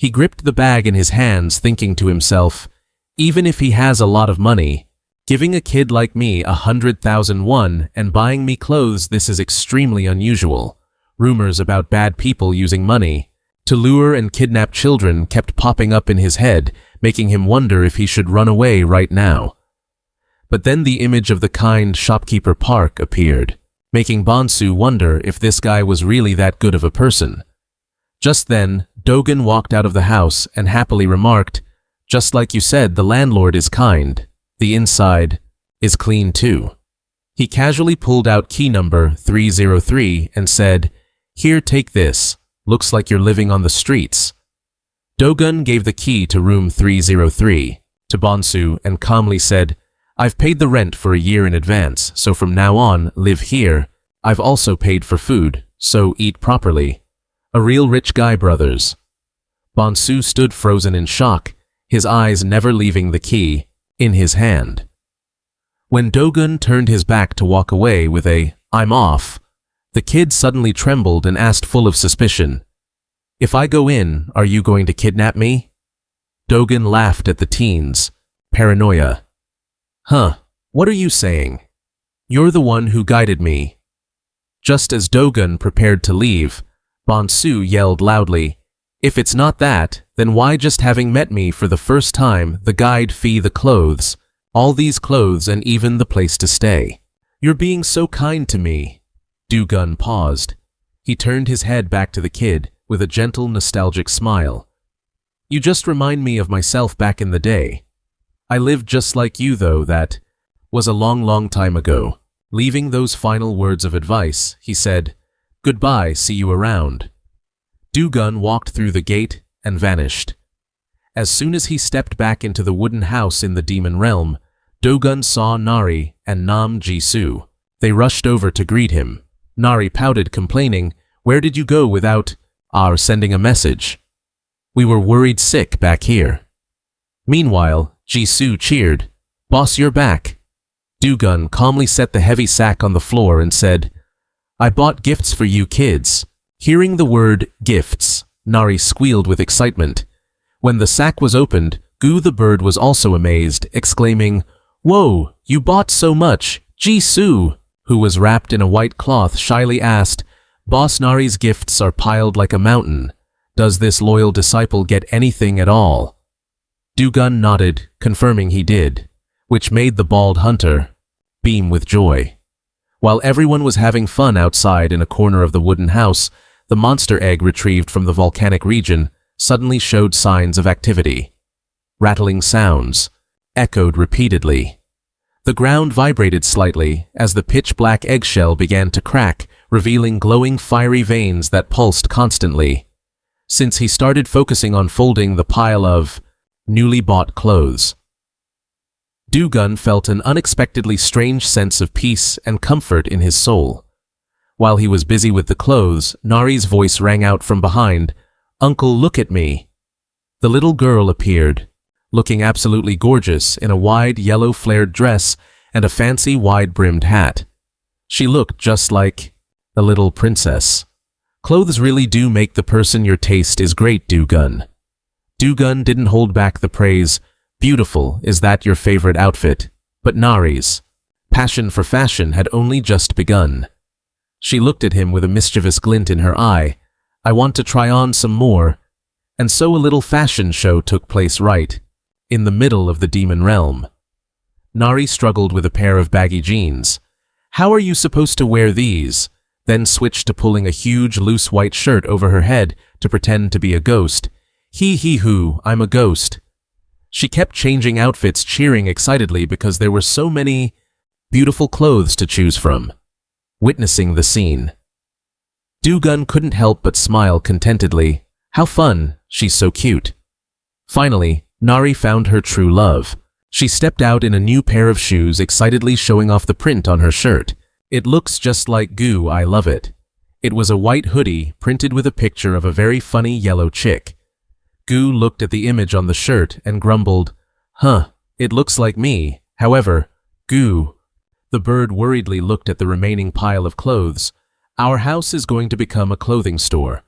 A: He gripped the bag in his hands, thinking to himself, even if he has a lot of money, giving a kid like me 100,000 won and buying me clothes, this is extremely unusual. Rumors about bad people using money to lure and kidnap children kept popping up in his head, making him wonder if he should run away right now. But then the image of the kind shopkeeper Park appeared, making Bonsu wonder if this guy was really that good of a person. Just then, Dogen walked out of the house and happily remarked, "Just like you said, the landlord is kind. The inside is clean too." He casually pulled out key number 303 and said, "Here, take this. Looks like you're living on the streets." Dogen gave the key to room 303 to Bonsu and calmly said, "I've paid the rent for a year in advance, so from now on, live here. I've also paid for food, so eat properly. A real rich guy, brothers." Bonsu stood frozen in shock, his eyes never leaving the key in his hand. When Dogen turned his back to walk away with a "I'm off," the kid suddenly trembled and asked full of suspicion, "If I go in, are you going to kidnap me?" Dogen laughed at the teens. Paranoia. "Huh, what are you saying? You're the one who guided me." Just as Dogen prepared to leave, Bonsu yelled loudly, "If it's not that, then why, just having met me for the first time, the guide fee, the clothes, all these clothes and even the place to stay? You're being so kind to me." Dogen paused. He turned his head back to the kid with a gentle, nostalgic smile. "You just remind me of myself back in the day. I lived just like you, though that was a long, long time ago." Leaving those final words of advice, he said, "Goodbye, see you around." Dogen walked through the gate and vanished. As soon as he stepped back into the wooden house in the demon realm, Dogen saw Nari and Nam Jisoo. They rushed over to greet him. Nari pouted, complaining, "Where did you go without sending a message? We were worried sick back here." Meanwhile, Jisoo cheered, "Boss, you're back." Dogen calmly set the heavy sack on the floor and said, "I bought gifts for you kids." Hearing the word gifts, Nari squealed with excitement. When the sack was opened, Gu the bird was also amazed, exclaiming, "Whoa, you bought so much!" Jisoo, who was wrapped in a white cloth, shyly asked, "Boss, Nari's gifts are piled like a mountain. Does this loyal disciple get anything at all?" Dogen nodded, confirming he did, which made the bald hunter beam with joy. While everyone was having fun outside in a corner of the wooden house, the monster egg retrieved from the volcanic region suddenly showed signs of activity. Rattling sounds echoed repeatedly. The ground vibrated slightly as the pitch-black eggshell began to crack, revealing glowing fiery veins that pulsed constantly. Since he started focusing on folding the pile of newly bought clothes, Dogen felt an unexpectedly strange sense of peace and comfort in his soul. While he was busy with the clothes, Nari's voice rang out from behind, "Uncle, look at me." The little girl appeared, looking absolutely gorgeous in a wide yellow flared dress and a fancy wide-brimmed hat. She looked just like a little princess. Clothes really do make the person. Your taste is great, Dogen. Dogen didn't hold back the praise. "Beautiful, is that your favorite outfit?" But Nari's passion for fashion had only just begun. She looked at him with a mischievous glint in her eye. "I want to try on some more." And so a little fashion show took place right in the middle of the demon realm. Nari struggled with a pair of baggy jeans. "How are you supposed to wear these?" Then switched to pulling a huge loose white shirt over her head to pretend to be a ghost. "Hee-hee-hoo, I'm a ghost." She kept changing outfits, cheering excitedly because there were so many beautiful clothes to choose from. Witnessing the scene, Dogen couldn't help but smile contentedly. "How fun, she's so cute." Finally, Nari found her true love. She stepped out in a new pair of shoes, excitedly showing off the print on her shirt. "It looks just like Gu, I love it." It was a white hoodie printed with a picture of a very funny yellow chick. Gu looked at the image on the shirt and grumbled, "Huh, it looks like me. However, Gu..." The bird worriedly looked at the remaining pile of clothes. "Our house is going to become a clothing store.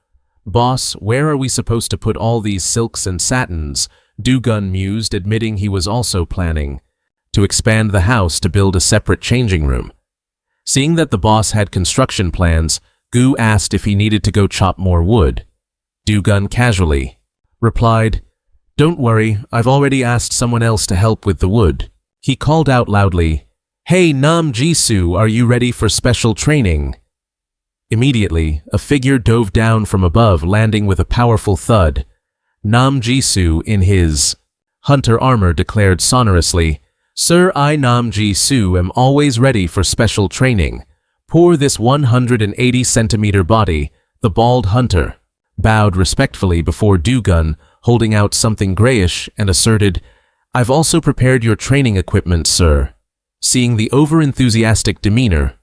A: Boss, where are we supposed to put all these silks and satins? Dugun mused, admitting he was also planning to expand the house to build a separate changing room. Seeing that the boss had construction plans, Gu asked if he needed to go chop more wood. Dugun casually replied, "Don't worry, I've already asked someone else to help with the wood." He called out loudly, "Hey Nam Jisoo, are you ready for special training?" Immediately, a figure dove down from above, landing with a powerful thud. Nam Jisoo, in his hunter armor, declared sonorously, "Sir, I Nam Jisoo am always ready for special training. Pour this 180-centimeter body." The bald hunter bowed respectfully before Dugun, holding out something grayish, and asserted, "I've also prepared your training equipment, sir." Seeing the over-enthusiastic demeanor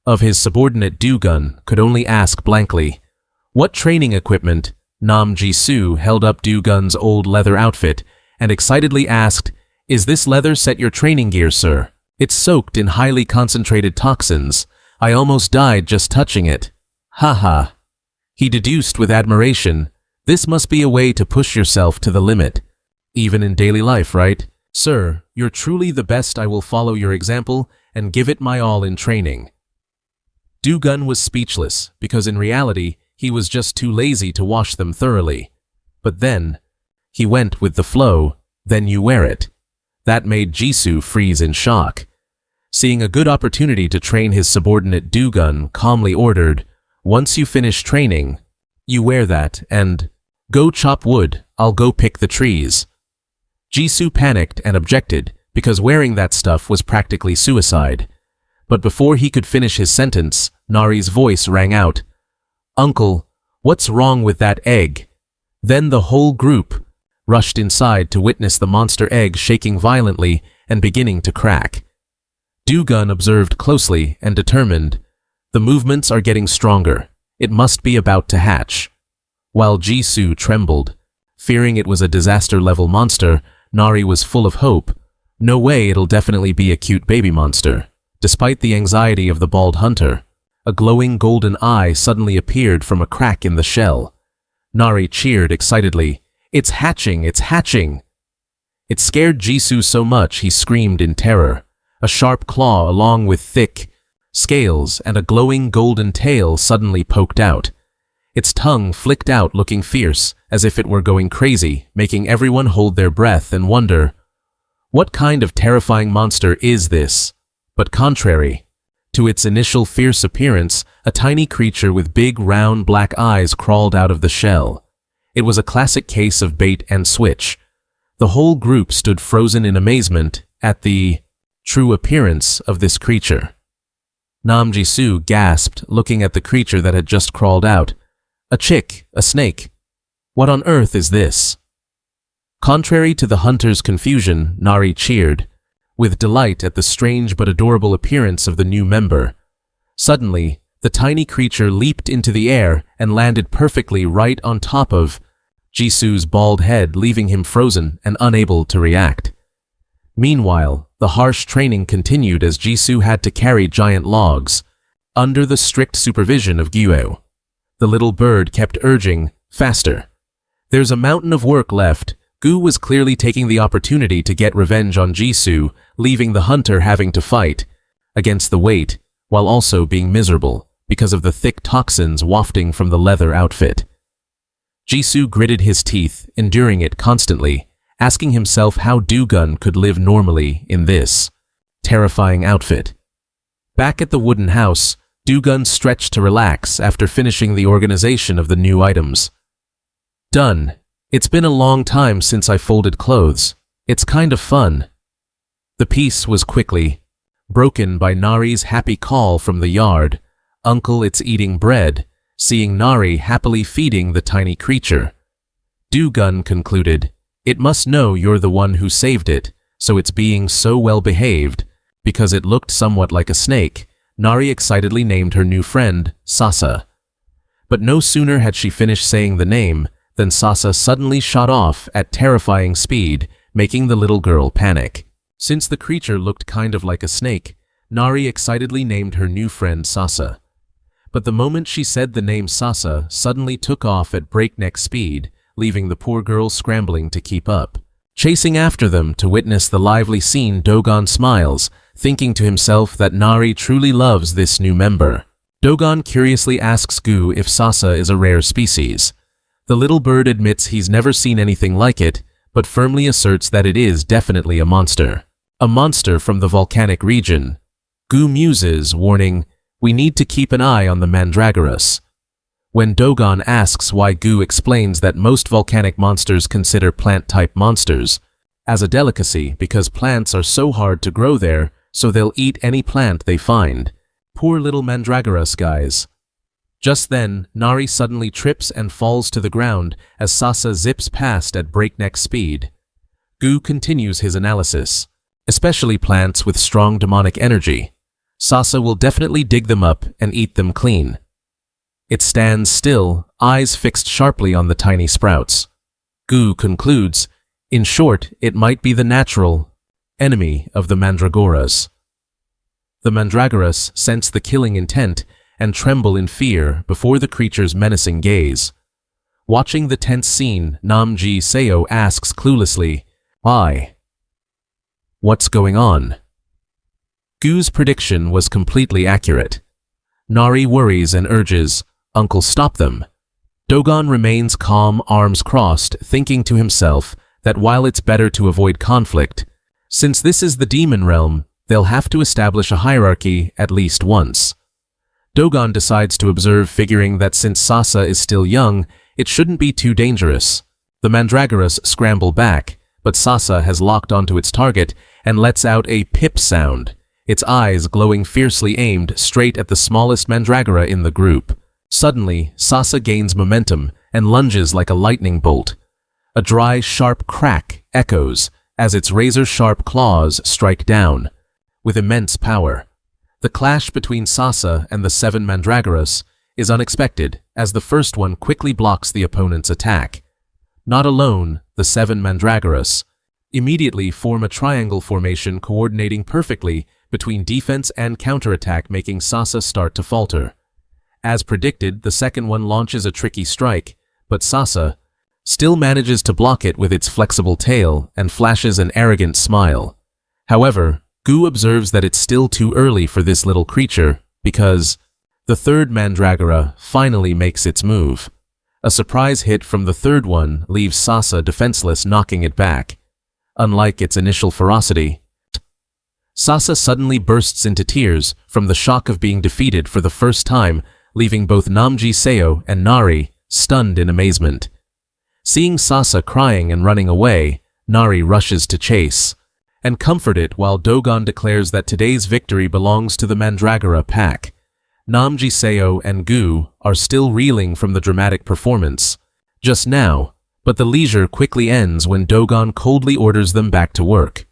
A: of his subordinate, Dugun could only ask blankly, "What training equipment?" Nam Jisoo held up Dugun's old leather outfit and excitedly asked, "Is this leather set your training gear, sir? It's soaked in highly concentrated toxins. I almost died just touching it." "Haha." He deduced with admiration, "This must be a way to push yourself to the limit. Even in daily life, right? Sir, you're truly the best. I will follow your example and give it my all in training." Dugun was speechless, because in reality, he was just too lazy to wash them thoroughly. But then, he went with the flow, "Then you wear it." That made Jisoo freeze in shock. Seeing a good opportunity to train his subordinate, Dugun calmly ordered, "Once you finish training, you wear that and go chop wood, I'll go pick the trees." Jisoo panicked and objected, because wearing that stuff was practically suicide. But before he could finish his sentence, Nari's voice rang out, "Uncle, what's wrong with that egg?" Then the whole group rushed inside to witness the monster egg shaking violently and beginning to crack. Dugun observed closely and determined, "The movements are getting stronger. It must be about to hatch." While Jisoo trembled, fearing it was a disaster-level monster, Nari was full of hope. "No way, it'll definitely be a cute baby monster." Despite the anxiety of the bald hunter, a glowing golden eye suddenly appeared from a crack in the shell. Nari cheered excitedly, "It's hatching! It's hatching!" It scared Jisoo so much he screamed in terror. A sharp claw along with thick scales and a glowing golden tail suddenly poked out. Its tongue flicked out, looking fierce, as if it were going crazy, making everyone hold their breath and wonder, what kind of terrifying monster is this? But contrary to its initial fierce appearance, a tiny creature with big round black eyes crawled out of the shell. It was a classic case of bait and switch. The whole group stood frozen in amazement at the true appearance of this creature. Nam Jisoo gasped, looking at the creature that had just crawled out. "A chick, a snake. What on earth is this?" Contrary to the hunter's confusion, Nari cheered, with delight at the strange but adorable appearance of the new member. Suddenly, the tiny creature leaped into the air and landed perfectly right on top of Jisoo's bald head, leaving him frozen and unable to react. Meanwhile, the harsh training continued as Jisoo had to carry giant logs, under the strict supervision of Guo. The little bird kept urging, "Faster. There's a mountain of work left." Gu was clearly taking the opportunity to get revenge on Jisoo, leaving the hunter having to fight against the weight, while also being miserable because of the thick toxins wafting from the leather outfit. Jisoo gritted his teeth, enduring it constantly, asking himself how Dugun could live normally in this terrifying outfit. Back at the wooden house, Dugun stretched to relax after finishing the organization of the new items. "Done. It's been a long time since I folded clothes. It's kind of fun." The peace was quickly broken by Nari's happy call from the yard, "Uncle, it's eating bread," seeing Nari happily feeding the tiny creature. Dugun concluded, "It must know you're the one who saved it, so it's being so well behaved." Because it looked somewhat like a snake, Nari excitedly named her new friend Sasa. But no sooner had she finished saying the name than Sasa suddenly shot off at terrifying speed, making the little girl panic. Since the creature looked kind of like a snake, Nari excitedly named her new friend Sasa. But the moment she said the name Sasa suddenly took off at breakneck speed, leaving the poor girl scrambling to keep up. Chasing after them to witness the lively scene, Dogon smiles, thinking to himself that Nari truly loves this new member. Dogon curiously asks Gu if Sasa is a rare species. The little bird admits he's never seen anything like it, but firmly asserts that it is definitely a monster. A monster from the volcanic region. Gu muses, warning, "We need to keep an eye on the mandragoras." When Dogon asks why, Gu explains that most volcanic monsters consider plant-type monsters as a delicacy because plants are so hard to grow there, so they'll eat any plant they find. Poor little mandragoras, guys. Just then, Nari suddenly trips and falls to the ground as Sasa zips past at breakneck speed. Gu continues his analysis. Especially plants with strong demonic energy. Sasa will definitely dig them up and eat them clean. It stands still, eyes fixed sharply on the tiny sprouts. Gu concludes, in short, it might be the natural enemy of the mandragoras. The mandragoras sense the killing intent and tremble in fear before the creature's menacing gaze. Watching the tense scene, Namji Seo asks cluelessly, "Why? What's going on?" Gu's prediction was completely accurate. Nari worries and urges, "Uncle, stop them." Dogon remains calm, arms crossed, thinking to himself that while it's better to avoid conflict, since this is the demon realm, they'll have to establish a hierarchy at least once. Dogon decides to observe, figuring that since Sasa is still young, it shouldn't be too dangerous. The mandragoras scramble back, but Sasa has locked onto its target and lets out a pip sound, its eyes glowing fiercely, aimed straight at the smallest mandragora in the group. Suddenly, Sasa gains momentum and lunges like a lightning bolt. A dry, sharp crack echoes as its razor-sharp claws strike down. With immense power. The clash between Sasa and the 7 mandragoras is unexpected, as the first one quickly blocks the opponent's attack. Not alone, the 7 mandragoras immediately form a triangle formation coordinating perfectly between defense and counterattack, making Sasa start to falter. As predicted, the second one launches a tricky strike, but Sasa still manages to block it with its flexible tail and flashes an arrogant smile. However, Gu observes that it's still too early for this little creature because the third mandragora finally makes its move. A surprise hit from the third one leaves Sasa defenseless, knocking it back. Unlike its initial ferocity, Sasa suddenly bursts into tears from the shock of being defeated for the first time, leaving both Namji Seo and Nari stunned in amazement. Seeing Sasa crying and running away, Nari rushes to chase and comfort it, while Dogon declares that today's victory belongs to the Mandragora pack. Namji Seo and Gu are still reeling from the dramatic performance just now, but the leisure quickly ends when Dogon coldly orders them back to work.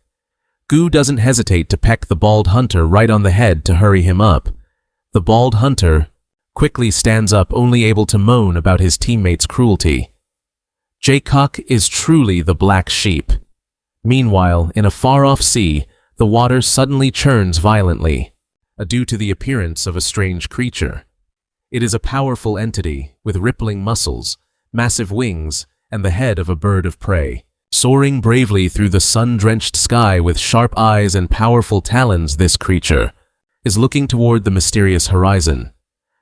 A: Gu doesn't hesitate to peck the bald hunter right on the head to hurry him up. The bald hunter quickly stands up, only able to moan about his teammates' cruelty. Jaycock is truly the black sheep. Meanwhile, in a far-off sea, the water suddenly churns violently, due to the appearance of a strange creature. It is a powerful entity with rippling muscles, massive wings, and the head of a bird of prey. Soaring bravely through the sun-drenched sky with sharp eyes and powerful talons, this creature is looking toward the mysterious horizon.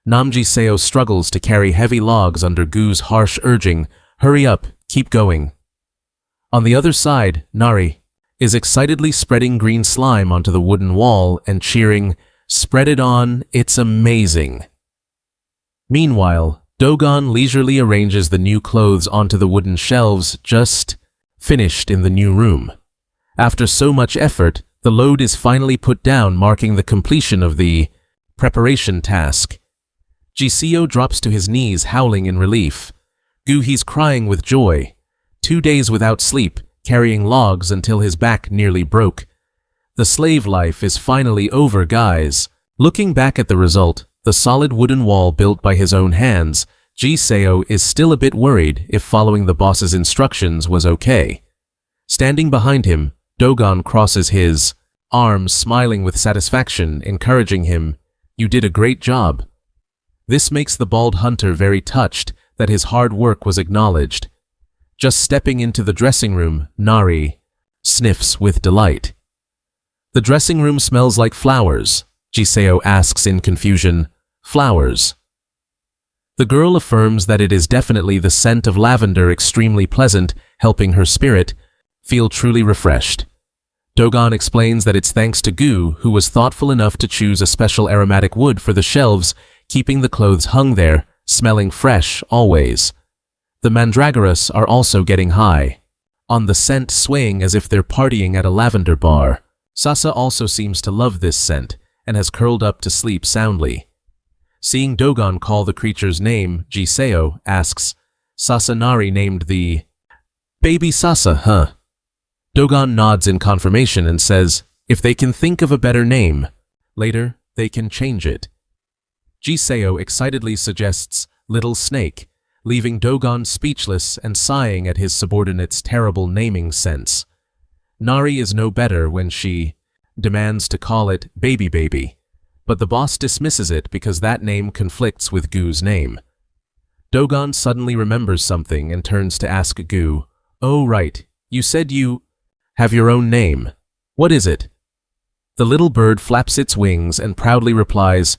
A: Namji Seo struggles to carry heavy logs under Gu's harsh urging, "Hurry up, keep going." On the other side, Nari is excitedly spreading green slime onto the wooden wall and cheering, "Spread it on, it's amazing." Meanwhile, Dogon leisurely arranges the new clothes onto the wooden shelves just finished in the new room. After so much effort, the load is finally put down, marking the completion of the preparation task. Jiseo drops to his knees, howling in relief. Guhi's crying with joy. 2 days without sleep, carrying logs until his back nearly broke. The slave life is finally over, guys. Looking back at the result, the solid wooden wall built by his own hands, Jiseo is still a bit worried if following the boss's instructions was okay. Standing behind him, Dogon crosses his arms, smiling with satisfaction, encouraging him, "You did a great job." This makes the bald hunter very touched that his hard work was acknowledged. Just stepping into the dressing room, Nari sniffs with delight. The dressing room smells like flowers, Jiseo asks in confusion. Flowers. The girl affirms that it is definitely the scent of lavender, extremely pleasant, helping her spirit feel truly refreshed. Dogon explains that it's thanks to Gu, who was thoughtful enough to choose a special aromatic wood for the shelves, keeping the clothes hung there, smelling fresh always. The mandragoras are also getting high, on the scent swaying as if they're partying at a lavender bar. Sasa also seems to love this scent, and has curled up to sleep soundly. Seeing Dogon call the creature's name, Jiseo asks, Sasanari named the baby Sasa, huh? Dogon nods in confirmation and says, if they can think of a better name, later they can change it. Jiseo excitedly suggests Little Snake, leaving Dogon speechless and sighing at his subordinate's terrible naming sense. Nari is no better when she demands to call it Baby Baby, but the boss dismisses it because that name conflicts with Gu's name. Dogon suddenly remembers something and turns to ask Gu, oh right, you said you have your own name. What is it? The little bird flaps its wings and proudly replies,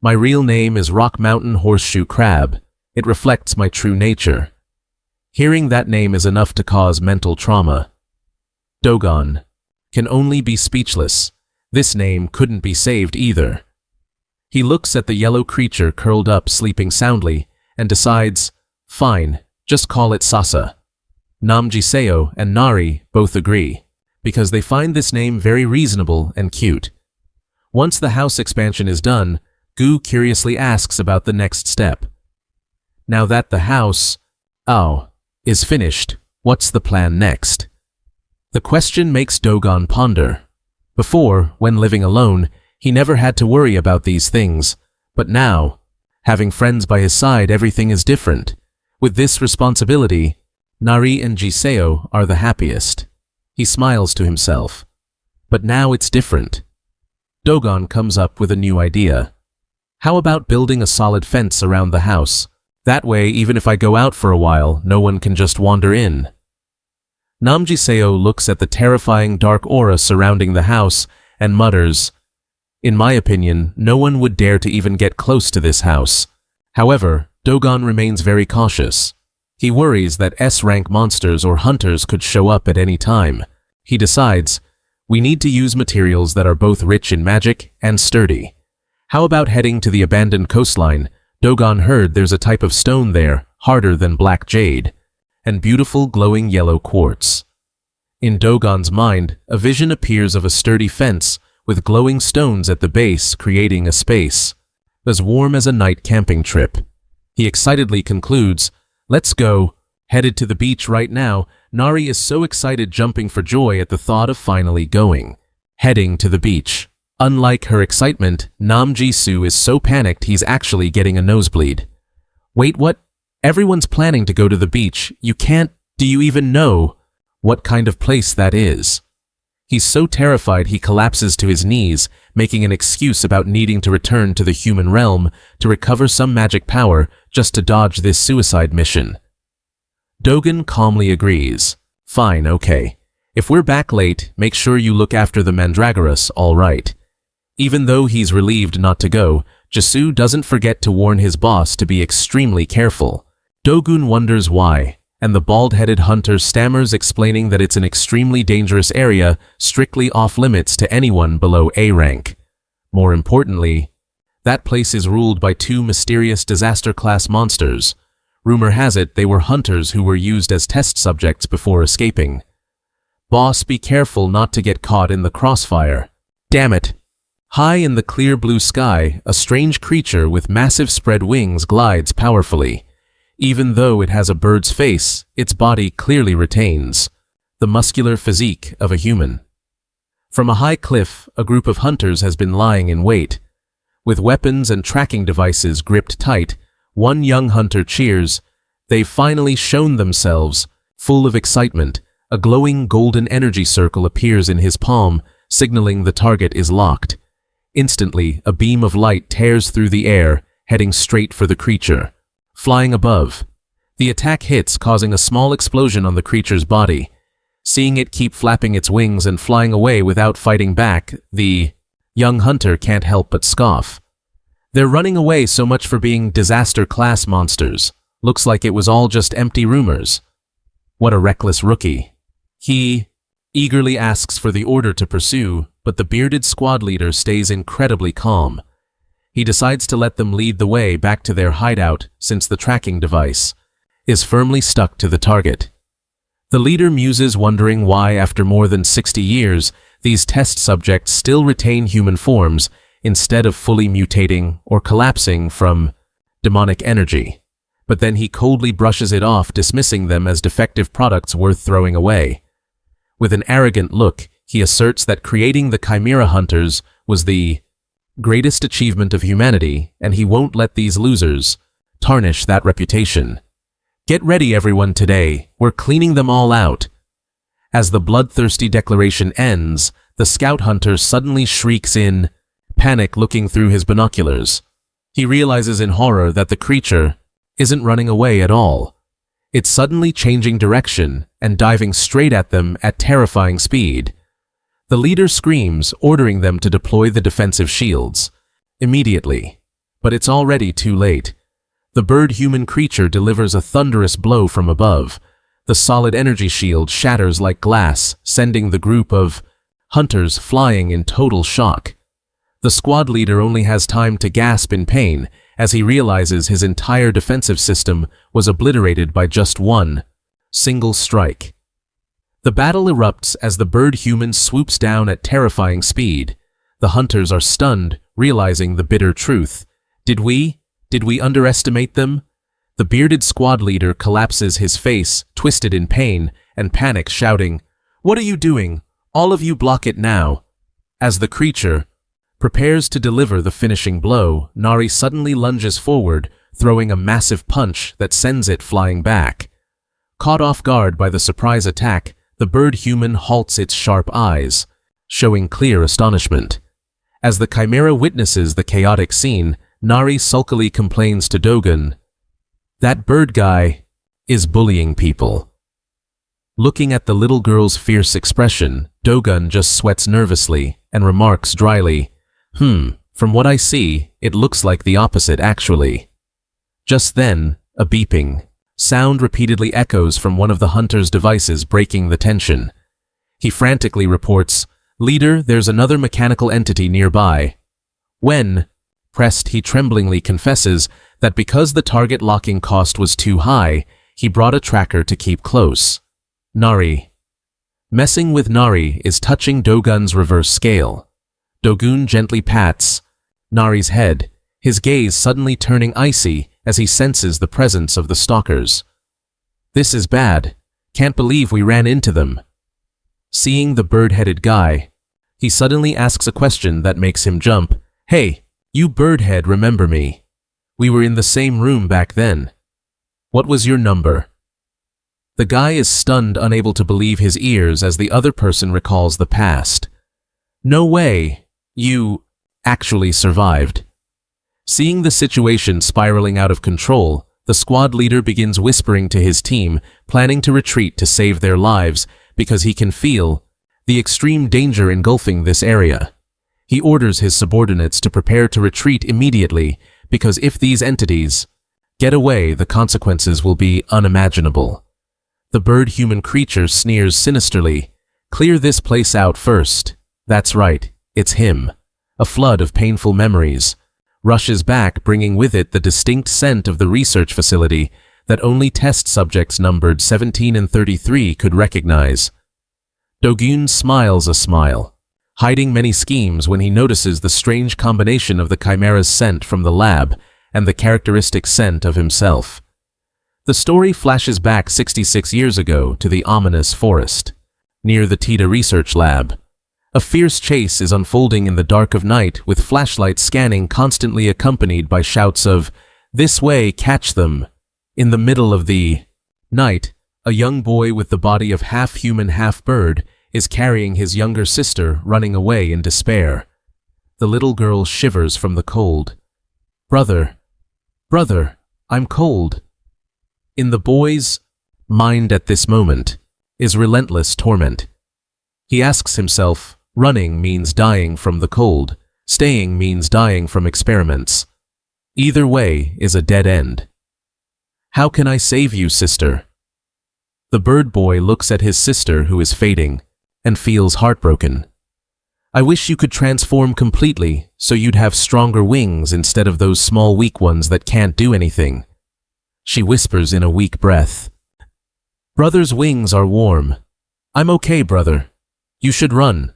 A: my real name is Rock Mountain Horseshoe Crab. It reflects my true nature. Hearing that name is enough to cause mental trauma. Dogon can only be speechless. This name couldn't be saved either. He looks at the yellow creature curled up sleeping soundly and decides, fine, just call it Sasa. Jiseo and Nari both agree, because they find this name very reasonable and cute. Once the house expansion is done, Gu curiously asks about the next step. Now that the house, is finished, what's the plan next? The question makes Dogon ponder. Before, when living alone, he never had to worry about these things, but now, having friends by his side, everything is different. With this responsibility, Nari and Jiseo are the happiest. He smiles to himself. But now it's different. Dogon comes up with a new idea. How about building a solid fence around the house? That way, even if I go out for a while, no one can just wander in. Jiseo looks at the terrifying dark aura surrounding the house and mutters, in my opinion, no one would dare to even get close to this house. However, Dogon remains very cautious. He worries that S-rank monsters or hunters could show up at any time. He decides, we need to use materials that are both rich in magic and sturdy. How about heading to the abandoned coastline? Dogon heard there's a type of stone there, harder than black jade, and beautiful glowing yellow quartz. In Dogon's mind, a vision appears of a sturdy fence with glowing stones at the base, creating a space as warm as a night camping trip. He excitedly concludes, let's go. Headed to the beach right now, Nari is so excited, jumping for joy at the thought of finally going. Heading to the beach. Unlike her excitement, Jisoo is so panicked he's actually getting a nosebleed. Wait, what? Everyone's planning to go to the beach. You can't. Do you even know what kind of place that is? He's so terrified he collapses to his knees, making an excuse about needing to return to the human realm to recover some magic power just to dodge this suicide mission. Dogon calmly agrees. Fine, okay. If we're back late, make sure you look after the mandragoras, all right. Even though he's relieved not to go, Jisoo doesn't forget to warn his boss to be extremely careful. Dogon wonders why, and the bald-headed hunter stammers, explaining that it's an extremely dangerous area, strictly off-limits to anyone below A rank. More importantly, that place is ruled by two mysterious disaster-class monsters. Rumor has it they were hunters who were used as test subjects before escaping. Boss, be careful not to get caught in the crossfire. Damn it! High in the clear blue sky, a strange creature with massive spread wings glides powerfully. Even though it has a bird's face, its body clearly retains the muscular physique of a human. From a high cliff, a group of hunters has been lying in wait. With weapons and tracking devices gripped tight, one young hunter cheers. They've finally shown themselves. Full of excitement, a glowing golden energy circle appears in his palm, signaling the target is locked. Instantly, a beam of light tears through the air, heading straight for the creature. Flying above, the attack hits, causing a small explosion on the creature's body. Seeing it keep flapping its wings and flying away without fighting back, the young hunter can't help but scoff. They're running away so much for being disaster-class monsters. Looks like it was all just empty rumors. What a reckless rookie. He eagerly asks for the order to pursue, but the bearded squad leader stays incredibly calm. He decides to let them lead the way back to their hideout since the tracking device is firmly stuck to the target. The leader muses, wondering why, after more than 60 years, these test subjects still retain human forms instead of fully mutating or collapsing from demonic energy. But then he coldly brushes it off, dismissing them as defective products worth throwing away. With an arrogant look, he asserts that creating the Chimera Hunters was the greatest achievement of humanity, and he won't let these losers tarnish that reputation. Get ready, everyone, today. We're cleaning them all out. As the bloodthirsty declaration ends, the scout hunter suddenly shrieks in panic, looking through his binoculars. He realizes in horror that the creature isn't running away at all. It's suddenly changing direction and diving straight at them at terrifying speed. The leader screams, ordering them to deploy the defensive shields immediately. But it's already too late. The bird-human creature delivers a thunderous blow from above. The solid energy shield shatters like glass, sending the group of hunters flying in total shock. The squad leader only has time to gasp in pain as he realizes his entire defensive system was obliterated by just one single strike. The battle erupts as the bird-human swoops down at terrifying speed. The hunters are stunned, realizing the bitter truth. Did we underestimate them? The bearded squad leader collapses, his face twisted in pain and panic, shouting, "What are you doing? All of you block it now." As the creature prepares to deliver the finishing blow, Nari suddenly lunges forward, throwing a massive punch that sends it flying back. Caught off guard by the surprise attack, the bird-human halts, its sharp eyes showing clear astonishment. As the chimera witnesses the chaotic scene, Nari sulkily complains to Dogen, "That bird guy is bullying people." Looking at the little girl's fierce expression, Dogen just sweats nervously and remarks dryly, From what I see, it looks like the opposite, actually." Just then, a beeping sound repeatedly echoes from one of the hunter's devices, breaking the tension. He frantically reports, "Leader, there's another mechanical entity nearby." When pressed, he tremblingly confesses that because the target locking cost was too high, he brought a tracker to keep close. Nari. Messing with Nari is touching Dogun's reverse scale. Dogun gently pats Nari's head, his gaze suddenly turning icy as he senses the presence of the stalkers. "This is bad. Can't believe we ran into them." Seeing the bird-headed guy, he suddenly asks a question that makes him jump. "Hey, you birdhead, remember me? We were in the same room back then. What was your number?" The guy is stunned, unable to believe his ears as the other person recalls the past. "No way. You actually survived." Seeing the situation spiraling out of control, the squad leader begins whispering to his team, planning to retreat to save their lives because he can feel the extreme danger engulfing this area. He orders his subordinates to prepare to retreat immediately because if these entities get away, the consequences will be unimaginable. The bird-human creature sneers sinisterly, "Clear this place out first." That's right, it's him. A flood of painful memories rushes back, bringing with it the distinct scent of the research facility that only test subjects numbered 17 and 33 could recognize. Dogun smiles a smile, hiding many schemes when he notices the strange combination of the chimera's scent from the lab and the characteristic scent of himself. The story flashes back 66 years ago to the ominous forest near the Tita research lab. A fierce chase is unfolding in the dark of night, with flashlights scanning, constantly accompanied by shouts of, "This way, catch them!" In the middle of the night, a young boy with the body of half-human, half-bird is carrying his younger sister, running away in despair. The little girl shivers from the cold. "Brother, "Brother, I'm cold." In the boy's mind at this moment is relentless torment. He asks himself, running means dying from the cold, staying means dying from experiments. Either way is a dead end. "How can I save you, sister?" The bird boy looks at his sister who is fading and feels heartbroken. "I wish you could transform completely so you'd have stronger wings instead of those small weak ones that can't do anything," she whispers in a weak breath. "Brother's wings are warm. I'm okay, brother. You should run."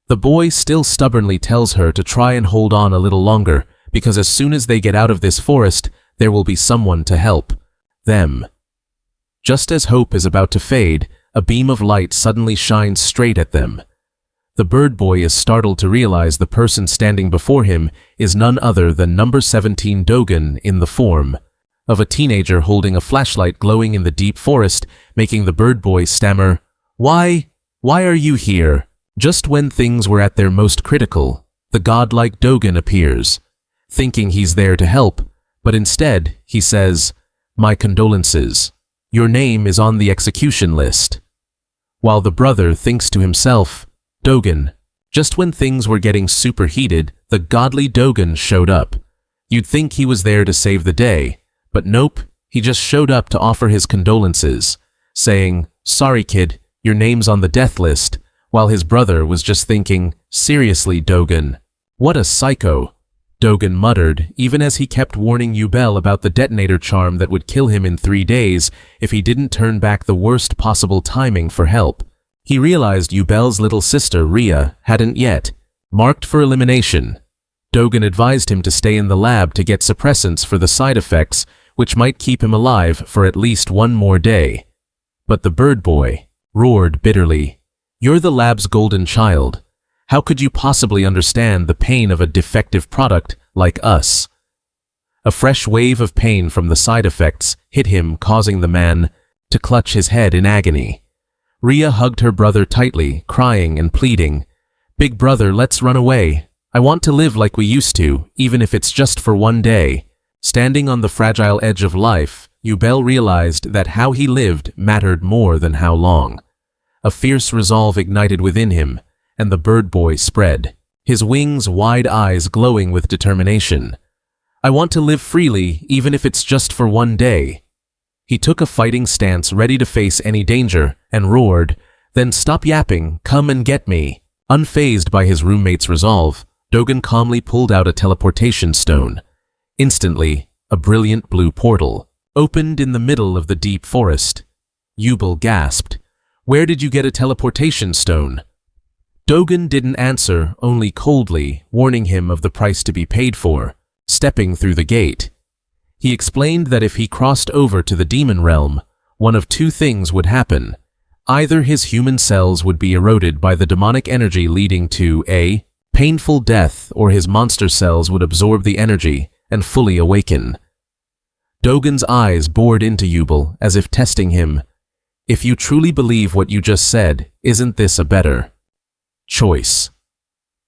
A: The boy still stubbornly tells her to try and hold on a little longer, because as soon as they get out of this forest, there will be someone to help them. Just as hope is about to fade, a beam of light suddenly shines straight at them. The bird boy is startled to realize the person standing before him is none other than number 17 Dogen in the form of a teenager holding a flashlight glowing in the deep forest, making the bird boy stammer, Why are you here?" Just when things were at their most critical, the godlike Dogen appears, thinking he's there to help, but instead he says, "My condolences. Your name is on the execution list." While the brother thinks to himself, "Dogen, just when things were getting superheated, the godly Dogen showed up. You'd think he was there to save the day, but nope, he just showed up to offer his condolences, saying, 'Sorry kid, your name's on the death list,' while his brother was just thinking, 'Seriously, Dogen, what a psycho,'" Dogen muttered, even as he kept warning Yubel about the detonator charm that would kill him in 3 days if he didn't turn back the worst possible timing for help. He realized Yubel's little sister, Rhea, hadn't yet marked for elimination. Dogen advised him to stay in the lab to get suppressants for the side effects, which might keep him alive for at least 1 more day. But the bird boy roared bitterly, "You're the lab's golden child. How could you possibly understand the pain of a defective product like us?" A fresh wave of pain from the side effects hit him, causing the man to clutch his head in agony. Rhea hugged her brother tightly, crying and pleading, "Big brother, let's run away. I want to live like we used to, even if it's just for 1 day." Standing on the fragile edge of life, Yubel realized that how he lived mattered more than how long. A fierce resolve ignited within him, and the bird boy spread, his wings, wide eyes glowing with determination. "I want to live freely, even if it's just for 1 day." He took a fighting stance, ready to face any danger, and roared, "Then stop yapping, come and get me." Unfazed by his roommate's resolve, Dogen calmly pulled out a teleportation stone. Instantly, a brilliant blue portal opened in the middle of the deep forest. Yubel gasped, "Where did you get a teleportation stone?" Dogen didn't answer, only coldly, warning him of the price to be paid for stepping through the gate. He explained that if he crossed over to the demon realm, one of 2 things would happen. Either his human cells would be eroded by the demonic energy leading to a painful death, or his monster cells would absorb the energy and fully awaken. Dogen's eyes bored into Yubel as if testing him. "If you truly believe what you just said, isn't this a better choice?"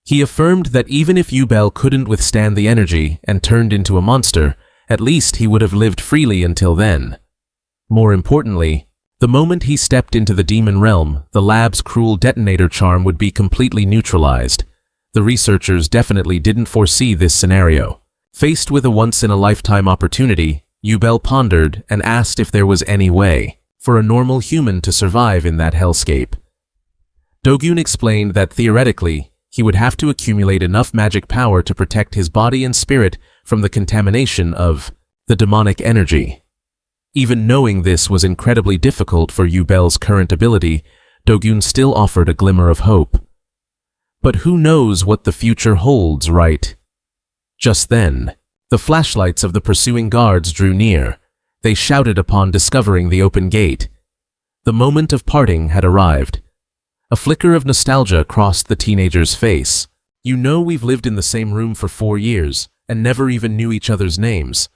A: He affirmed that even if Yubel couldn't withstand the energy and turned into a monster, at least he would have lived freely until then. More importantly, the moment he stepped into the demon realm, the lab's cruel detonator charm would be completely neutralized. The researchers definitely didn't foresee this scenario. Faced with a once-in-a-lifetime opportunity, Yubel pondered and asked if there was any way for a normal human to survive in that hellscape. Dogen explained that theoretically, he would have to accumulate enough magic power to protect his body and spirit from the contamination of the demonic energy. Even knowing this was incredibly difficult for Yubel's current ability, Dogen still offered a glimmer of hope. But who knows what the future holds, right? Just then, the flashlights of the pursuing guards drew near. They shouted upon discovering the open gate. The moment of parting had arrived. A flicker of nostalgia crossed the teenager's face. "You know, we've lived in the same room for 4 years and never even knew each other's names."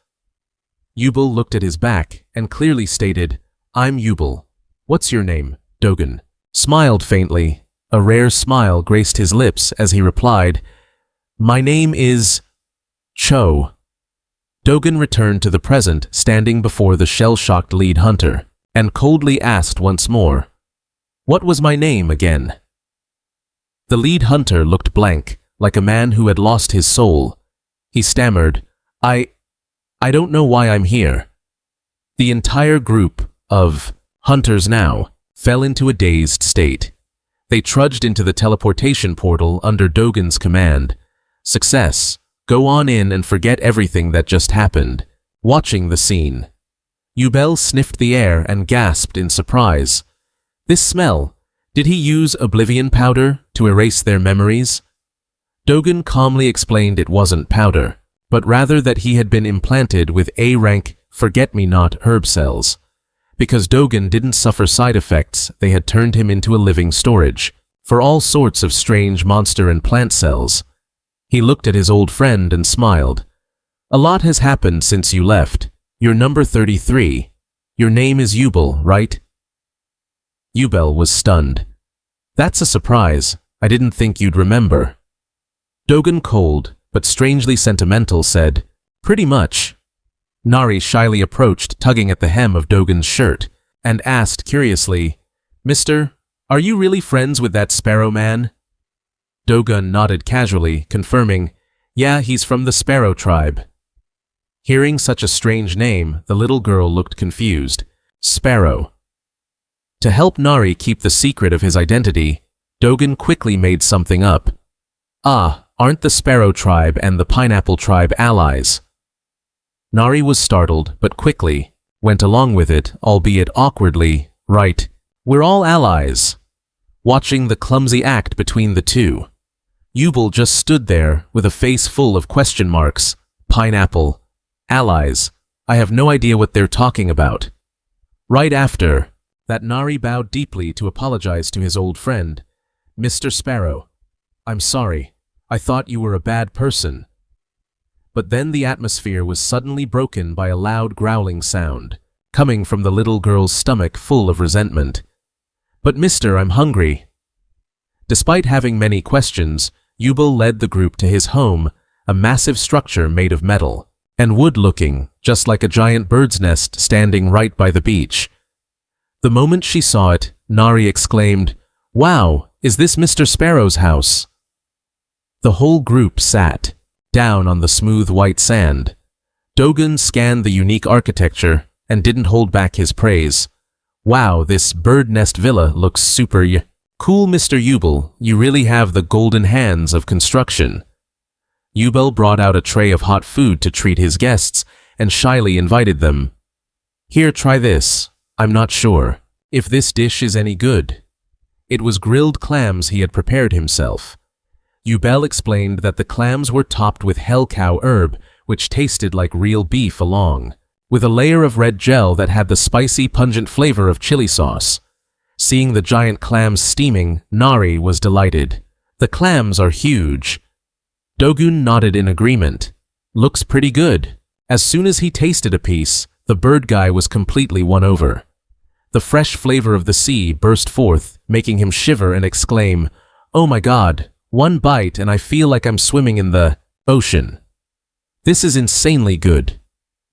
A: Yubel looked at his back and clearly stated, "I'm Yubel. What's your name?" Dogen smiled faintly. A rare smile graced his lips as he replied, "My name is Cho." Dogen returned to the present, standing before the shell-shocked lead hunter, and coldly asked once more, "What was my name again?" The lead hunter looked blank, like a man who had lost his soul. He stammered, I don't know why I'm here." The entire group of hunters now fell into a dazed state. They trudged into the teleportation portal under Dogen's command. "Success. Go on in and forget everything that just happened." Watching the scene, Yubel sniffed the air and gasped in surprise. This smell. Did he use oblivion powder to erase their memories? Dogen calmly explained it wasn't powder, but rather that he had been implanted with A-rank forget-me-not herb cells. Because Dogen didn't suffer side effects, they had turned him into a living storage for all sorts of strange monster and plant cells. He looked at his old friend and smiled. "A lot has happened since you left. You're number 33. Your name is Yubel, right?" Yubel was stunned. "That's a surprise. I didn't think you'd remember." Dogen, cold but strangely sentimental, said, "Pretty much." Nari shyly approached, tugging at the hem of Dogen's shirt, and asked curiously, "Mister, are you really friends with that Sparrow man?" Dogen nodded casually, confirming, "Yeah, he's from the Sparrow tribe." Hearing such a strange name, the little girl looked confused. Sparrow. To help Nari keep the secret of his identity, Dogen quickly made something up. "Ah, aren't the Sparrow tribe and the Pineapple tribe allies?" Nari was startled, but quickly went along with it, albeit awkwardly. "Right. We're all allies." Watching the clumsy act between the two, Yubel just stood there with a face full of question marks. "Pineapple. Allies. I have no idea what they're talking about." Right after that, Nari bowed deeply to apologize to his old friend. "Mr. Sparrow, I'm sorry. I thought you were a bad person." But then the atmosphere was suddenly broken by a loud growling sound, coming from the little girl's stomach full of resentment. "But mister, I'm hungry." Despite having many questions, Yubel led the group to his home, a massive structure made of metal and wood looking, just like a giant bird's nest standing right by the beach. The moment she saw it, Nari exclaimed, "Wow, is this Mr. Sparrow's house?" The whole group sat down on the smooth white sand. Dogen scanned the unique architecture and didn't hold back his praise. "Wow, this bird nest villa looks super cool, Mr. Yubel. You really have the golden hands of construction." Yubel brought out a tray of hot food to treat his guests and shyly invited them. "Here, try this. I'm not sure if this dish is any good." It was grilled clams he had prepared himself. Yubel explained that the clams were topped with hell cow herb, which tasted like real beef, along with a layer of red gel that had the spicy, pungent flavor of chili sauce. Seeing the giant clams steaming, Nari was delighted. "The clams are huge." Dogen nodded in agreement. "Looks pretty good." As soon as he tasted a piece, the bird guy was completely won over. The fresh flavor of the sea burst forth, making him shiver and exclaim, "Oh my God, one bite and I feel like I'm swimming in the ocean. This is insanely good."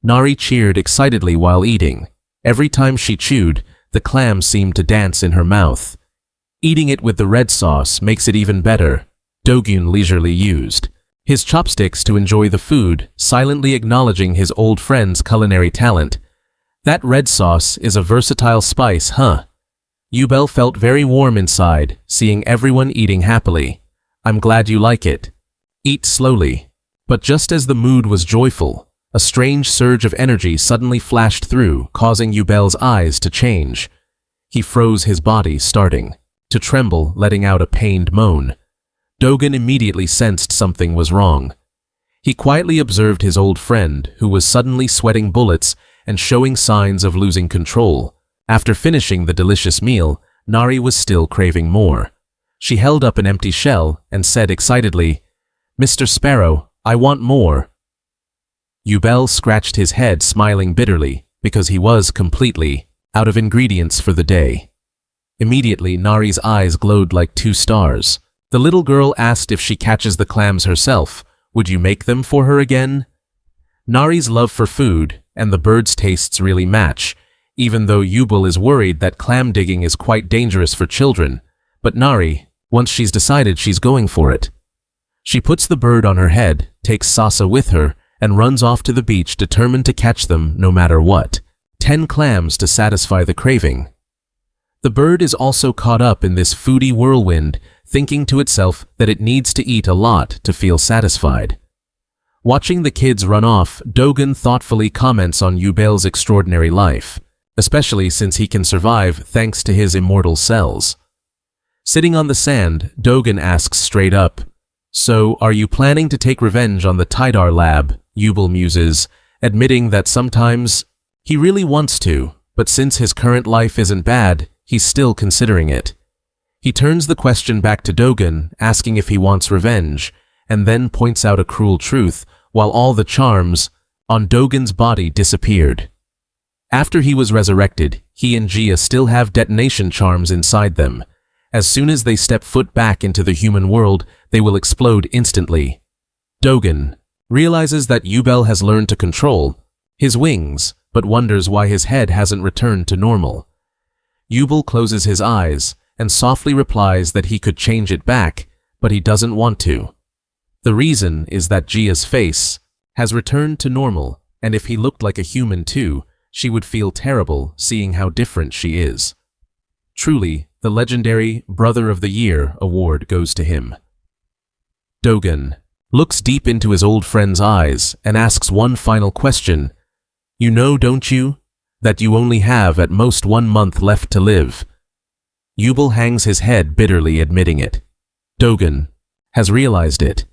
A: Nari cheered excitedly while eating. Every time she chewed, the clam seemed to dance in her mouth. "Eating it with the red sauce makes it even better," Dogen leisurely used his chopsticks to enjoy the food, silently acknowledging his old friend's culinary talent. "That red sauce is a versatile spice, huh?" Yubel felt very warm inside, seeing everyone eating happily. "I'm glad you like it. Eat slowly." But just as the mood was joyful, a strange surge of energy suddenly flashed through, causing Yubel's eyes to change. He froze, his body starting to tremble, letting out a pained moan. Dogen immediately sensed something was wrong. He quietly observed his old friend, who was suddenly sweating bullets and showing signs of losing control. After finishing the delicious meal, Nari was still craving more. She held up an empty shell and said excitedly, "Mr. Sparrow, I want more." Yubel scratched his head, smiling bitterly, because he was completely out of ingredients for the day. Immediately, Nari's eyes glowed like 2 stars. The little girl asked if she catches the clams herself, would you make them for her again? Nari's love for food and the bird's tastes really match, even though Yubel is worried that clam digging is quite dangerous for children. But Nari, once she's decided, she's going for it. She puts the bird on her head, takes Sasa with her, and runs off to the beach determined to catch them no matter what. 10 clams to satisfy the craving. The bird is also caught up in this foodie whirlwind, thinking to itself that it needs to eat a lot to feel satisfied. Watching the kids run off, Dogen thoughtfully comments on Yubel's extraordinary life, especially since he can survive thanks to his immortal cells. Sitting on the sand, Dogen asks straight up, "So, are you planning to take revenge on the Tidar lab?" Yubel muses, admitting that sometimes he really wants to, but since his current life isn't bad, he's still considering it. He turns the question back to Dogen, asking if he wants revenge, and then points out a cruel truth, while all the charms on Dogen's body disappeared. After he was resurrected, he and Jia still have detonation charms inside them. As soon as they step foot back into the human world, they will explode instantly. Dogen realizes that Yubel has learned to control his wings, but wonders why his head hasn't returned to normal. Yubel closes his eyes and softly replies that he could change it back, but he doesn't want to. The reason is that Jia's face has returned to normal, and if he looked like a human too, she would feel terrible seeing how different she is. Truly, the legendary Brother of the Year award goes to him. Dogen looks deep into his old friend's eyes and asks one final question. "You know, don't you, that you only have at most 1 month left to live?" Yubel hangs his head bitterly, admitting it. Dogen has realized it.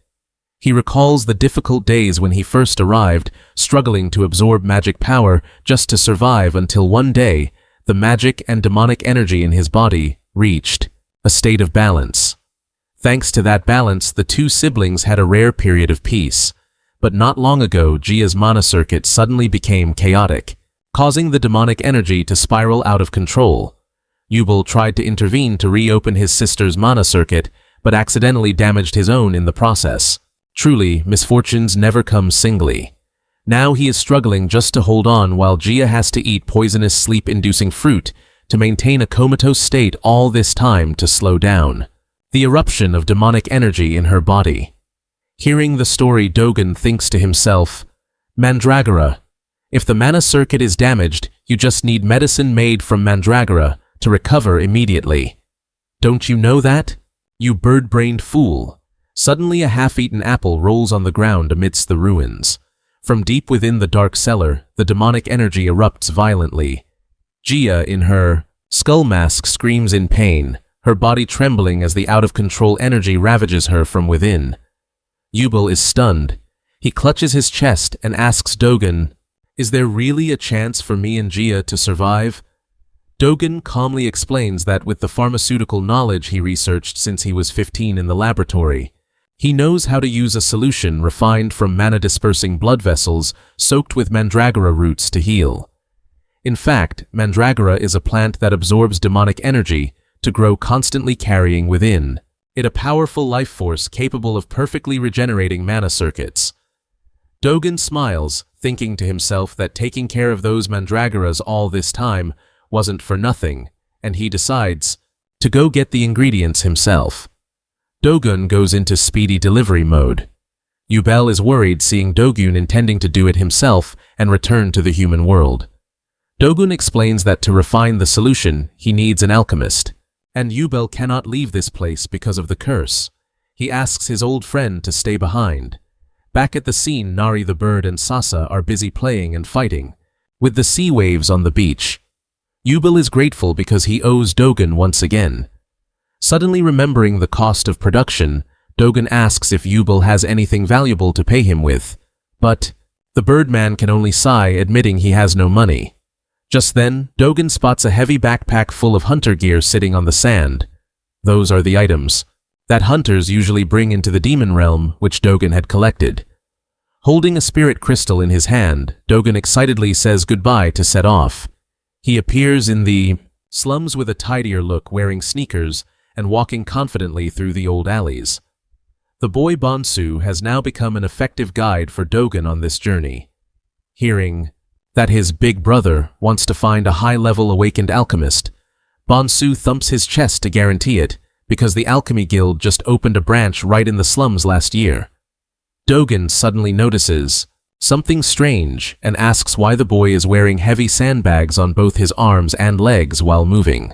A: He recalls the difficult days when he first arrived, struggling to absorb magic power just to survive until one day, the magic and demonic energy in his body reached a state of balance. Thanks to that balance, the two siblings had a rare period of peace. But not long ago, Jia's mana circuit suddenly became chaotic, causing the demonic energy to spiral out of control. Yubel tried to intervene to reopen his sister's mana circuit, but accidentally damaged his own in the process. Truly, misfortunes never come singly. Now he is struggling just to hold on while Jia has to eat poisonous sleep-inducing fruit to maintain a comatose state all this time to slow down the eruption of demonic energy in her body. Hearing the story, Dogen thinks to himself, Mandragora. If the mana circuit is damaged, you just need medicine made from Mandragora to recover immediately. Don't you know that? You bird-brained fool. Suddenly a half-eaten apple rolls on the ground amidst the ruins. From deep within the dark cellar, the demonic energy erupts violently. Jia, in her skull mask, screams in pain, her body trembling as the out-of-control energy ravages her from within. Yubel is stunned. He clutches his chest and asks Dogen, "Is there really a chance for me and Jia to survive?" Dogen calmly explains that with the pharmaceutical knowledge he researched since he was 15 in the laboratory, he knows how to use a solution refined from mana-dispersing blood vessels soaked with Mandragora roots to heal. In fact, Mandragora is a plant that absorbs demonic energy to grow, constantly carrying within it a powerful life force capable of perfectly regenerating mana circuits. Dogen smiles, thinking to himself that taking care of those Mandragoras all this time wasn't for nothing, and he decides to go get the ingredients himself. Dogen goes into speedy delivery mode. Yubel is worried seeing Dogen intending to do it himself and return to the human world. Dogen explains that to refine the solution, he needs an alchemist, and Yubel cannot leave this place because of the curse. He asks his old friend to stay behind. Back at the scene, Nari the bird and Sasa are busy playing and fighting, with the sea waves on the beach. Yubel is grateful because he owes Dogen once again. Suddenly remembering the cost of production, Dogen asks if Yubel has anything valuable to pay him with, but the birdman can only sigh, admitting he has no money. Just then, Dogen spots a heavy backpack full of hunter gear sitting on the sand. Those are the items that hunters usually bring into the demon realm, which Dogen had collected. Holding a spirit crystal in his hand, Dogen excitedly says goodbye to set off. He appears in the slums with a tidier look, wearing sneakers and walking confidently through the old alleys. The boy Bonsu has now become an effective guide for Dogen on this journey. Hearing that his big brother wants to find a high-level awakened alchemist, Bonsu thumps his chest to guarantee it, because the Alchemy Guild just opened a branch right in the slums last year. Dogen suddenly notices something strange and asks why the boy is wearing heavy sandbags on both his arms and legs while moving.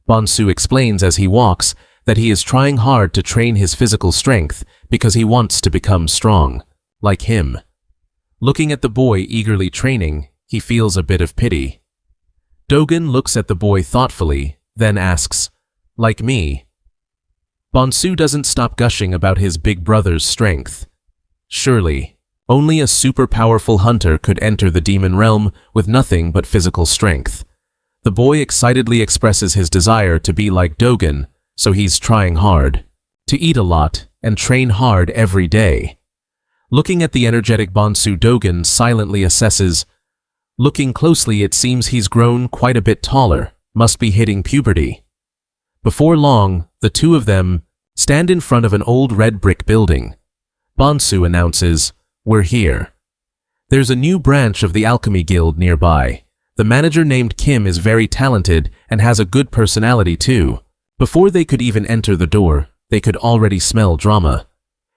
A: Bonsu explains as he walks that he is trying hard to train his physical strength because he wants to become strong, like him. Looking at the boy eagerly training, he feels a bit of pity. Dogen looks at the boy thoughtfully, then asks, "Like me?" Bonsu doesn't stop gushing about his big brother's strength. Surely, only a super powerful hunter could enter the demon realm with nothing but physical strength. The boy excitedly expresses his desire to be like Dogen, so he's trying hard to eat a lot and train hard every day. Looking at the energetic Bonsu, Dogen silently assesses. Looking closely, it seems he's grown quite a bit taller, must be hitting puberty. Before long, the two of them stand in front of an old red brick building. Bonsu announces, "We're here." There's a new branch of the Alchemy Guild nearby. The manager named Kim is very talented and has a good personality too. Before they could even enter the door, they could already smell drama.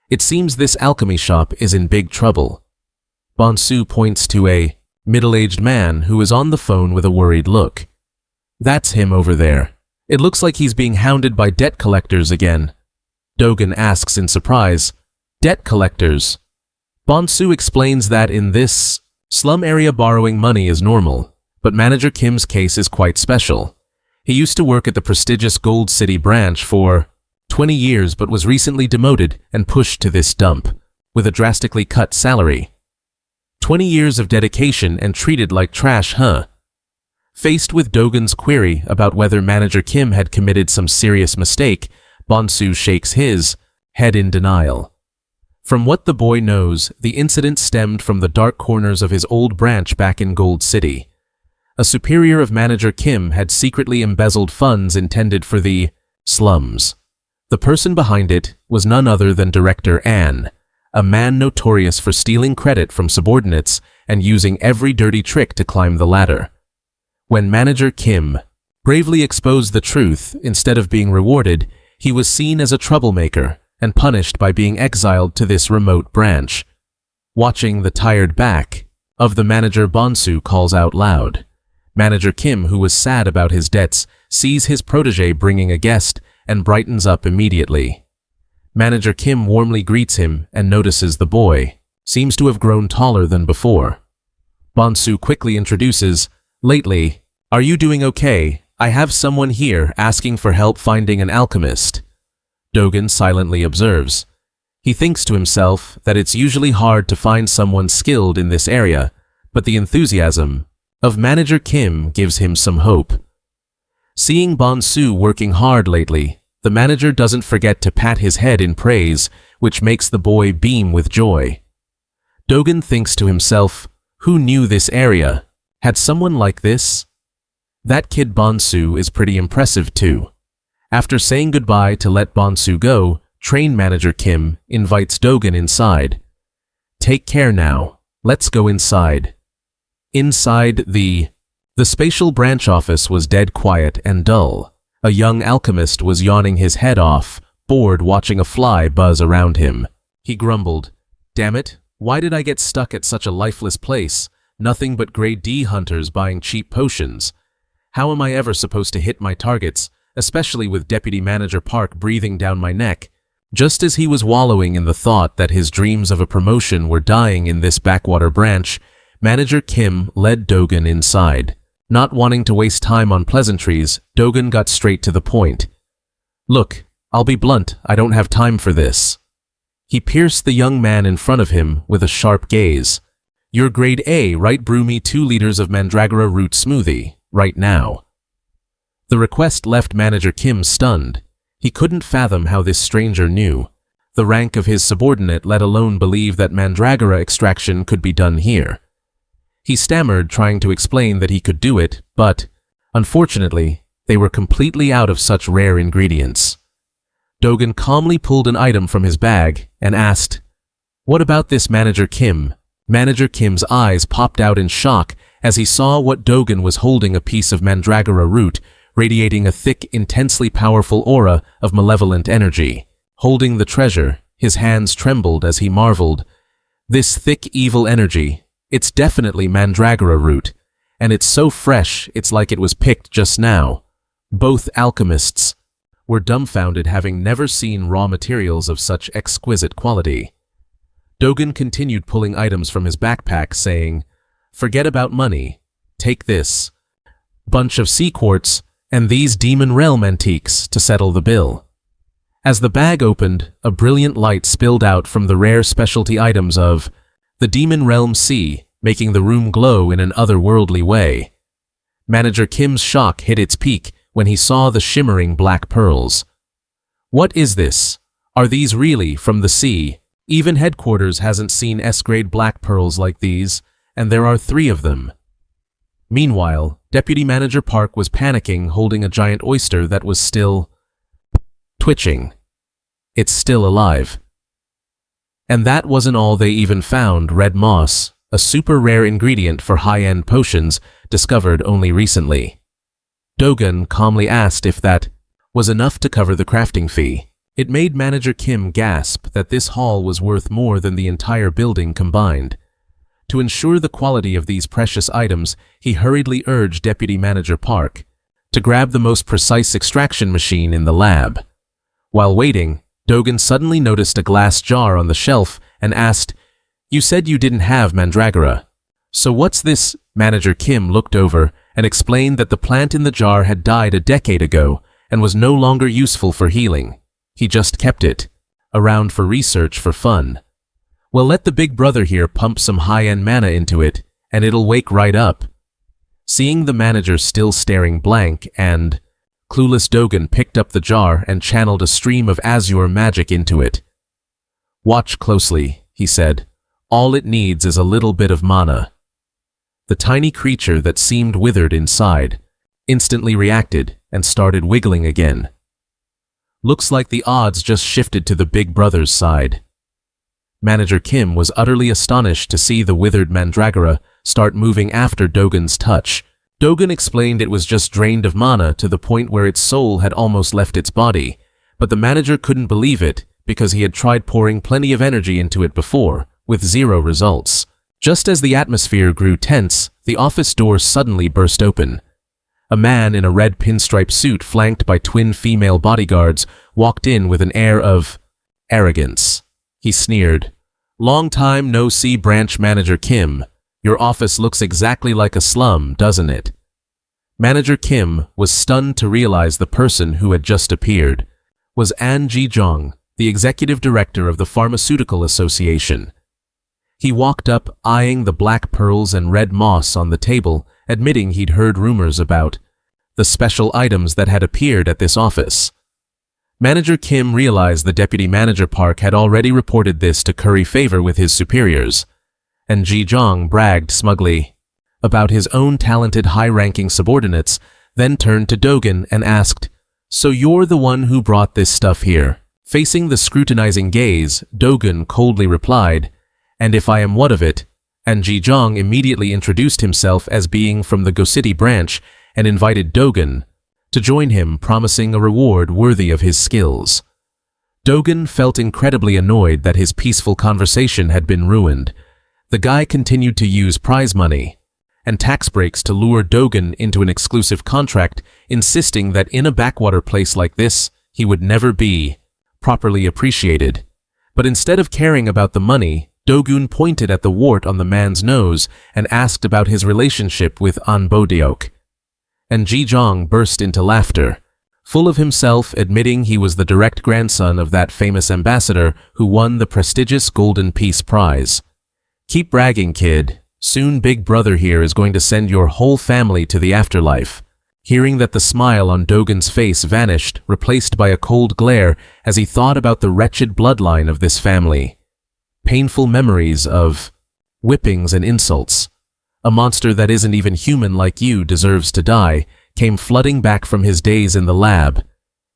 A: It seems this alchemy shop is in big trouble. Bonsu points to a middle-aged man who is on the phone with a worried look. That's him over there. It looks like he's being hounded by debt collectors again. Dogen asks in surprise, "Debt collectors?" Bonsu explains that in this slum area borrowing money is normal, but Manager Kim's case is quite special. He used to work at the prestigious Gold City branch for 20 years but was recently demoted and pushed to this dump, with a drastically cut salary. 20 years of dedication and treated like trash, huh? Faced with Dogen's query about whether Manager Kim had committed some serious mistake, Bonsu shakes his head in denial. From what the boy knows, the incident stemmed from the dark corners of his old branch back in Gold City. A superior of Manager Kim had secretly embezzled funds intended for the slums. The person behind it was none other than Director An, a man notorious for stealing credit from subordinates and using every dirty trick to climb the ladder. When Manager Kim bravely exposed the truth instead of being rewarded, he was seen as a troublemaker and punished by being exiled to this remote branch. Watching the tired back of the manager, Bonsu calls out loud. Manager Kim, who was sad about his debts, sees his protege bringing a guest and brightens up immediately. Manager Kim warmly greets him and notices the boy seems to have grown taller than before. Bonsu quickly introduces, "Lately, are you doing okay? I have someone here asking for help finding an alchemist." Dogen silently observes. He thinks to himself that it's usually hard to find someone skilled in this area, but the enthusiasm of Manager Kim gives him some hope. Seeing Bonsu working hard lately, the manager doesn't forget to pat his head in praise, which makes the boy beam with joy. Dogen thinks to himself, who knew this area had someone like this? That kid Bonsu is pretty impressive too. After saying goodbye to let Bonsu go, Train Manager Kim invites Dogen inside. "Take care now. Let's go inside." Inside the spatial branch office was dead quiet and dull. A young alchemist was yawning his head off, bored watching a fly buzz around him. He grumbled, "Damn it, why did I get stuck at such a lifeless place? Nothing but grade D hunters buying cheap potions. How am I ever supposed to hit my targets, especially with Deputy Manager Park breathing down my neck?" Just as he was wallowing in the thought that his dreams of a promotion were dying in this backwater branch, Manager Kim led Dogen inside. Not wanting to waste time on pleasantries, Dogen got straight to the point. "Look, I'll be blunt, I don't have time for this." He pierced the young man in front of him with a sharp gaze. "You're grade A, right? Brew me 2 liters of mandragora root smoothie, right now." The request left Manager Kim stunned. He couldn't fathom how this stranger knew the rank of his subordinate, let alone believe that mandragora extraction could be done here. He stammered, trying to explain that he could do it, but, unfortunately, they were completely out of such rare ingredients. Dogen calmly pulled an item from his bag and asked, "What about this, Manager Kim? Manager Kim's eyes popped out in shock as he saw what Dogen was holding, a piece of mandragora root, radiating a thick, intensely powerful aura of malevolent energy. Holding the treasure, his hands trembled as he marveled. This thick, evil energy, it's definitely mandragora root, and it's so fresh it's like it was picked just now. Both alchemists were dumbfounded, having never seen raw materials of such exquisite quality. Dogen continued pulling items from his backpack, saying, "Forget about money. Take this bunch of sea quartz and these demon realm antiques to settle the bill." As the bag opened, a brilliant light spilled out from the rare specialty items of the demon realm sea, making the room glow in an otherworldly way. Manager Kim's shock hit its peak when he saw the shimmering black pearls. "What is this? Are these really from the sea? Even headquarters hasn't seen S-grade black pearls like these, and there are 3 of them." Meanwhile, Deputy Manager Park was panicking, holding a giant oyster that was still twitching. It's still alive. And that wasn't all they even found: red moss, a super rare ingredient for high-end potions discovered only recently. Dogen calmly asked if that was enough to cover the crafting fee. It made Manager Kim gasp that this haul was worth more than the entire building combined. To ensure the quality of these precious items, he hurriedly urged Deputy Manager Park to grab the most precise extraction machine in the lab. While waiting, Dogen suddenly noticed a glass jar on the shelf and asked, "You said you didn't have mandragora. So what's this?" Manager Kim looked over and explained that the plant in the jar had died a decade ago and was no longer useful for healing. He just kept it around for research for fun. "Well, let the big brother here pump some high-end mana into it, and it'll wake right up." Seeing the manager still staring blank and clueless, Dogen picked up the jar and channeled a stream of azure magic into it. "Watch closely," he said. "All it needs is a little bit of mana." The tiny creature that seemed withered inside instantly reacted and started wiggling again. Looks like the odds just shifted to the big brother's side. Manager Kim was utterly astonished to see the withered mandragora start moving after Dogen's touch. Dogen explained it was just drained of mana to the point where its soul had almost left its body, but the manager couldn't believe it because he had tried pouring plenty of energy into it before, with 0 results. Just as the atmosphere grew tense, the office door suddenly burst open. A man in a red pinstripe suit, flanked by twin female bodyguards, walked in with an air of arrogance. He sneered, "Long time no see, Branch Manager Kim. Your office looks exactly like a slum, doesn't it?" Manager Kim was stunned to realize the person who had just appeared was An Ji-jong, the executive director of the Pharmaceutical Association. He walked up, eyeing the black pearls and red moss on the table, admitting he'd heard rumors about the special items that had appeared at this office. Manager Kim realized the Deputy Manager Park had already reported this to curry favor with his superiors, and Ji-jong bragged smugly about his own talented high-ranking subordinates, then turned to Dogen and asked, "So you're the one who brought this stuff here?" Facing the scrutinizing gaze, Dogen coldly replied, "And if I am what of it?" And Ji-jong immediately introduced himself as being from the Go City branch and invited Dogen to join him, promising a reward worthy of his skills. Dogen felt incredibly annoyed that his peaceful conversation had been ruined. The guy continued to use prize money and tax breaks to lure Dogen into an exclusive contract, insisting that in a backwater place like this, he would never be properly appreciated. But instead of caring about the money, Dogen pointed at the wart on the man's nose and asked about his relationship with An Bo-deok. And Ji-jong burst into laughter, full of himself, admitting he was the direct grandson of that famous ambassador who won the prestigious Golden Peace Prize. "Keep bragging, kid. Soon Big Brother here is going to send your whole family to the afterlife." Hearing that, the smile on Dogen's face vanished, replaced by a cold glare as he thought about the wretched bloodline of this family. Painful memories of whippings and insults. "A monster that isn't even human like you deserves to die," came flooding back from his days in the lab.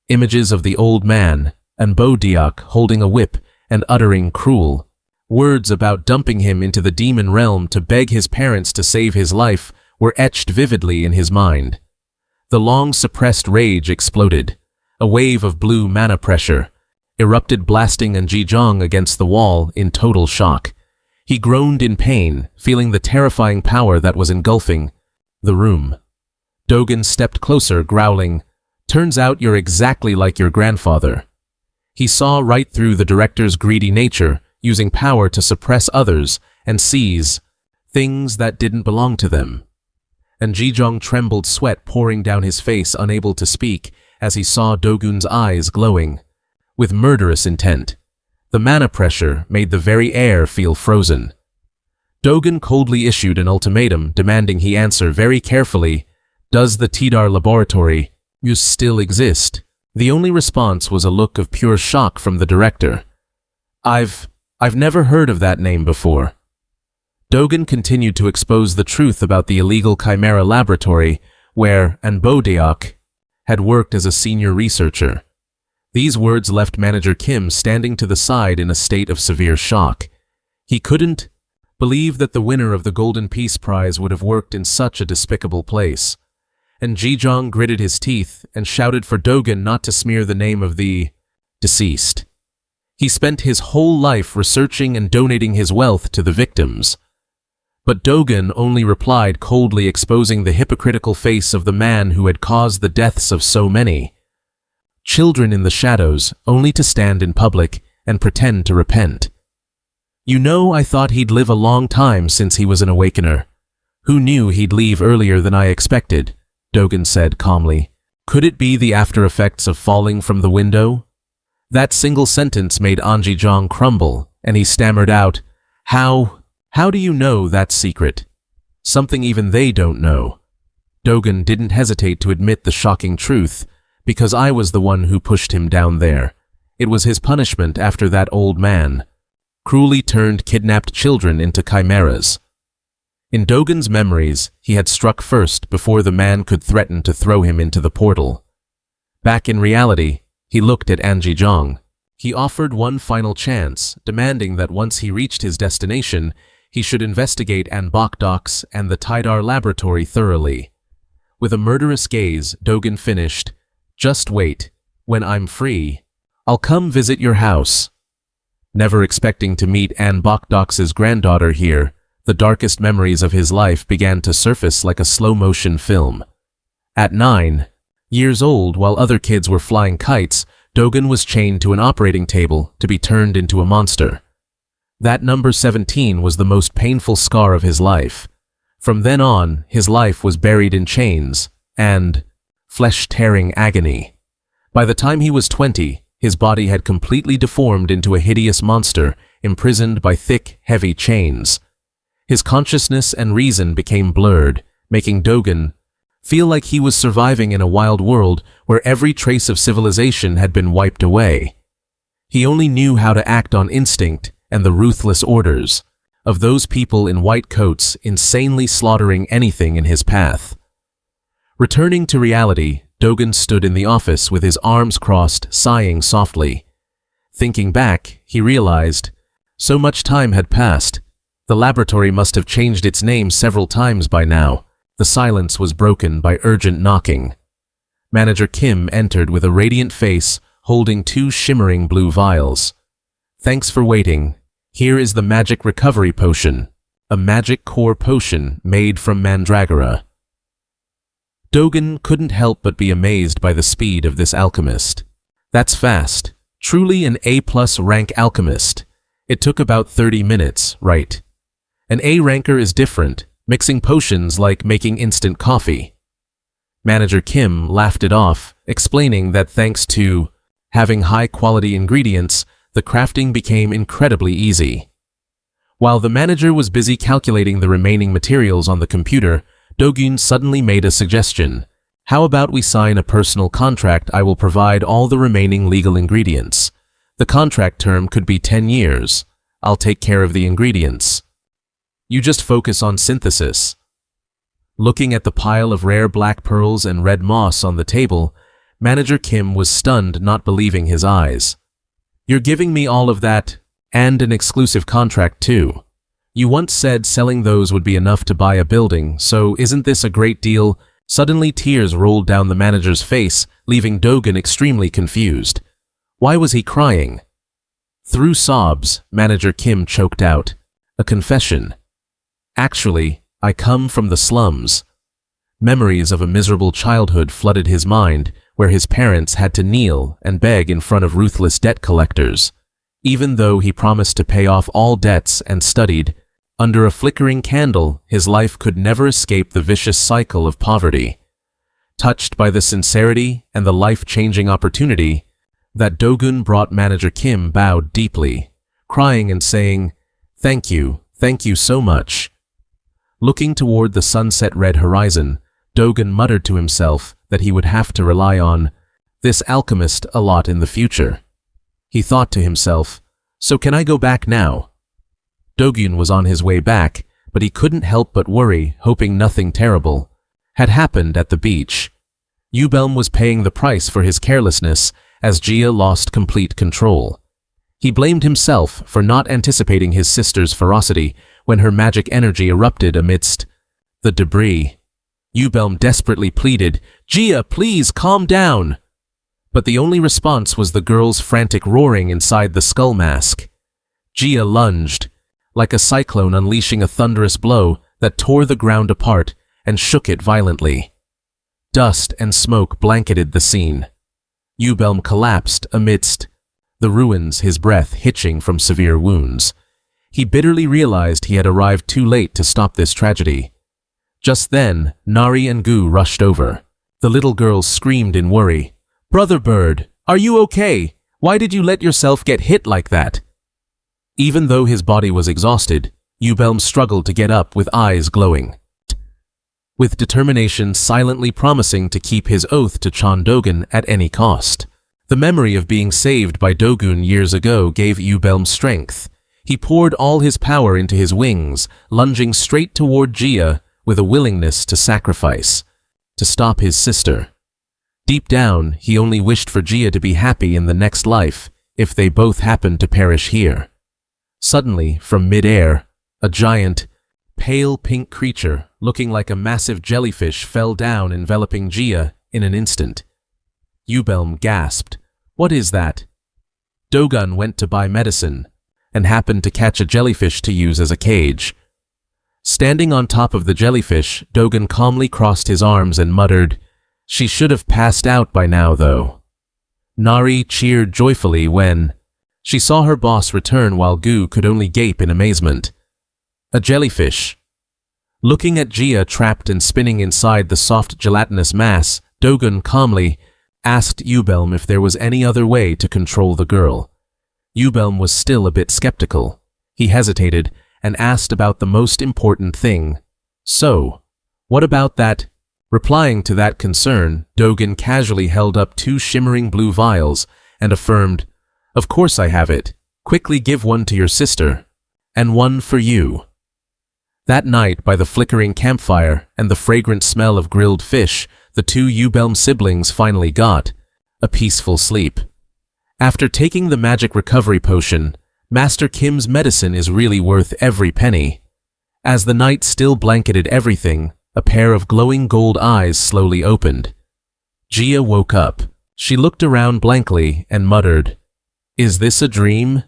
A: Images of the old man and Bo-deok holding a whip and uttering cruel Words about dumping him into the demon realm to beg his parents to save his life were etched vividly in his mind. The long-suppressed rage exploded. A wave of blue mana pressure erupted, blasting Anjijong against the wall in total shock. He groaned in pain, feeling the terrifying power that was engulfing the room. Dogen stepped closer, growling, "Turns out you're exactly like your grandfather." He saw right through the director's greedy nature, using power to suppress others and seize things that didn't belong to them. And Jijong trembled, sweat pouring down his face, unable to speak, as he saw Dogun's eyes glowing with murderous intent. The mana pressure made the very air feel frozen. Dogen coldly issued an ultimatum, demanding he answer very carefully, "Does the Tidar laboratory still exist?" The only response was a look of pure shock from the director. I've never heard of that name before." Dogen continued to expose the truth about the illegal Chimera laboratory where Anbodeok had worked as a senior researcher. These words left Manager Kim standing to the side in a state of severe shock. He couldn't believe that the winner of the Golden Peace Prize would have worked in such a despicable place. And Jijong gritted his teeth and shouted for Dogen not to smear the name of the deceased. He spent his whole life researching and donating his wealth to the victims. But Dogen only replied coldly, exposing the hypocritical face of the man who had caused the deaths of so many children in the shadows, only to stand in public and pretend to repent. "You know, I thought he'd live a long time since he was an awakener. Who knew he'd leave earlier than I expected?" Dogen said calmly. "Could it be the after effects of falling from the window?" That single sentence made Anjijong crumble, and he stammered out, How do you know that secret? Something even they don't know." Dogen didn't hesitate to admit the shocking truth, "Because I was the one who pushed him down there. It was his punishment after that old man cruelly turned kidnapped children into chimeras." In Dogen's memories, he had struck first before the man could threaten to throw him into the portal. Back in reality, he looked at Anjijong. He offered one final chance, demanding that once he reached his destination, he should investigate Anbokdoks and the Tidar laboratory thoroughly. With a murderous gaze, Dogen finished, "Just wait. When I'm free, I'll come visit your house." Never expecting to meet Anbokdoks' granddaughter here, the darkest memories of his life began to surface like a slow-motion film. At 9 years old, while other kids were flying kites, Dogen was chained to an operating table to be turned into a monster. That number 17 was the most painful scar of his life. From then on, his life was buried in chains and flesh-tearing agony. By the time he was 20, his body had completely deformed into a hideous monster, imprisoned by thick, heavy chains. His consciousness and reason became blurred, making Dogen feel like he was surviving in a wild world where every trace of civilization had been wiped away. He only knew how to act on instinct and the ruthless orders of those people in white coats, insanely slaughtering anything in his path. Returning to reality, Dogen stood in the office with his arms crossed, sighing softly. Thinking back, he realized so much time had passed. The laboratory must have changed its name several times by now. The silence was broken by urgent knocking. Manager Kim entered with a radiant face, holding 2 shimmering blue vials. "Thanks for waiting. Here is the magic recovery potion, a magic core potion made from mandragora." Dogen couldn't help but be amazed by the speed of this alchemist. That's fast. Truly an A+ rank alchemist. It took about 30 minutes, right? An A ranker is different, mixing potions like making instant coffee. Manager Kim laughed it off, explaining that thanks to having high-quality ingredients, the crafting became incredibly easy. While the manager was busy calculating the remaining materials on the computer, Dogen suddenly made a suggestion. "How about we sign a personal contract? I will provide all the remaining legal ingredients. The contract term could be 10 years. I'll take care of the ingredients. You just focus on synthesis." Looking at the pile of rare black pearls and red moss on the table, Manager Kim was stunned, not believing his eyes. "You're giving me all of that And an exclusive contract too. You once said selling those would be enough to buy a building, so isn't this a great deal? Suddenly tears rolled down the manager's face, leaving Dogen extremely confused. Why was he crying? Through sobs, Manager Kim choked out, "A confession. Actually, I come from the slums." Memories of a miserable childhood flooded his mind, where his parents had to kneel and beg in front of ruthless debt collectors. Even though he promised to pay off all debts and studied, under a flickering candle, his life could never escape the vicious cycle of poverty. Touched by the sincerity and the life-changing opportunity that Dogun brought, Manager Kim bowed deeply, crying and saying, thank you so much." Looking toward the sunset-red horizon, Dogun muttered to himself that he would have to rely on this alchemist a lot in the future. He thought to himself, "So can I go back now?" Dogun was on his way back, but he couldn't help but worry, hoping nothing terrible had happened at the beach. Yubelm was paying the price for his carelessness as Jia lost complete control. He blamed himself for not anticipating his sister's ferocity when her magic energy erupted amidst the debris. Yubelm desperately pleaded, "Jia, please calm down." But the only response was the girl's frantic roaring inside the skull mask. Jia lunged, like a cyclone unleashing a thunderous blow that tore the ground apart and shook it violently. Dust and smoke blanketed the scene. Yubelm collapsed amidst the ruins, his breath hitching from severe wounds. He bitterly realized he had arrived too late to stop this tragedy. Just then, Nari and Gu rushed over. The little girl screamed in worry. "Brother Bird, are you okay? Why did you let yourself get hit like that?" Even though his body was exhausted, Yubelm struggled to get up with eyes glowing. With determination silently promising to keep his oath to Chan Dogen at any cost. The memory of being saved by Dogun years ago gave Yubelm strength. He poured all his power into his wings, lunging straight toward Jia with a willingness to sacrifice, to stop his sister. Deep down, he only wished for Jia to be happy in the next life, if they both happened to perish here. Suddenly, from mid-air, a giant, pale pink creature, looking like a massive jellyfish, fell down, enveloping Jia in an instant. Yubelm gasped, "What is that?" Dogun went to buy medicine, and happened to catch a jellyfish to use as a cage. Standing on top of the jellyfish, Dogun calmly crossed his arms and muttered, "She should have passed out by now, though." Nari cheered joyfully when she saw her boss return, while Gu could only gape in amazement. A jellyfish. Looking at Jia trapped and spinning inside the soft gelatinous mass, Dogun calmly asked Yubelm if there was any other way to control the girl. Yubelm was still a bit skeptical. He hesitated and asked about the most important thing. "So, what about that?" Replying to that concern, Dogun casually held up 2 shimmering blue vials and affirmed, "Of course I have it. Quickly give one to your sister, and one for you." That night, by the flickering campfire and the fragrant smell of grilled fish, the 2 Yubelm siblings finally got a peaceful sleep. After taking the magic recovery potion, Master Kim's medicine is really worth every penny. As the night still blanketed everything, a pair of glowing gold eyes slowly opened. Jia woke up. She looked around blankly and muttered, "Is this a dream?"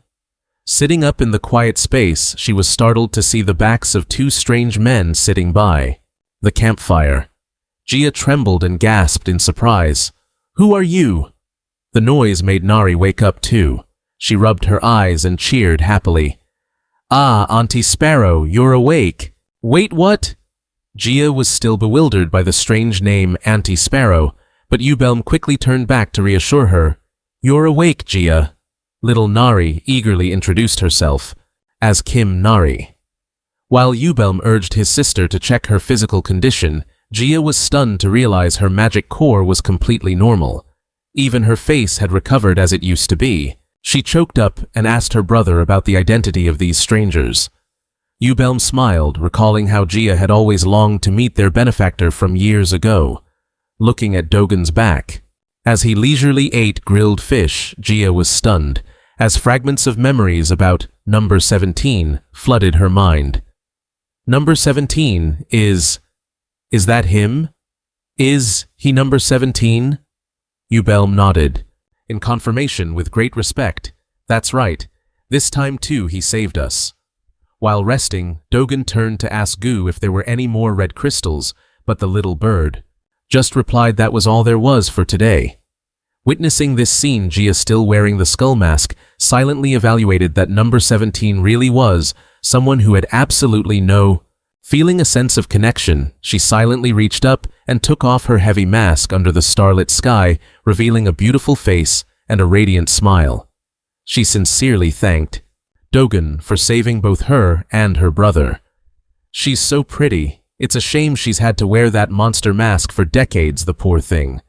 A: Sitting up in the quiet space, she was startled to see the backs of 2 strange men sitting by the campfire. Jia trembled and gasped in surprise. "Who are you?" The noise made Nari wake up too. She rubbed her eyes and cheered happily. "Ah, Auntie Sparrow, you're awake." "Wait, what?" Jia was still bewildered by the strange name Auntie Sparrow, but Yubelm quickly turned back to reassure her. "You're awake, Jia." Little Nari eagerly introduced herself as Kim Nari. While Yubelm urged his sister to check her physical condition, Jia was stunned to realize her magic core was completely normal. Even her face had recovered as it used to be. She choked up and asked her brother about the identity of these strangers. Yubelm smiled, recalling how Jia had always longed to meet their benefactor from years ago. Looking at Dogun's back, as he leisurely ate grilled fish, Jia was stunned, as fragments of memories about number 17 flooded her mind. Number 17 is that him? Is he number 17? Yubelm nodded, in confirmation with great respect. That's right, this time too he saved us. While resting, Dogen turned to ask Gu if there were any more red crystals, but the little bird just replied that was all there was for today. Witnessing this scene, Jia, still wearing the skull mask, silently evaluated that number 17 really was someone who had absolutely no. Feeling a sense of connection, she silently reached up and took off her heavy mask under the starlit sky, revealing a beautiful face and a radiant smile. She sincerely thanked Dogen for saving both her and her brother. She's so pretty. It's a shame she's had to wear that monster mask for decades, the poor thing.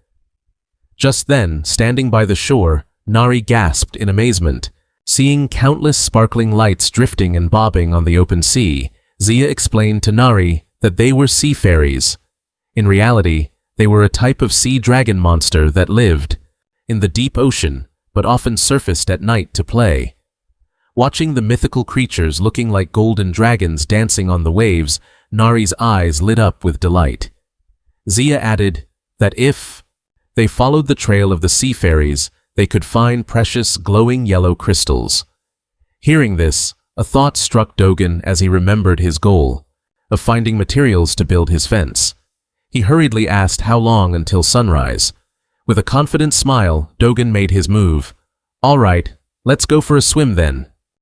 A: Just then, standing by the shore, Nari gasped in amazement. Seeing countless sparkling lights drifting and bobbing on the open sea, Zia explained to Nari that they were sea fairies. In reality, they were a type of sea dragon monster that lived in the deep ocean, but often surfaced at night to play. Watching the mythical creatures looking like golden dragons dancing on the waves, Nari's eyes lit up with delight. Zia added that if they followed the trail of the sea fairies, they could find precious glowing yellow crystals. Hearing this, a thought struck Dogen as he remembered his goal of finding materials to build his fence. He hurriedly asked how long until sunrise. With a confident smile, Dogen made his move. All right, let's go for a swim then.